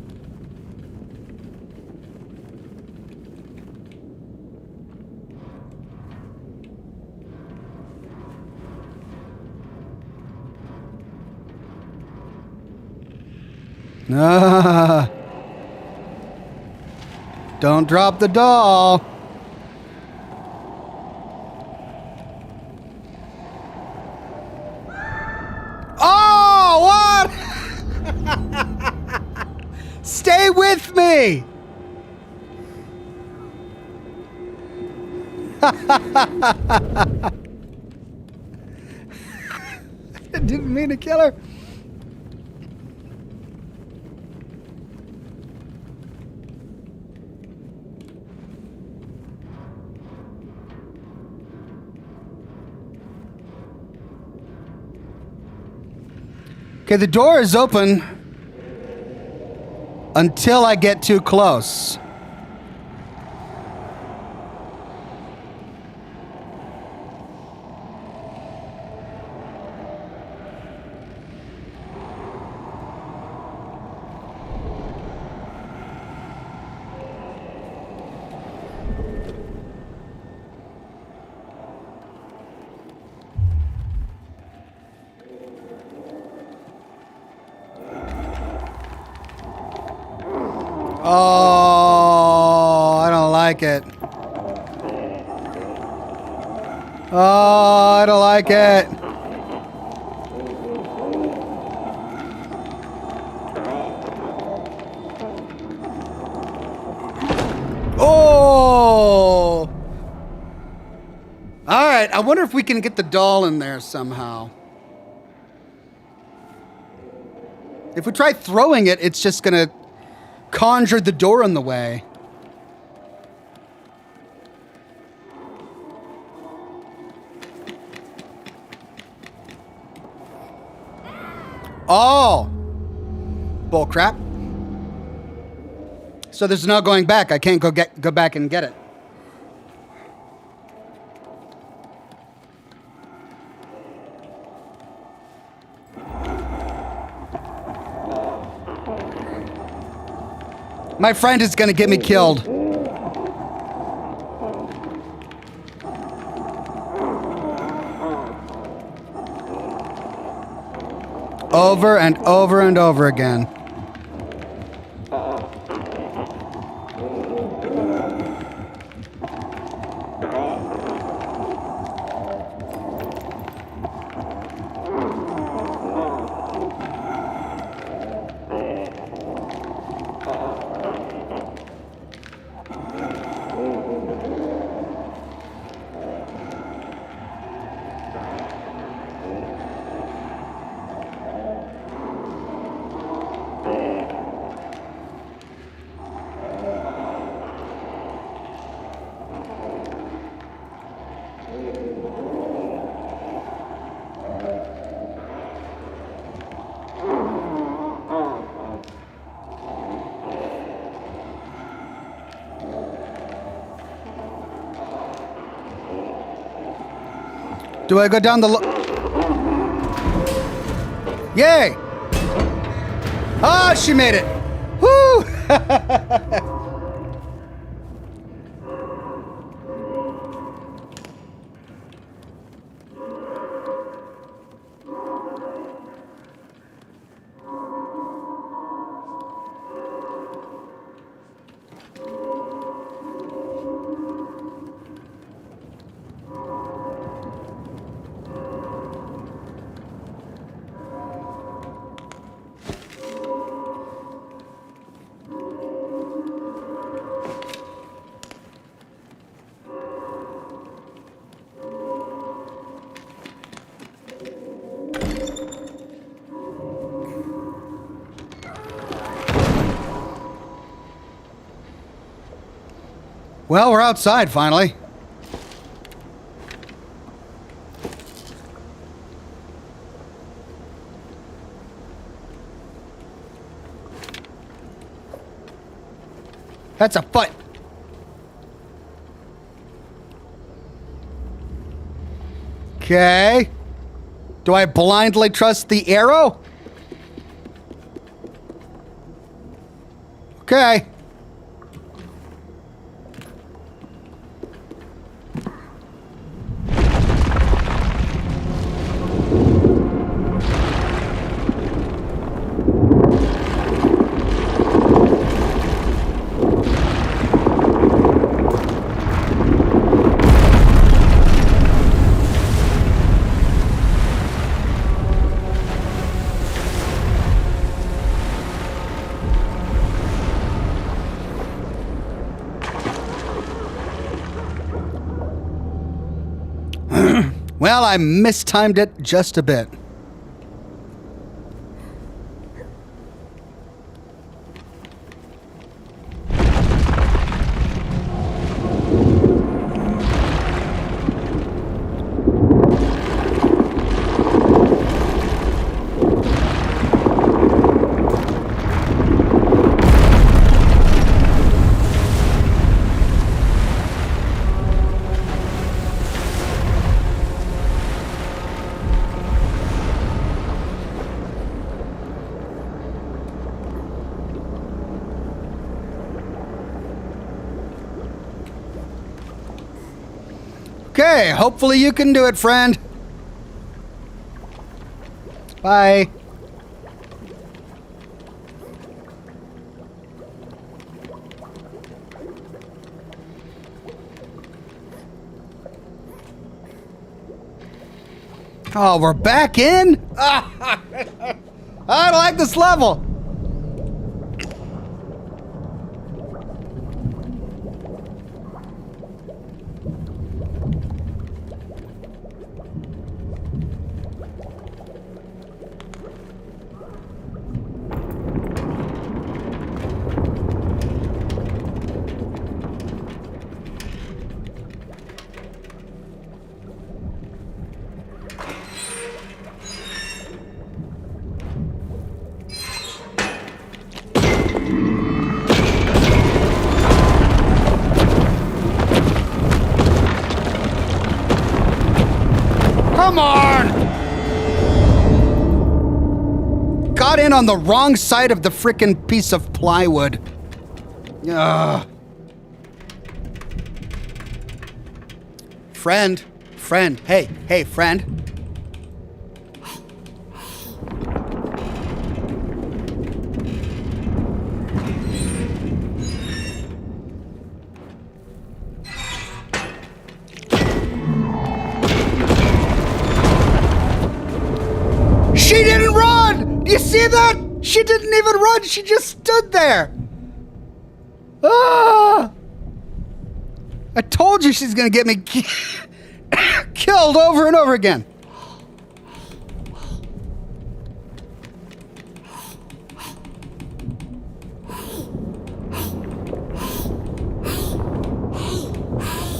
Ah. Don't drop the doll. Oh, what? Stay with me. I didn't mean to kill her. Okay, the door is open until I get too close. Oh, I don't like it. Oh, I don't like it. Oh! All right, I wonder if we can get the doll in there somehow. If we try throwing it, it's just gonna conjure the door in the way. Oh! Bull crap. So there's no going back. I can't go back and get it. My friend is gonna get me killed. Over and over and over again. Do I go down the Yay! Oh, she made it! Woo! Well, we're outside finally. That's a foot. Okay. Do I blindly trust the arrow? Okay. Well, I mistimed it just a bit. Okay, hopefully you can do it, friend. Bye. Oh, we're back in? I don't like this level. Come on! Got in on the wrong side of the frickin' piece of plywood. Ugh. Friend, hey, friend. She didn't run! Do you see that? She didn't even run. She just stood there. Ah! I told you she's gonna get me killed over and over again.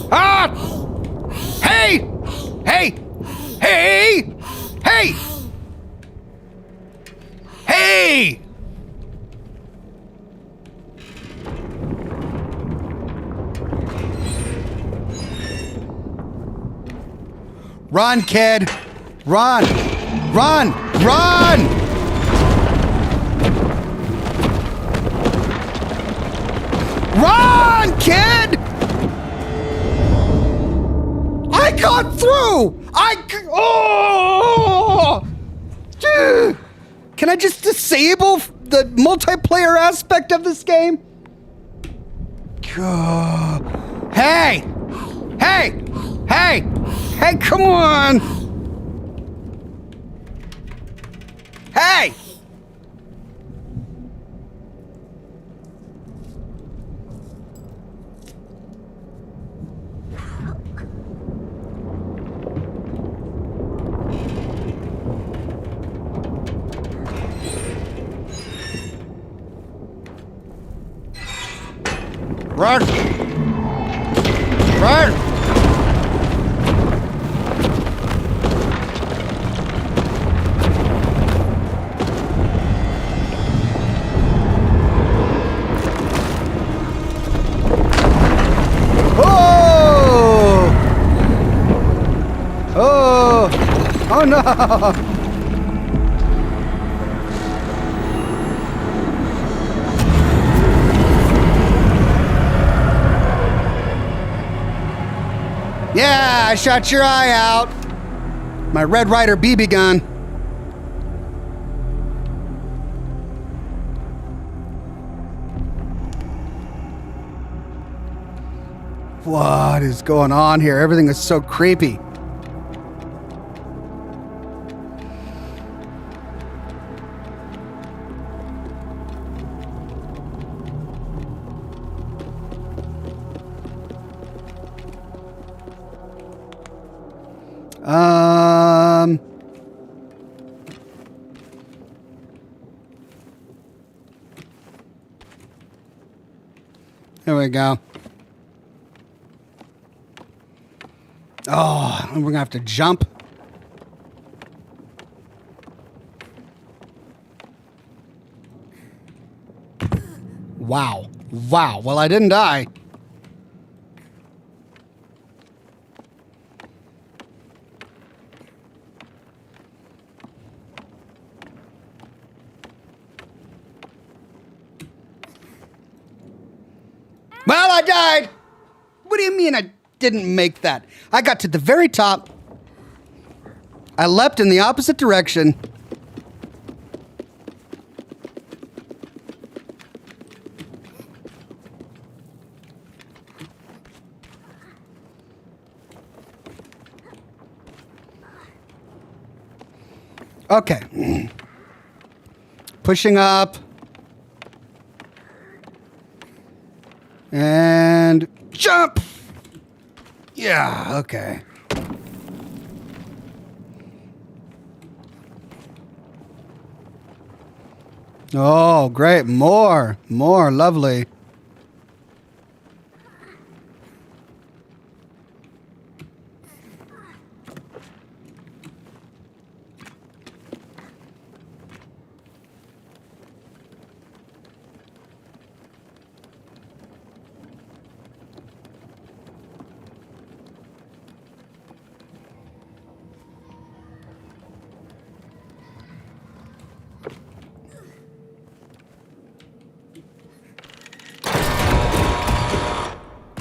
Ah! Hey! Hey! Hey! Hey! Hey! Run, kid! Run! Run! Run! Run, kid! I got through! Oh! Can I just disable the multiplayer aspect of this game? Hey! Hey! Hey! Hey, come on! Hey! Run! Run! Oh! Oh! Oh no! Yeah, I shot your eye out. My Red Ryder BB gun. What is going on here? Everything is so creepy. Here we go. Oh, we're gonna have to jump. Wow. Wow. Well, I didn't die. Well, I died. What do you mean I didn't make that? I got to the very top. I leapt in the opposite direction. Okay. Pushing up. And jump! Yeah, okay. Oh, great. More, lovely.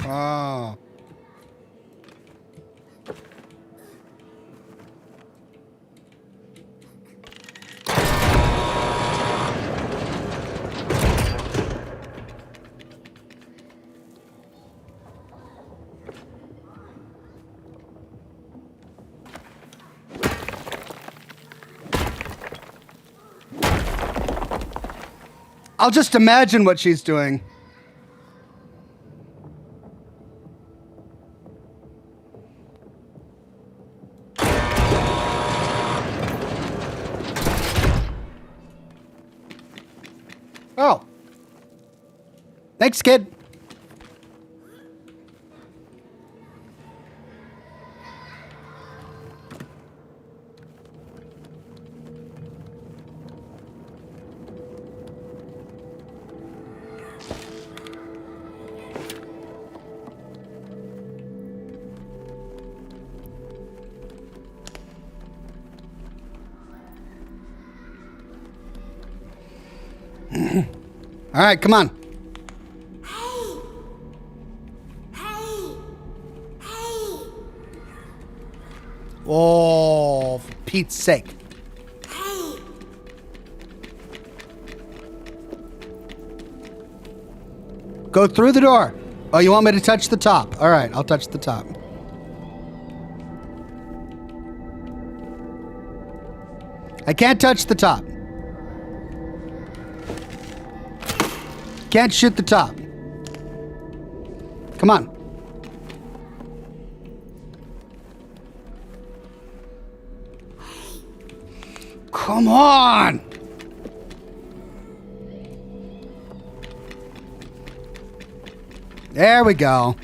Oh. I'll just imagine what she's doing. Oh. Thanks, kid. All right, come on. Oh, for Pete's sake. Go through the door. Oh, you want me to touch the top? All right, I'll touch the top. I can't touch the top. Can't shoot the top. Come on. Come on. There we go.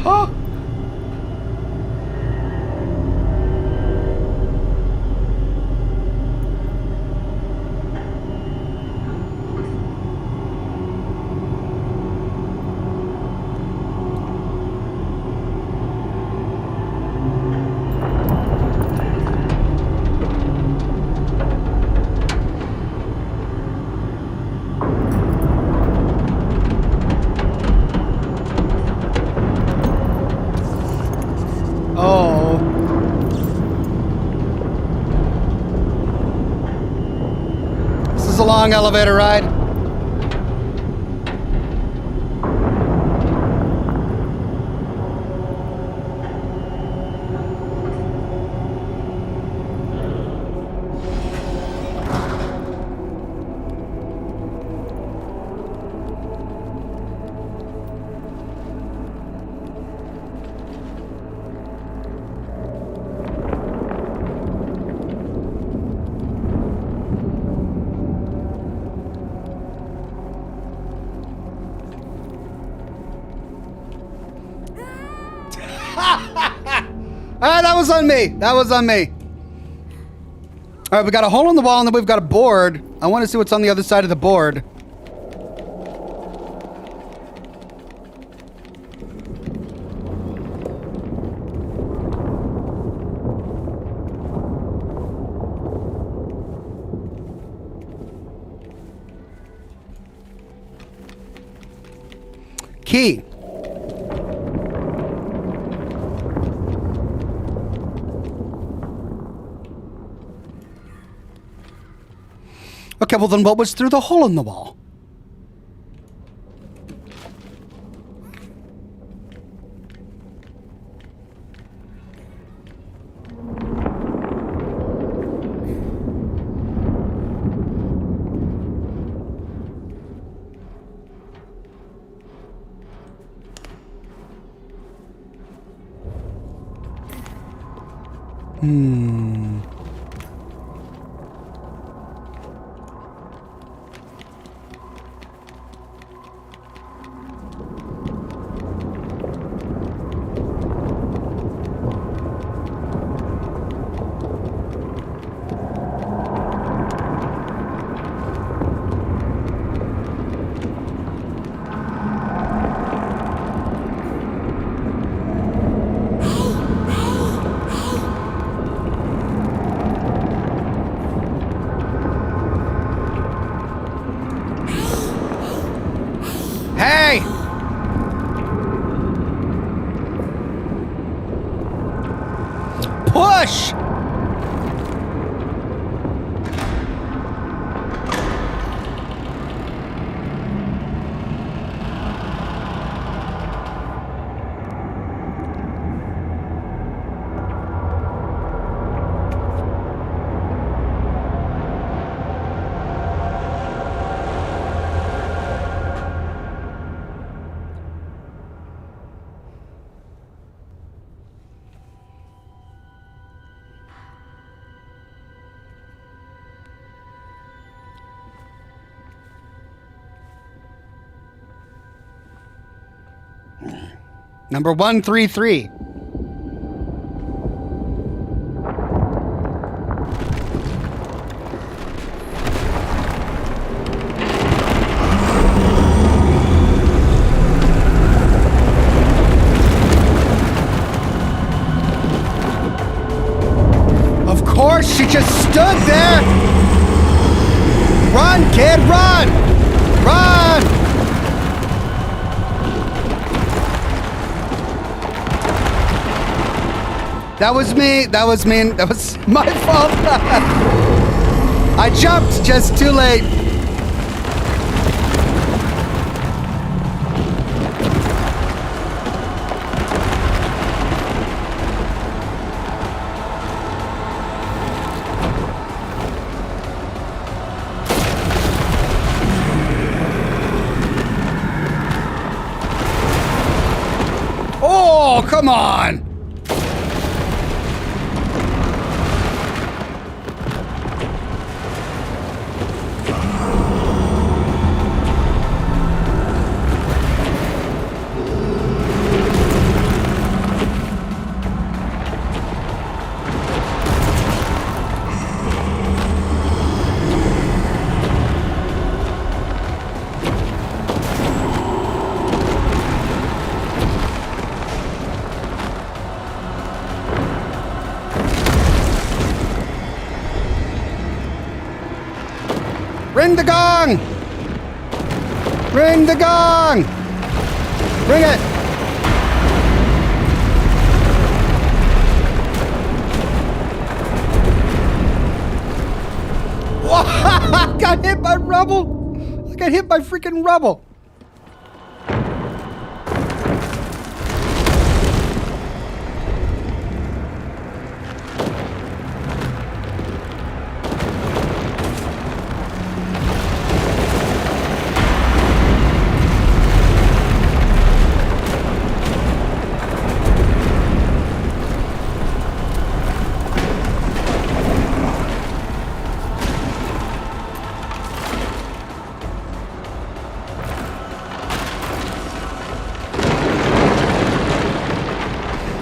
Huh? a long elevator ride. That was on me. That was on me. All right, we got a hole in the wall, and then we've got a board. I want to see what's on the other side of the board. Key. Okay, well then what was through the hole in the wall? Hey! Push! Number 133. Of course, she just stood there. Run, kid, run! Run! That was me. That was me. That was my fault. I jumped just too late. Oh, come on. Ring the gong! Ring the gong! Ring it! What? got hit by rubble. I got hit by freaking rubble.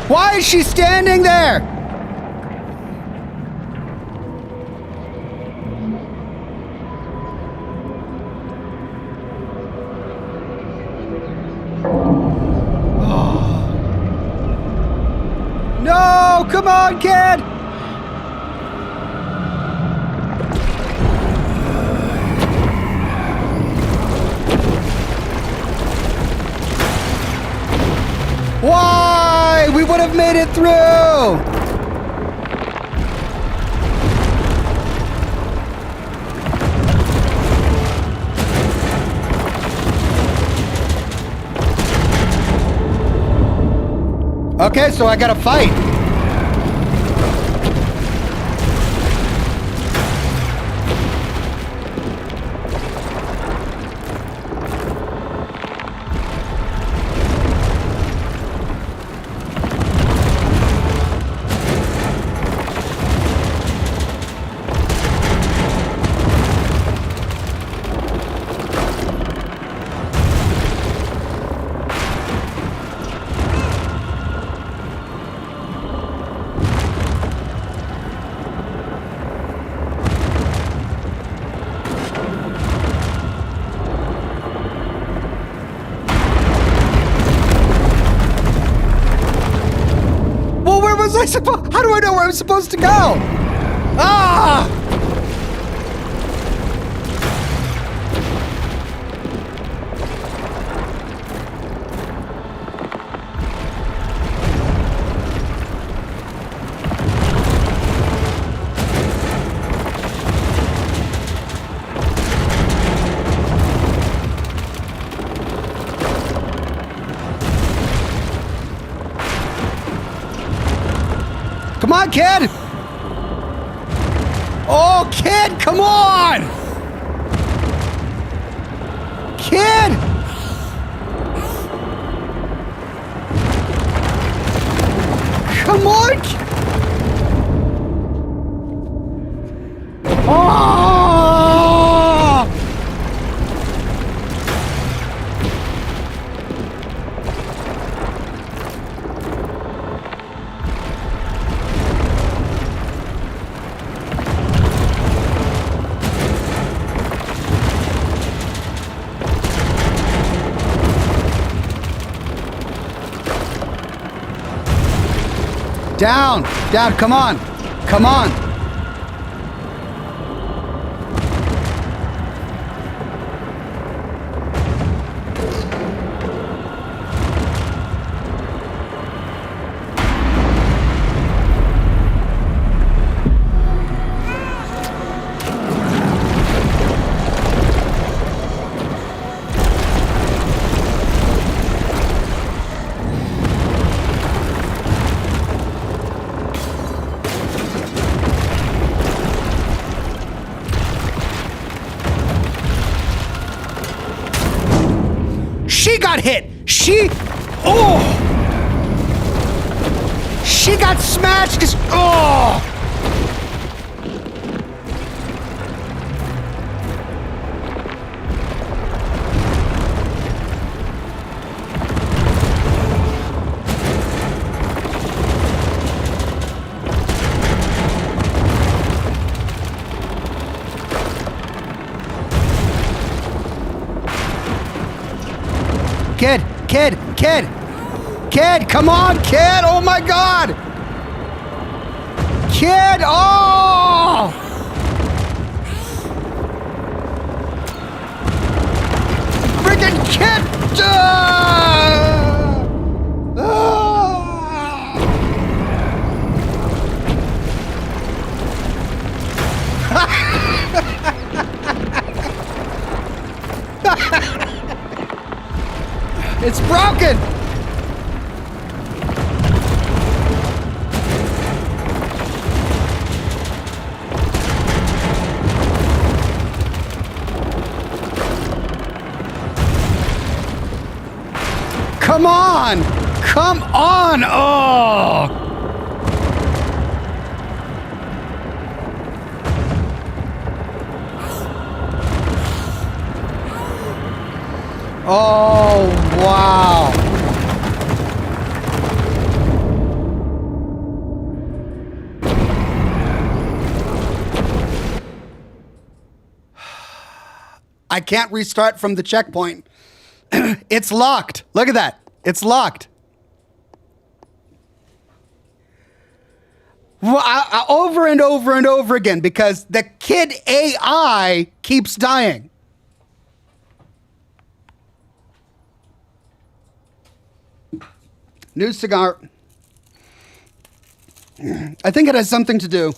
Why is she standing there? No, come on, kid. Why? We would have made it through. Okay, so I gotta fight. How do I know where I'm supposed to go? Ah! Come on, kid! Oh, kid, come on! Kid! Come on! Oh! Down, down, come on, come on. She got hit. She got smashed. Kid, come on, kid! Oh my God! Kid, oh! Freaking kid! It's broken! Come on! Come on! Oh! Oh, wow. I can't restart from the checkpoint. It's locked. Look at that. It's locked. Well, over and over and over again because the kid AI keeps dying. New cigar. I think it has something to do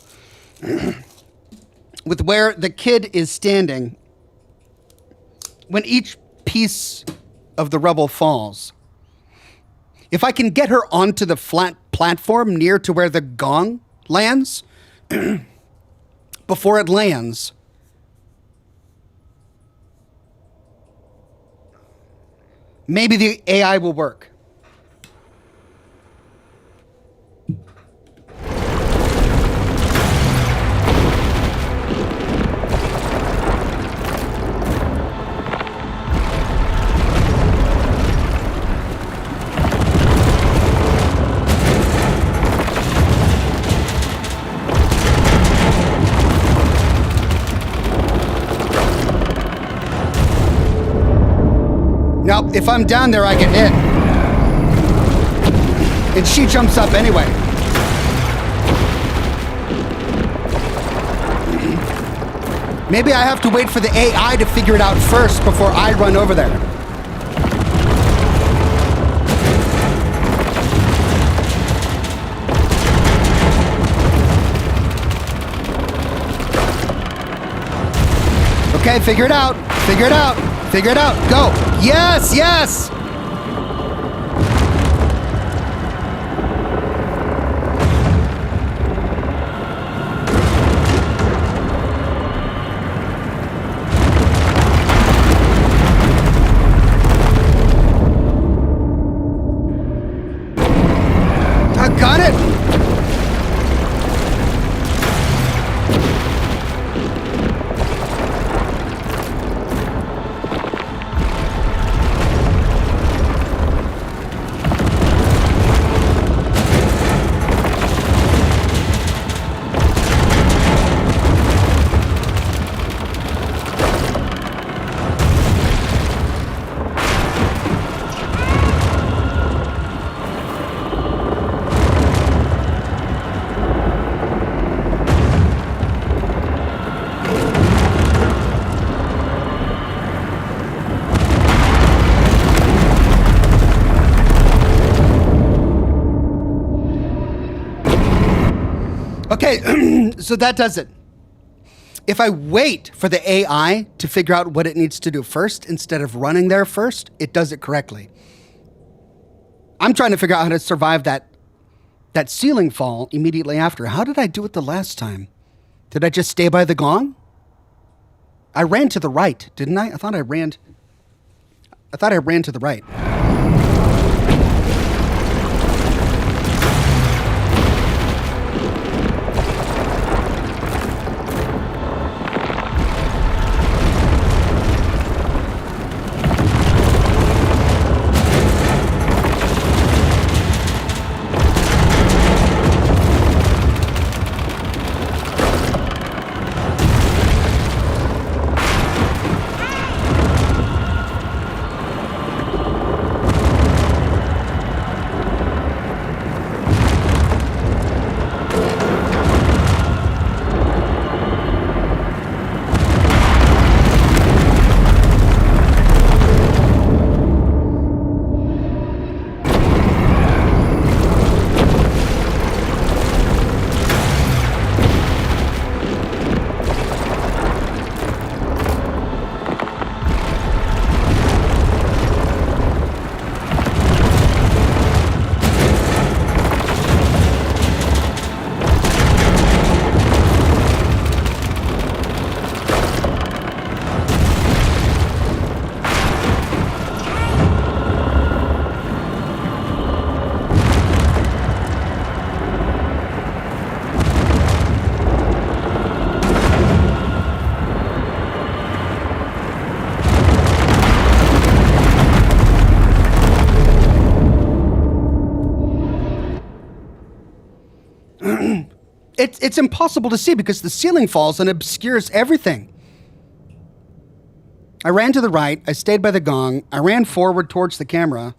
with where the kid is standing when each piece of the rubble falls. If I can get her onto the flat platform near to where the gong lands, before it lands, maybe the AI will work. Nope, if I'm down there, I get hit. And she jumps up anyway. Maybe I have to wait for the AI to figure it out first before I run over there. Okay, figure it out. Figure it out. Figure it out. Go. Yes, yes. I got it. Okay, so that does it. If I wait for the AI to figure out what it needs to do first, instead of running there first, it does it correctly. I'm trying to figure out how to survive that ceiling fall immediately after. How did I do it the last time? Did I just stay by the gong? I ran to the right, didn't I? I thought I ran to the right. it's impossible to see because the ceiling falls and obscures everything. I ran to the right. I stayed by the gong. I ran forward towards the camera.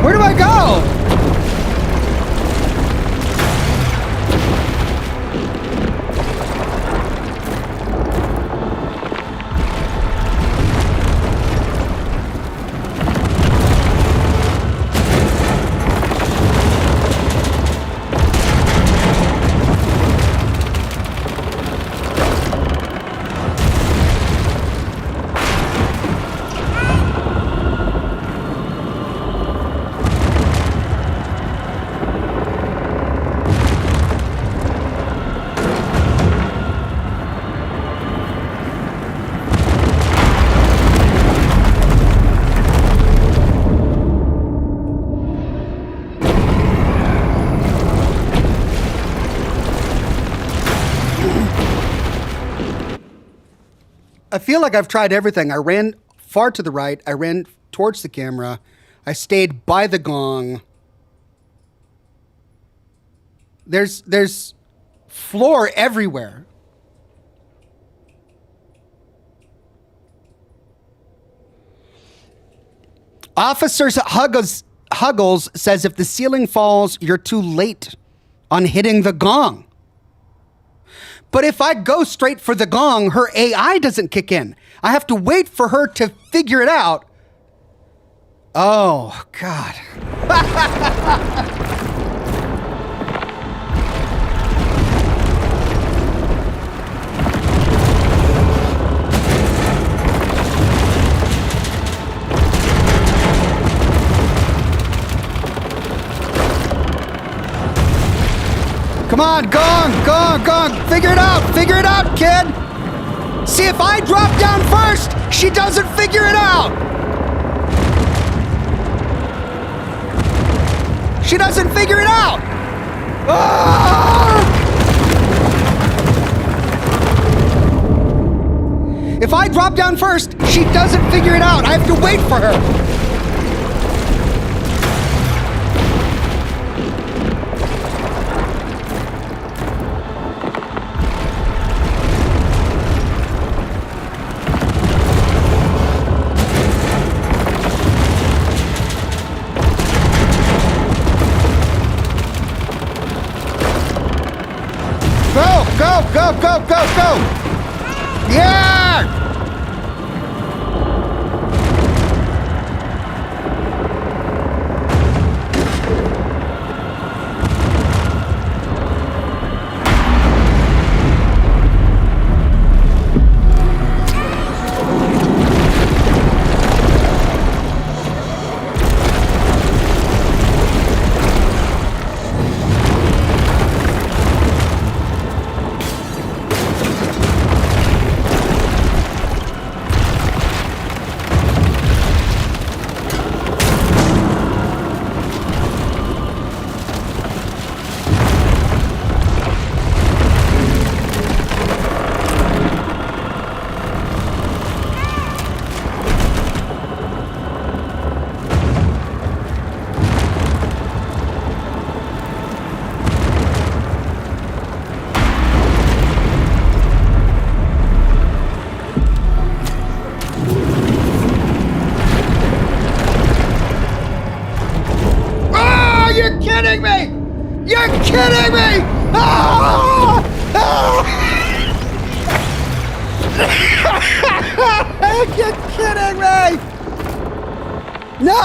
Where do I go? I feel like I've tried everything. I ran far to the right. I ran towards the camera. I stayed by the gong. There's floor everywhere. Officer Huggles says if the ceiling falls, you're too late on hitting the gong. But if I go straight for the gong, her AI doesn't kick in. I have to wait for her to figure it out. Oh, God. Come on, gong. Figure it out, kid. See, if I drop down first, she doesn't figure it out. She doesn't figure it out. Ah! If I drop down first, she doesn't figure it out. I have to wait for her. Go! Yeah! You're kidding me! Ah! Ah! You're kidding me! No!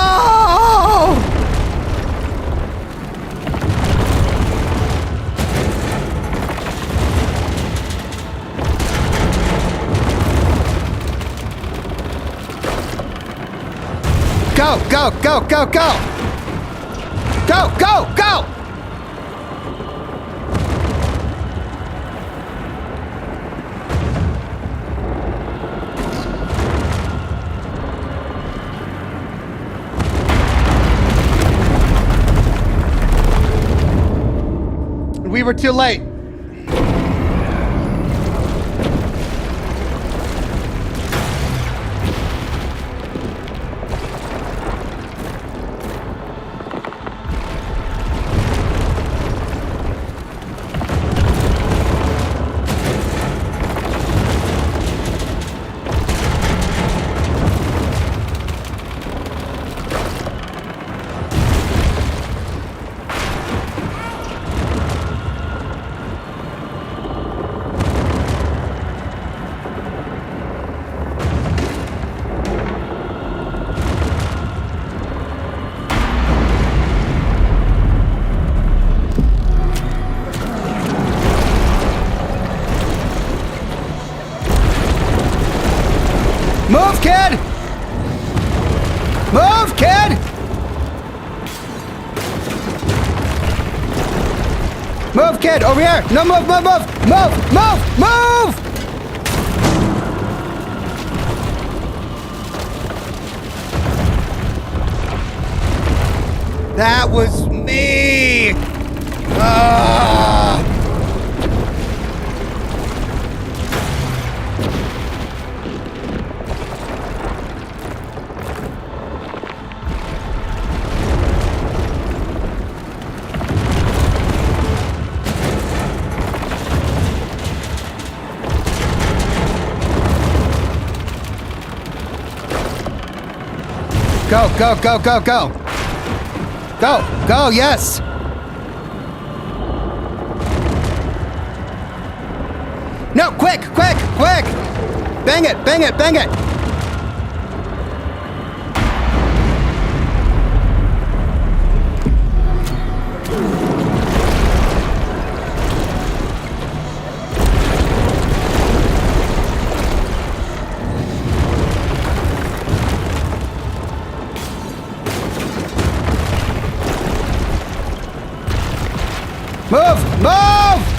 Go, go, go, go, go. Go, go, go. We were too late. Move, kid! Move, kid! Move, kid! Over here! No, move, move, move! Move, move, move! That was me! Ah! Go, go, go, go, go. Go, go, yes. No, quick, quick, quick. Bang it, bang it, bang it. Move! Move!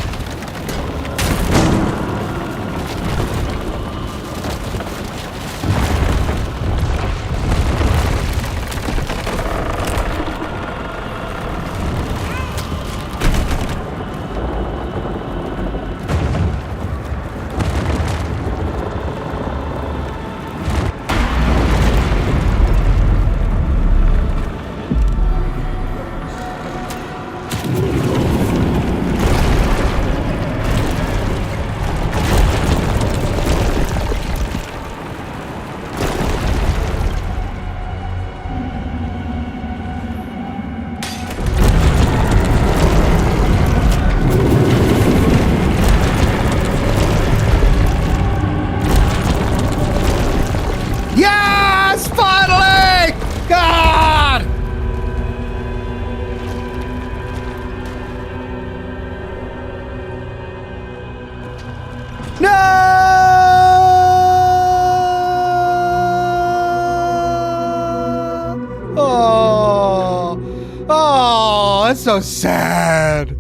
Yes! Finally! God! No! Oh! Oh, that's so sad.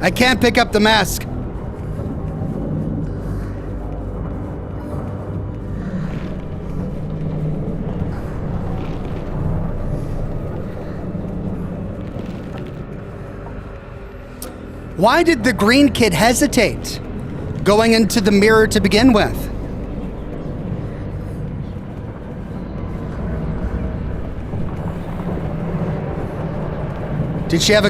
I can't pick up the mask. Why did the green kid hesitate going into the mirror to begin with? Did she have a